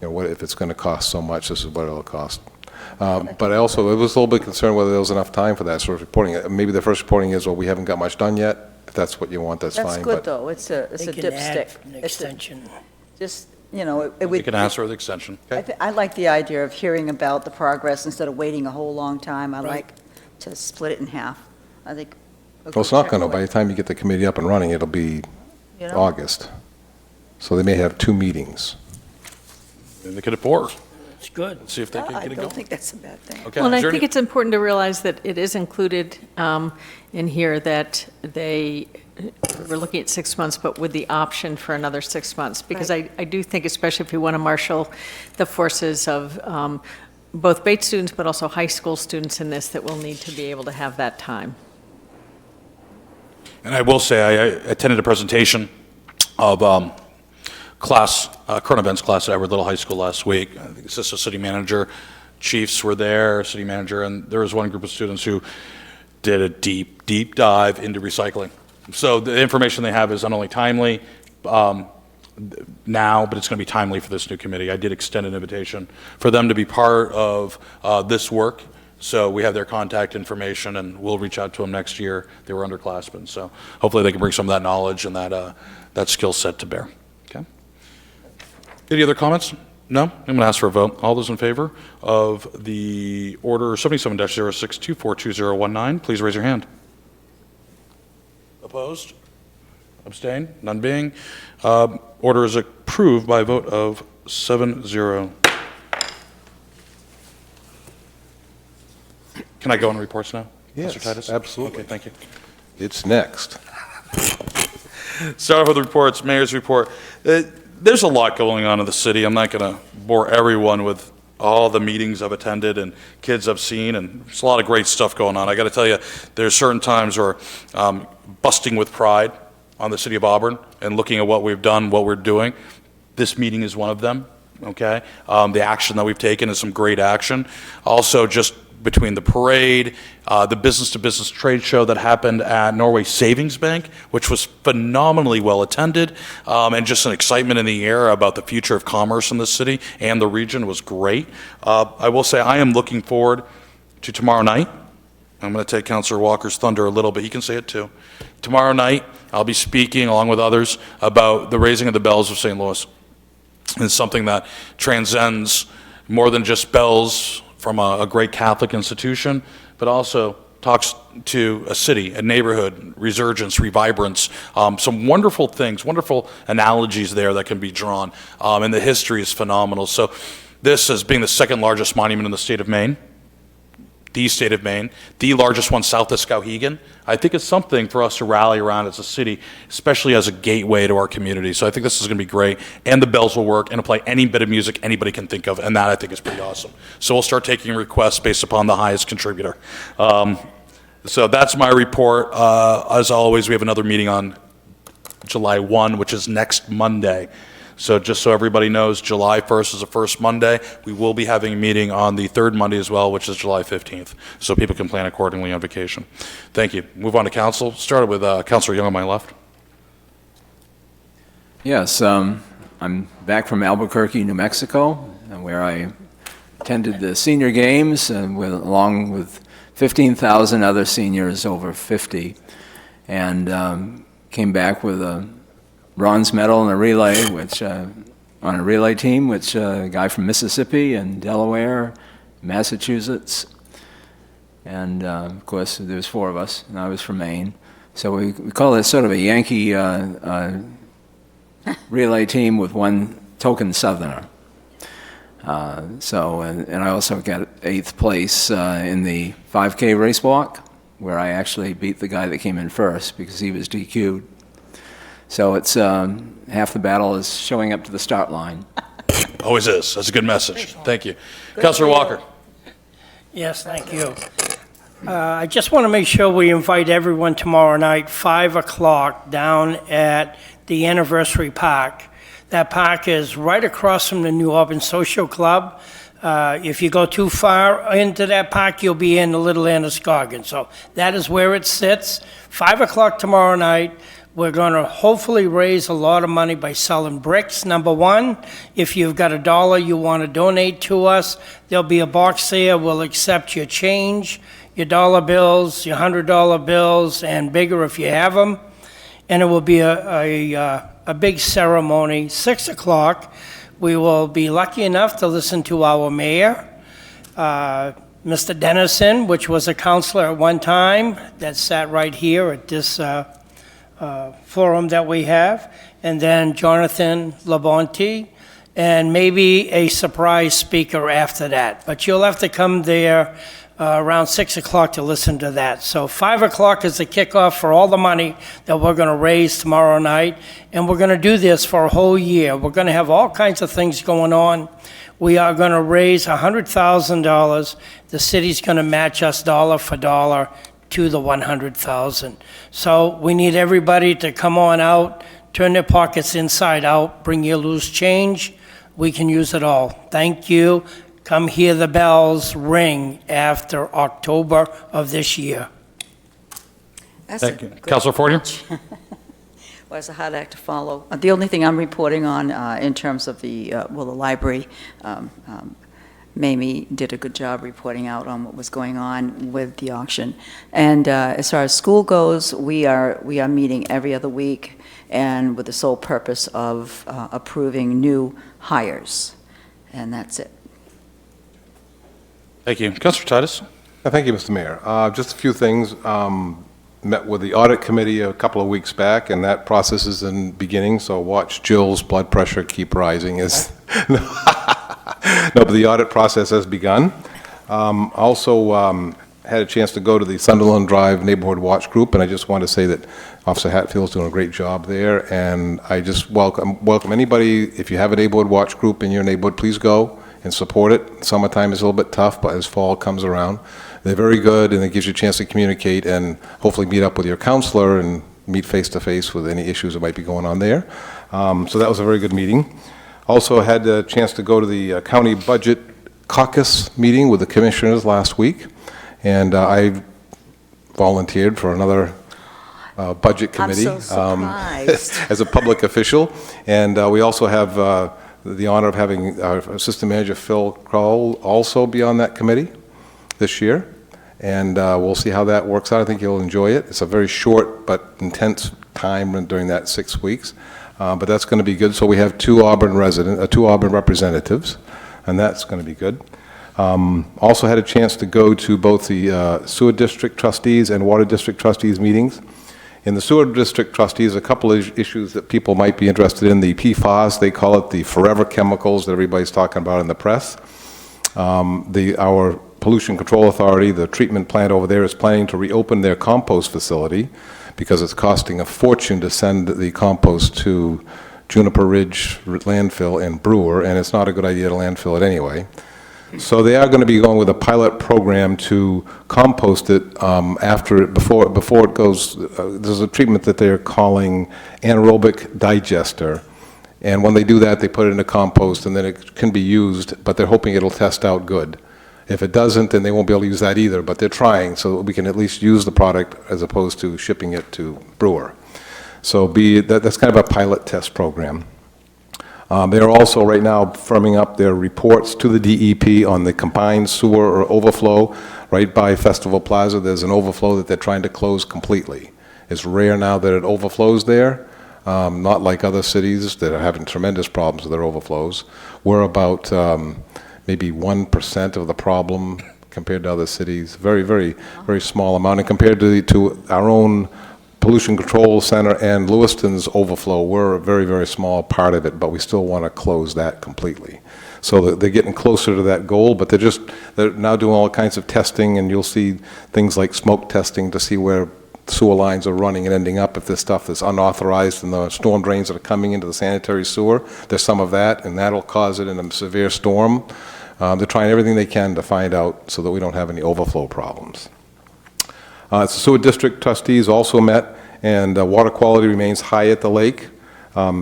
What if it's going to cost so much, this is what it'll cost. But I also was a little bit concerned whether there was enough time for that sort of reporting. Maybe the first reporting is, well, we haven't got much done yet. If that's what you want, that's fine. That's good, though. It's a They can add dipstick. an It's a- extension. Just, it We would. can ask for the extension. Okay. I like the idea of hearing about the progress instead of waiting a whole long time. I Right. like to split it in half. I think. a Well, it's good not going to. check By the time you get the committee up and running, it'll be You know? August. So they may have 2 meetings. Maybe they could have 4. It's good. See if they can I get it don't going. think that's a bad thing. Okay. Well, and is I there think any- it's important to realize that it is included in here that we're looking at 6 months, but with the option for another 6 months. Because I do think, especially if we want to marshal the forces of both Bates students, but also high school students in this, that we'll need to be able to have that time. And I will say, I attended a presentation of current events class at Edward Little High School last week. I think assistant city manager, chiefs were there, city manager, and there was one group of students who did a deep, deep dive into recycling. So the information they have is not only timely now, but it's going to be timely for this new committee. I did extend an invitation for them to be part of this work. So we have their contact information, and we'll reach out to them next year. They were underclassmen, so hopefully they can bring some of that knowledge and that skill set to bear. Okay. Any other comments? No? I'm going to ask for a vote. All those in favor of the order 77-06242019, please raise your hand. Opposed? Abstain? None being. Order is approved by a vote of 7-0. Can I go on reports now? Yes, Mr. Titus? absolutely. Okay, thank you. It's next. Start off with the reports, mayor's report. There's a lot going on in the city. I'm not going to bore everyone with all the meetings I've attended and kids I've seen, and there's a lot of great stuff going on. I got to tell you, there's certain times where busting with pride on the city of Auburn and looking at what we've done, what we're doing. This meeting is one of them, okay? The action that we've taken is some great action. Also, just between the parade, the business-to-business trade show that happened at Norway Savings Bank, which was phenomenally well attended, and just an excitement in the air about the future of commerce in the city and the region was great. I will say I am looking forward to tomorrow night. I'm going to take Councilor Walker's thunder a little bit. He can say it too. Tomorrow night, I'll be speaking along with others about the raising of the bells of St. Louis. It's something that transcends more than just bells from a great Catholic institution, but also talks to a city, a neighborhood, resurgence, revibrance, some wonderful things, wonderful analogies there that can be drawn, and the history is phenomenal. So this, as being the second largest monument in the state of Maine, the largest one south of Skowhegan, I think it's something for us to rally around as a city, especially as a gateway to our community. So I think this is going to be great, and the bells will work, and it'll play any bit of music anybody can think of, and that I think is pretty awesome. So we'll start taking requests based upon the highest contributor. So that's my report. As always, we have another meeting on July 1, which is next Monday. So just so everybody knows, July 1st is the first Monday. We will be having a meeting on the third Monday as well, which is July 15th, so people can plan accordingly on vacation. Thank you. Move on to council. Started with Councilor Young on my left. Yes, I'm back from Albuquerque, New Mexico, where I attended the senior games along with 15,000 other seniors over 50, and came back with a bronze medal in a relay, on a relay team, which a guy from Mississippi and Delaware, Massachusetts, and of course there was 4 of us, and I was from Maine. So we call it sort of a Yankee relay team with one token Southerner. And I also got 8th place in the 5K race walk, where I actually beat the guy that came in first because he was DQ'd. So it's half the battle is showing up to the start line. Always is. That's a good message. Thank you. Councilor Walker. Yes, thank you. I just want to make sure we invite everyone tomorrow night, 5 o'clock, down at the Anniversary Park. That park is right across from the New Auburn Social Club. If you go too far into that park, you'll be in the Little Androscoggin. So that is where it sits. 5 o'clock tomorrow night. We're going to hopefully raise a lot of money by selling bricks, number one. If you've got $1 you want to donate to us, there'll be a box there. We'll accept your change, your dollar bills, your $100 bills, and bigger if you have them. And it will be a big ceremony. 6 o'clock, we will be lucky enough to listen to our mayor, Mr. Dennison, which was a counselor at one time that sat right here at this forum that we have, and then Jonathan Labonte, and maybe a surprise speaker after that. But you'll have to come there around 6 o'clock to listen to that. So 5 o'clock is the kickoff for all the money that we're going to raise tomorrow night, and we're going to do this for a whole year. We're going to have all kinds of things going on. We are going to raise $100,000. The city's going to match us dollar for dollar to the 100,000. So we need everybody to come on out, turn their pockets inside out, bring your loose change. We can use it all. Thank you. Come hear the bells ring after October of this year. Thank you. Councilor Fortier? Well, it's a hard act to follow. The only thing I'm reporting on in terms of the library, Mamie did a good job reporting out on what was going on with the auction. And as far as school goes, we are meeting every other week, and with the sole purpose of approving new hires. And that's it. Thank you. Councilor Titus? Thank you, Mr. Mayor. Just a few things. Met with the audit committee a couple of weeks back, and that process is in beginning, so watch Jill's blood pressure keep rising. No, but the audit process has begun. Also had a chance to go to the Sunderland Drive Neighborhood Watch Group, and I just want to say that Officer Hatfield's doing a great job there, and I just welcome anybody. If you have a neighborhood watch group in your neighborhood, please go and support it. Summertime is a little bit tough, but as fall comes around, they're very good, and it gives you a chance to communicate and hopefully meet up with your counselor and meet face-to-face with any issues that might be going on there. So that was a very good meeting. Also had a chance to go to the county budget caucus meeting with the commissioners last week, and I volunteered for another budget committee. I'm so surprised. As a public official. And we also have the honor of having our Assistant Manager Phil Kroll also be on that committee this year. And we'll see how that works out. I think you'll enjoy it. It's a very short but intense time during that 6 weeks. But that's going to be good. So we have two Auburn representatives, and that's going to be good. Also had a chance to go to both the Sewer District Trustees and Water District Trustees meetings. In the Sewer District Trustees, a couple of issues that people might be interested in. The PFAS, they call it the forever chemicals that everybody's talking about in the press. Our Pollution Control Authority, the treatment plant over there, is planning to reopen their compost facility because it's costing a fortune to send the compost to Juniper Ridge landfill in Brewer, and it's not a good idea to landfill it anyway. So they are going to be going with a pilot program to compost it before it goes. There's a treatment that they're calling anaerobic digester, and when they do that, they put it in a compost, and then it can be used. But they're hoping it'll test out good. If it doesn't, then they won't be able to use that either. But they're trying, so that we can at least use the product as opposed to shipping it to Brewer. So that's kind of a pilot test program. They're also right now firming up their reports to the DEP on the combined sewer or overflow right by Festival Plaza. There's an overflow that they're trying to close completely. It's rare now that it overflows there, not like other cities that are having tremendous problems with their overflows. We're about maybe 1% of the problem compared to other cities. Very, very, very small amount. And compared to our own Pollution Control Center and Lewiston's overflow, we're a very, very small part of it, but we still want to close that completely. So they're getting closer to that goal, but they're now doing all kinds of testing, and you'll see things like smoke testing to see where sewer lines are running and ending up if this stuff is unauthorized and the storm drains that are coming into the sanitary sewer. There's some of that, and that'll cause it in a severe storm. They're trying everything they can to find out so that we don't have any overflow problems. The Sewer District Trustees also met, and water quality remains high at the lake.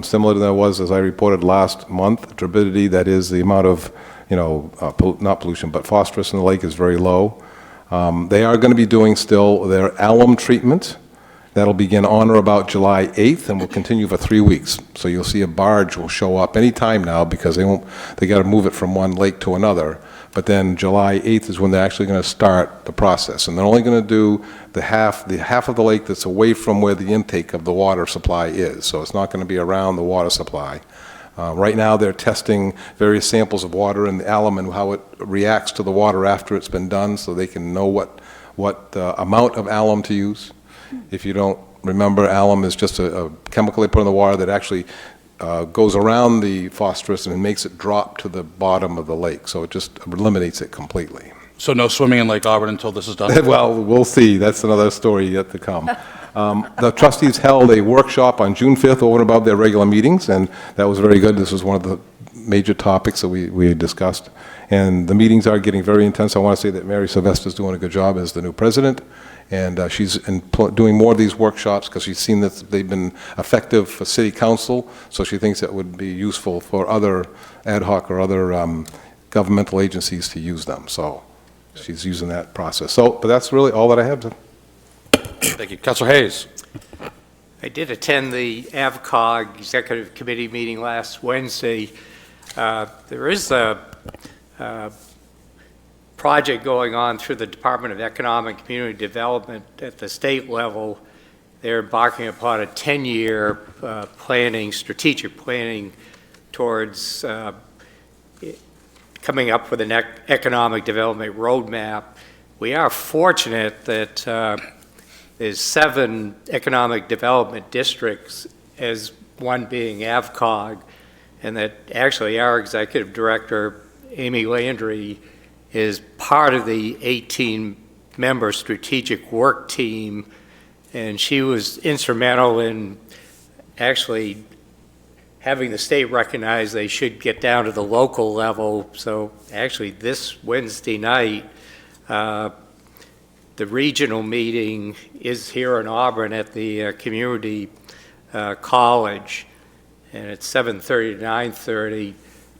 similar to that was, as I reported last month, turbidity, that is the amount of, not pollution, but phosphorus in the lake is very low. They are going to be doing still their alum treatment. That'll begin on or about July 8th and will continue for 3 weeks. So you'll see a barge will show up any time now because they got to move it from one lake to another. But then July 8th is when they're actually going to start the process. And they're only going to do the half of the lake that's away from where the intake of the water supply is. So it's not going to be around the water supply. Right now, they're testing various samples of water and the alum and how it reacts to the water after it's been done, so they can know what amount of alum to use. If you don't remember, alum is just a chemical they put in the water that actually goes around the phosphorus and makes it drop to the bottom of the lake, so it just eliminates it completely. So no swimming in Lake Auburn until this is done? Well, we'll see. That's another story yet to come. The trustees held a workshop on June 5th over and above their regular meetings, and that was very good. This was one of the major topics that we discussed. And the meetings are getting very intense. I want to say that Mary Sylvester is doing a good job as the new president, and she's doing more of these workshops because she's seen that they've been effective for city council, so she thinks that would be useful for other ad hoc or other governmental agencies to use them. So she's using that process. But that's really all that I have. Thank you. Councilor Hayes. I did attend the AVCOG Executive Committee meeting last Wednesday. There is a project going on through the Department of Economic and Community Development at the state level. They're embarking upon a 10-year strategic planning towards coming up with an economic development roadmap. We are fortunate that there's 7 economic development districts, as one being AVCOG, and that actually our executive director, Amy Landry, is part of the 18-member strategic work team, and she was instrumental in actually having the state recognize they should get down to the local level. So actually this Wednesday night, the regional meeting is here in Auburn at the community college, and it's 7:30 to 9:30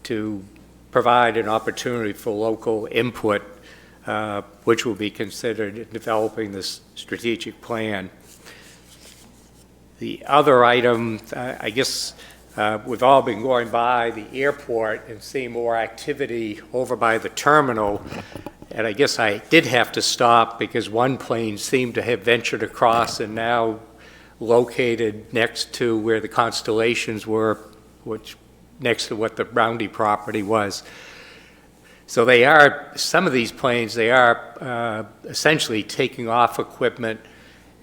to provide an opportunity for local input, which will be considered in developing this strategic plan. The other item, I guess we've all been going by the airport and seeing more activity over by the terminal. And I guess I did have to stop because one plane seemed to have ventured across and now located next to where the Constellations were, which next to what the Roundy property was. So they are, some of these planes, they are essentially taking off equipment,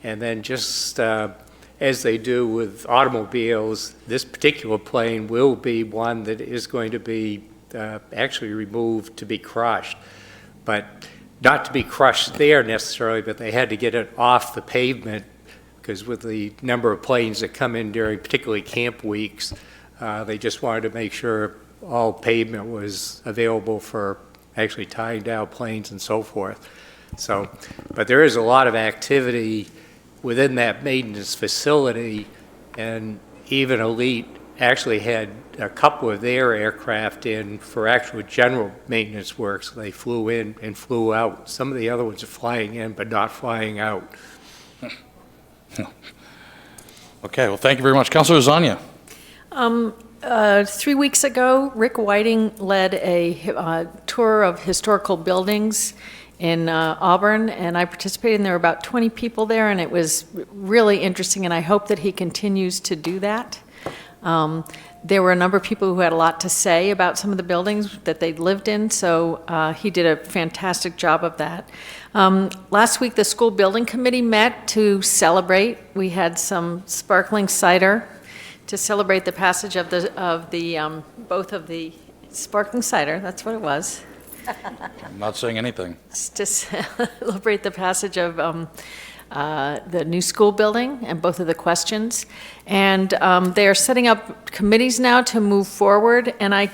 and then just as they do with automobiles, this particular plane will be one that is going to be actually removed to be crushed. But not to be crushed there necessarily, but they had to get it off the pavement because with the number of planes that come in during particularly camp weeks, they just wanted to make sure all pavement was available for actually tying down planes and so forth. So, but there is a lot of activity within that maintenance facility, and even Elite actually had a couple of their aircraft in for actual general maintenance work, so they flew in and flew out. Some of the other ones are flying in but not flying out. Okay, well, thank you very much. Councilor Zania. 3 weeks ago, Rick Whiting led a tour of historical buildings in Auburn, and I participated, and there were about 20 people there, and it was really interesting, and I hope that he continues to do that. There were a number of people who had a lot to say about some of the buildings that they'd lived in, so he did a fantastic job of that. Last week, the school building committee met to celebrate. We had some sparkling cider to celebrate the passage of both of the sparkling cider. That's what it was. I'm not saying anything. To celebrate the passage of the new school building and both of the questions. And they are setting up committees now to move forward, and I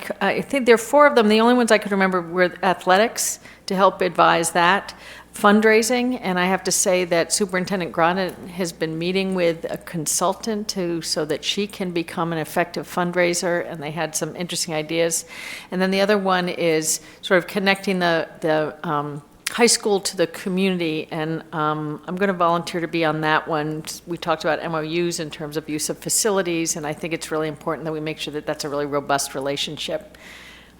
think there are 4 of them. The only ones I could remember were athletics, to help advise that, fundraising, and I have to say that Superintendent Grana has been meeting with a consultant so that she can become an effective fundraiser, and they had some interesting ideas. And then the other one is sort of connecting the high school to the community, and I'm going to volunteer to be on that one. We talked about MOUs in terms of use of facilities, and I think it's really important that we make sure that that's a really robust relationship.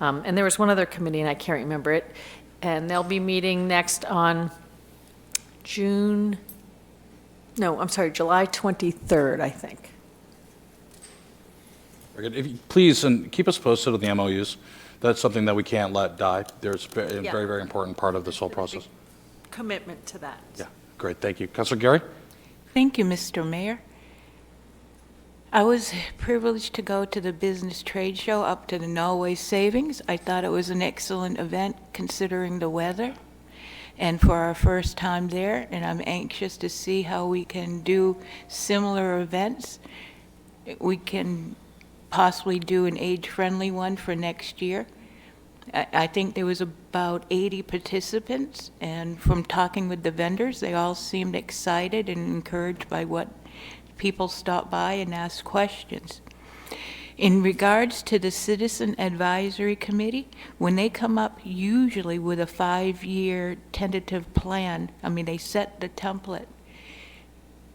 And there was one other committee, and I can't remember it, and they'll be meeting next on July 23rd, I think. Very good. If you, please, and keep us posted on the MOUs. That's something that we can't let die. There's a very, very important part of this whole process. Commitment to that. Yeah, great, thank you. Councilor Gary? Thank you, Mr. Mayor. I was privileged to go to the business trade show up to the Norway Savings. I thought it was an excellent event considering the weather and for our first time there, and I'm anxious to see how we can do similar events. We can possibly do an age-friendly one for next year. I think there was about 80 participants, and from talking with the vendors, they all seemed excited and encouraged by what people stopped by and asked questions. In regards to the Citizen Advisory Committee, when they come up usually with a 5-year tentative plan, I mean, they set the template.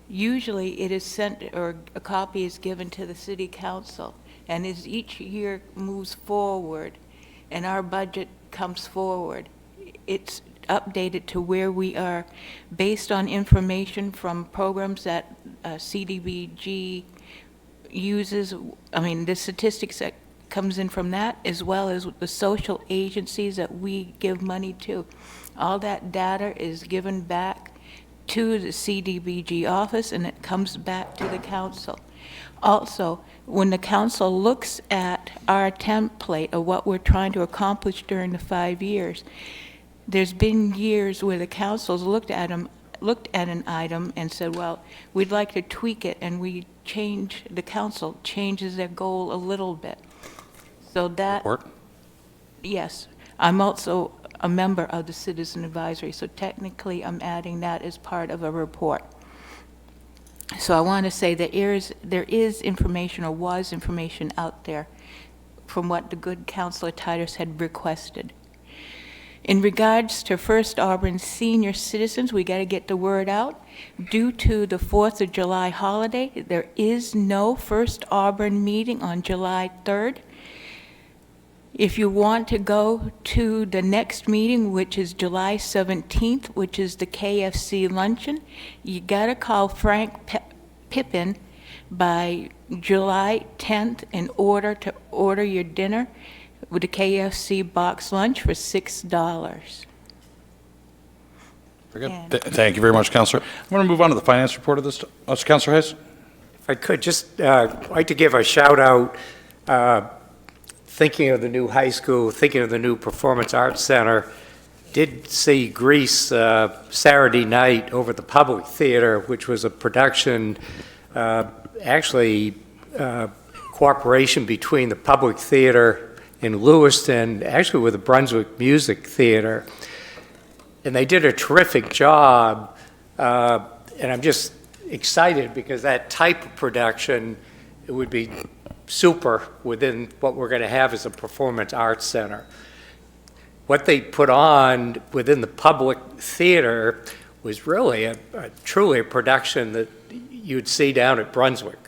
Usually it is sent, or a copy is given to the City Council, and as each year moves forward and our budget comes forward, it's updated to where we are based on information from programs that CDBG uses. I mean, the statistics that comes in from that, as well as the social agencies that we give money to. All that data is given back to the CDBG office, and it comes back to the council. Also, when the council looks at our template of what we're trying to accomplish during the 5 years, there's been years where the council's looked at an item and said, well, we'd like to tweak it, and the council changes their goal a little bit. So that, Report? yes, I'm also a member of the Citizen Advisory, so technically I'm adding that as part of a report. So I want to say that there is information, or was information out there from what the good Councilor Titus had requested. In regards to First Auburn senior citizens, we got to get the word out. Due to the 4th of July holiday, there is no First Auburn meeting on July 3rd. If you want to go to the next meeting, which is July 17th, which is the KFC luncheon, you got to call Frank Pippin by July 10th in order to order your dinner with a KFC box lunch for $6. Very good. Thank you very much, Councilor. I'm going to move on to the finance report of this. Councilor Hayes? If I could, just like to give a shout out, thinking of the new high school, thinking of the new Performance Arts Center. Did see Grease Saturday night over at the Public Theater, which was a production, cooperation between the Public Theater in Lewiston, actually with the Brunswick Music Theater. And they did a terrific job, and I'm just excited because that type of production, it would be super within what we're going to have as a performance arts center. What they put on within the Public Theater was really truly a production that you'd see down at Brunswick.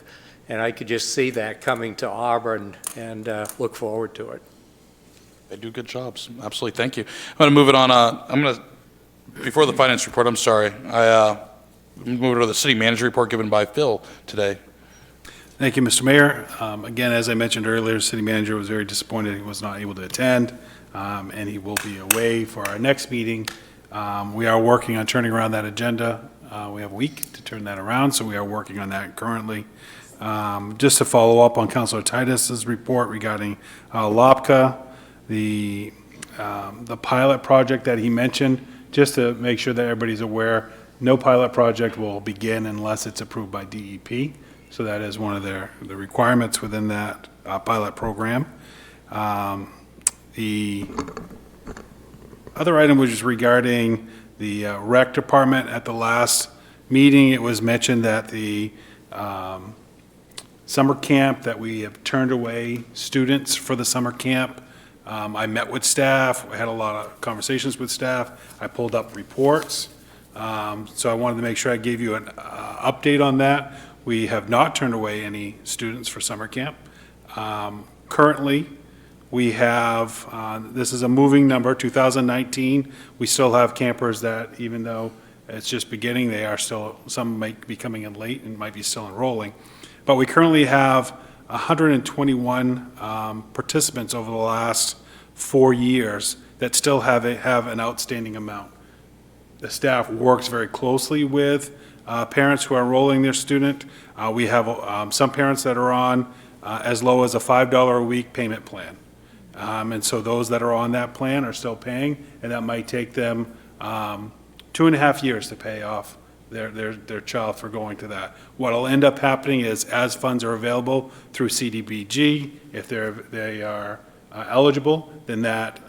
And I could just see that coming to Auburn, and look forward to it. They do good jobs. Absolutely. Thank you. I'm going to move it on. Before the finance report, I'm sorry. I'm moving to the city manager report given by Phil today. Thank you, Mr. Mayor. Again, as I mentioned earlier, city manager was very disappointed he was not able to attend, and he will be away for our next meeting. We are working on turning around that agenda. We have a week to turn that around, so we are working on that currently. Just to follow up on Councilor Titus's report regarding LAPCA, the pilot project that he mentioned, just to make sure that everybody's aware, No pilot project will begin unless it's approved by DEP. So that is one of the requirements within that pilot program. The other item was just regarding the rec department. At the last meeting, it was mentioned that the summer camp, that we have turned away students for the summer camp. I met with staff, I had a lot of conversations with staff, I pulled up reports. So I wanted to make sure I gave you an update on that. We have not turned away any students for summer camp. Currently, we have, this is a moving number, 2019, we still have campers that, even though it's just beginning, they are still, some might be coming in late and might be still enrolling. But we currently have 121 participants over the last 4 years that still have an outstanding amount. The staff works very closely with parents who are enrolling their student. We have some parents that are on as low as a $5 a week payment plan. And so those that are on that plan are still paying, and that might take them 2.5 years to pay off their child for going to that. What will end up happening is, as funds are available through CDBG, if they are eligible, then that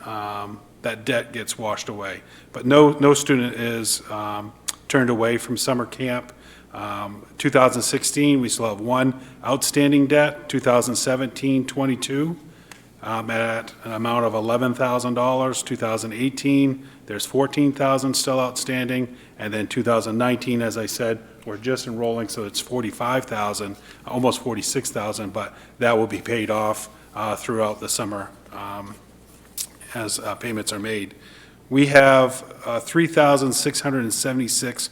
debt gets washed away. But no student is turned away from summer camp. 2016, we still have one outstanding debt. 2017, 22 at an amount of $11,000. 2018, there's $14,000 still outstanding. And then 2019, as I said, we're just enrolling, so it's $45,000, almost $46,000, but that will be paid off throughout the summer as payments are made. We have 3,676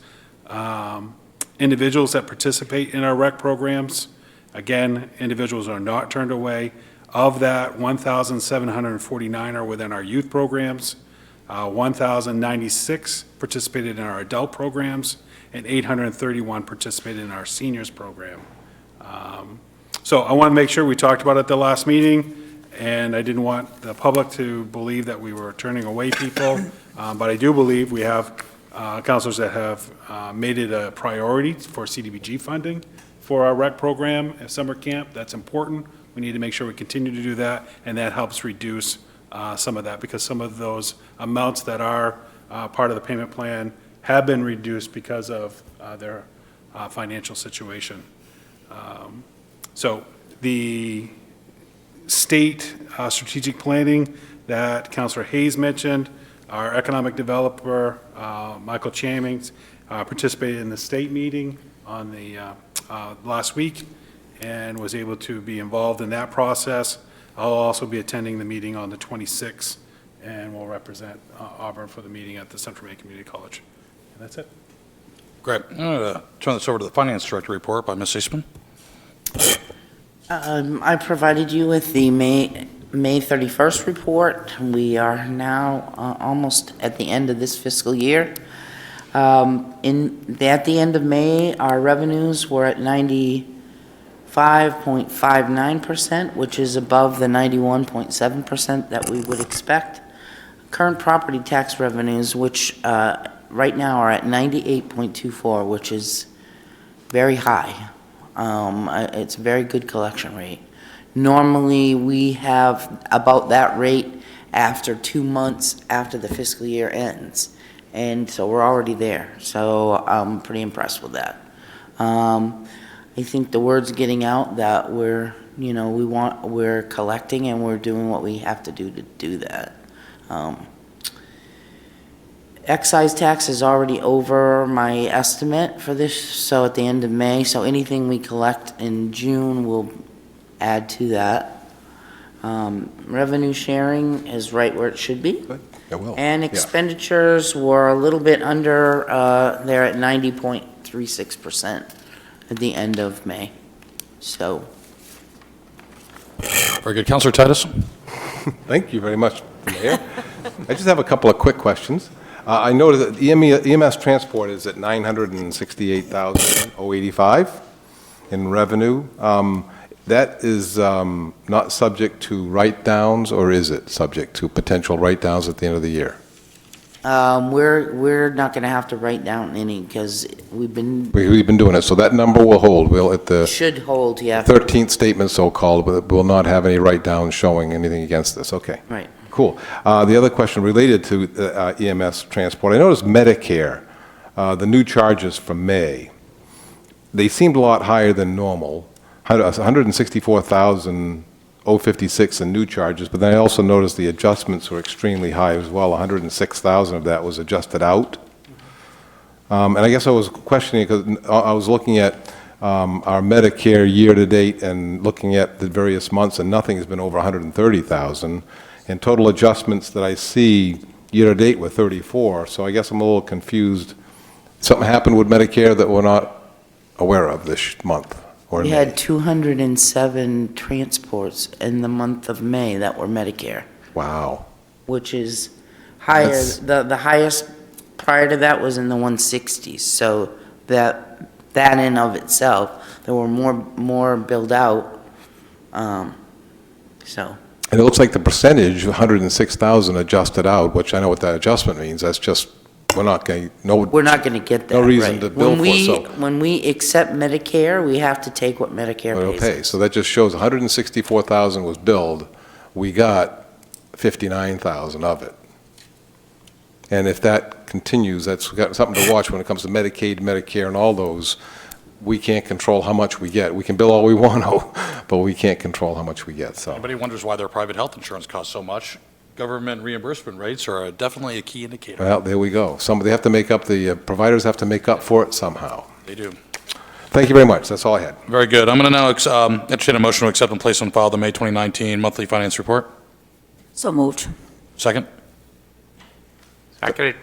individuals that participate in our rec programs. Again, individuals are not turned away. Of that, 1,749 are within our youth programs. 1,096 participated in our adult programs, and 831 participated in our seniors program. So I want to make sure we talked about it at the last meeting, and I didn't want the public to believe that we were turning away people, but I do believe we have counselors that have made it a priority for CDBG funding for our rec program at summer camp. That's important. We need to make sure we continue to do that, and that helps reduce some of that, because some of those amounts that are part of the payment plan have been reduced because of their financial situation. So the state strategic planning that Councilor Hayes mentioned, our economic developer, Michael Chamings, participated in the state meeting on the last week and was able to be involved in that process. I'll also be attending the meeting on the 26th, and will represent Auburn for the meeting at the Central Maine Community College. And that's it. Great. I'm going to turn this over to the Finance Director report by Ms. Eastman. I provided you with the May 31st report. We are now almost at the end of this fiscal year. At the end of May, our revenues were at 95.59%, which is above the 91.7% that we would expect. Current property tax revenues, which right now are at 98.24, which is very high. It's a very good collection rate. Normally, we have about that rate after 2 months after the fiscal year ends. And so we're already there. So I'm pretty impressed with that. I think the word's getting out that we're collecting and we're doing what we have to do that. Excise tax is already over my estimate for this, so at the end of May, so anything we collect in June will add to that. Revenue sharing is right where it should be. Good. It will. And Yeah. expenditures were a little bit under, they're at 90.36% at the end of May. So, Very good. Councilor Titus? Thank you very much, Mayor. I just have a couple of quick questions. I noticed that EMS transport is at $968,085 in revenue. That is not subject to write-downs, or is it subject to potential write-downs at the end of the year? We're not gonna have to write down any, because we've been, We've been doing it, so that number will hold. We'll, at the should hold, yeah. 13th statement so-called, but we'll not have any write-downs showing anything against this. Okay. Right. Cool. The other question related to EMS transport, I noticed Medicare, the new charges from May, they seemed a lot higher than normal, 164,056 in new charges, but then I also noticed the adjustments were extremely high as well. 106,000 of that was adjusted out. And I guess I was questioning, because I was looking at our Medicare year-to-date and looking at the various months, and nothing has been over 130,000. And total adjustments that I see year-to-date were 34, so I guess I'm a little confused. Something happened with Medicare that we're not aware of this month or We May? had 207 transports in the month of May that were Medicare, Wow. which is higher, That's- the highest prior to that was in the 160s, so that in of itself, there were more billed out, so. And it looks like the percentage, 106,000 adjusted out, which I know what that adjustment means, that's just, we're not going, no, We're not gonna get that, No reason right. to bill When for it, so- When we accept Medicare, we have to take what Medicare pays okay, us. so that just shows 164,000 was billed, we got 59,000 of it. And if that continues, that's got something to watch when it comes to Medicaid, Medicare, and all those. We can't control how much we get. We can bill all we want to, but we can't control how much we get, so. Anybody wonders why their private health insurance costs so much? Government reimbursement rates are definitely a key indicator. Well, there we go. They have to make up, the providers have to make up for it somehow. They do. Thank you very much, that's all I had. Very good. I'm going to now entertain a motion to accept and place on file the May 2019 monthly finance report. So moved. Second. Seconded.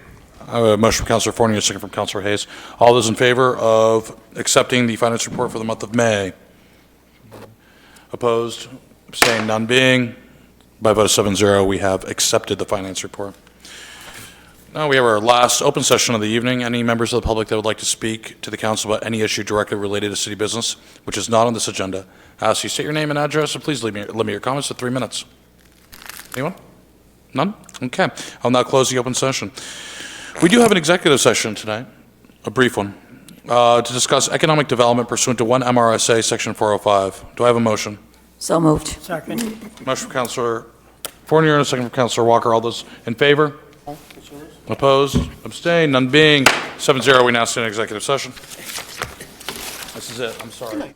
I have a motion from Councilor Forney, a second from Councilor Hayes. All those in favor of accepting the finance report for the month of May? Opposed? Abstained? None being. By a vote of 7-0, we have accepted the finance report. Now we have our last open session of the evening. Any members of the public that would like to speak to the council about any issue directly related to city business, which is not on this agenda, I ask you state your name and address, and please limit your comments to 3 minutes. Anyone? None? Okay. I'll now close the open session. We do have an executive session tonight, a brief one, to discuss economic development pursuant to 1 MRSA Section 405. Do I have a motion? So moved. Second. Motion from Councilor Fournier and a second from Councilor Walker. All those in favor? Opposed? Abstained? None being. 7-0, we now stand in executive session. This is it. I'm sorry.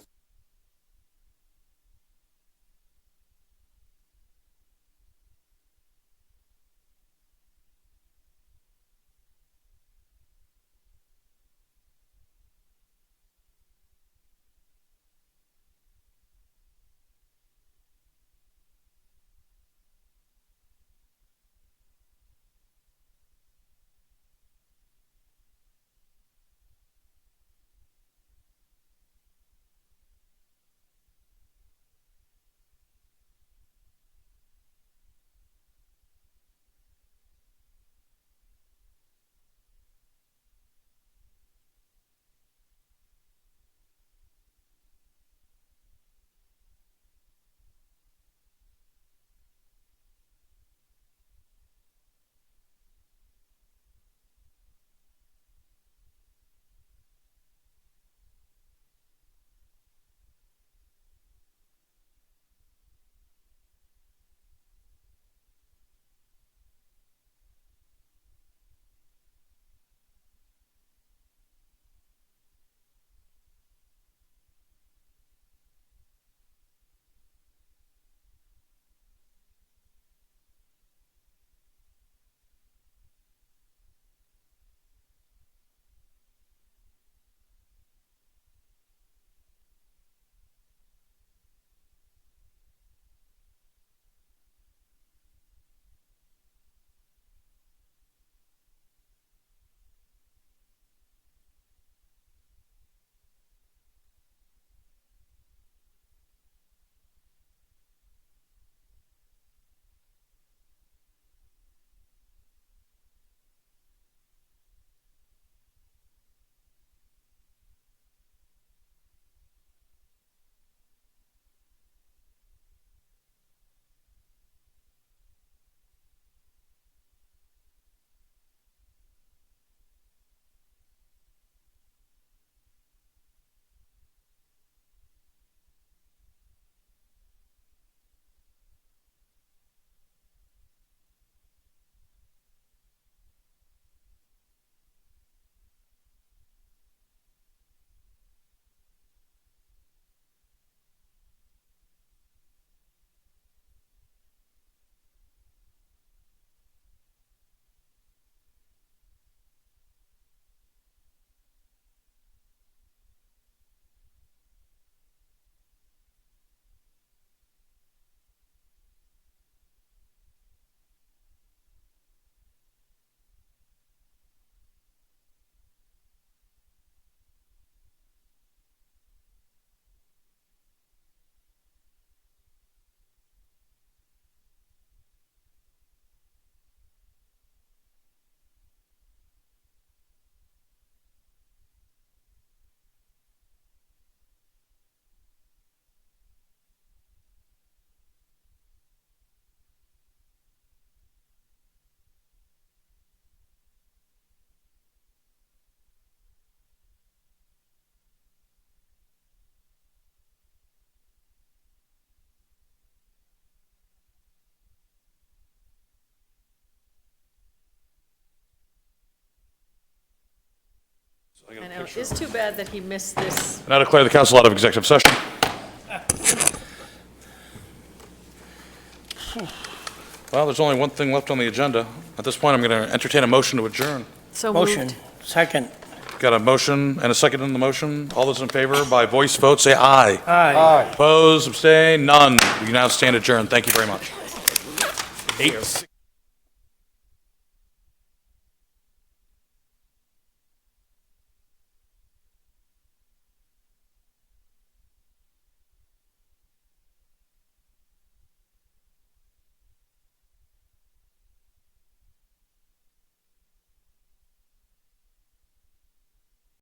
I got a I know, picture. it's too bad that he missed this. Now declare the council out of executive session. Well, there's only one thing left on the agenda. At this point, I'm going to entertain a motion to adjourn. So Motion, moved. second. Got a motion and a second on the motion. All those in favor by voice vote, say aye. Aye. Opposed, abstain, none. We now stand adjourned. Thank you very much. 8:06.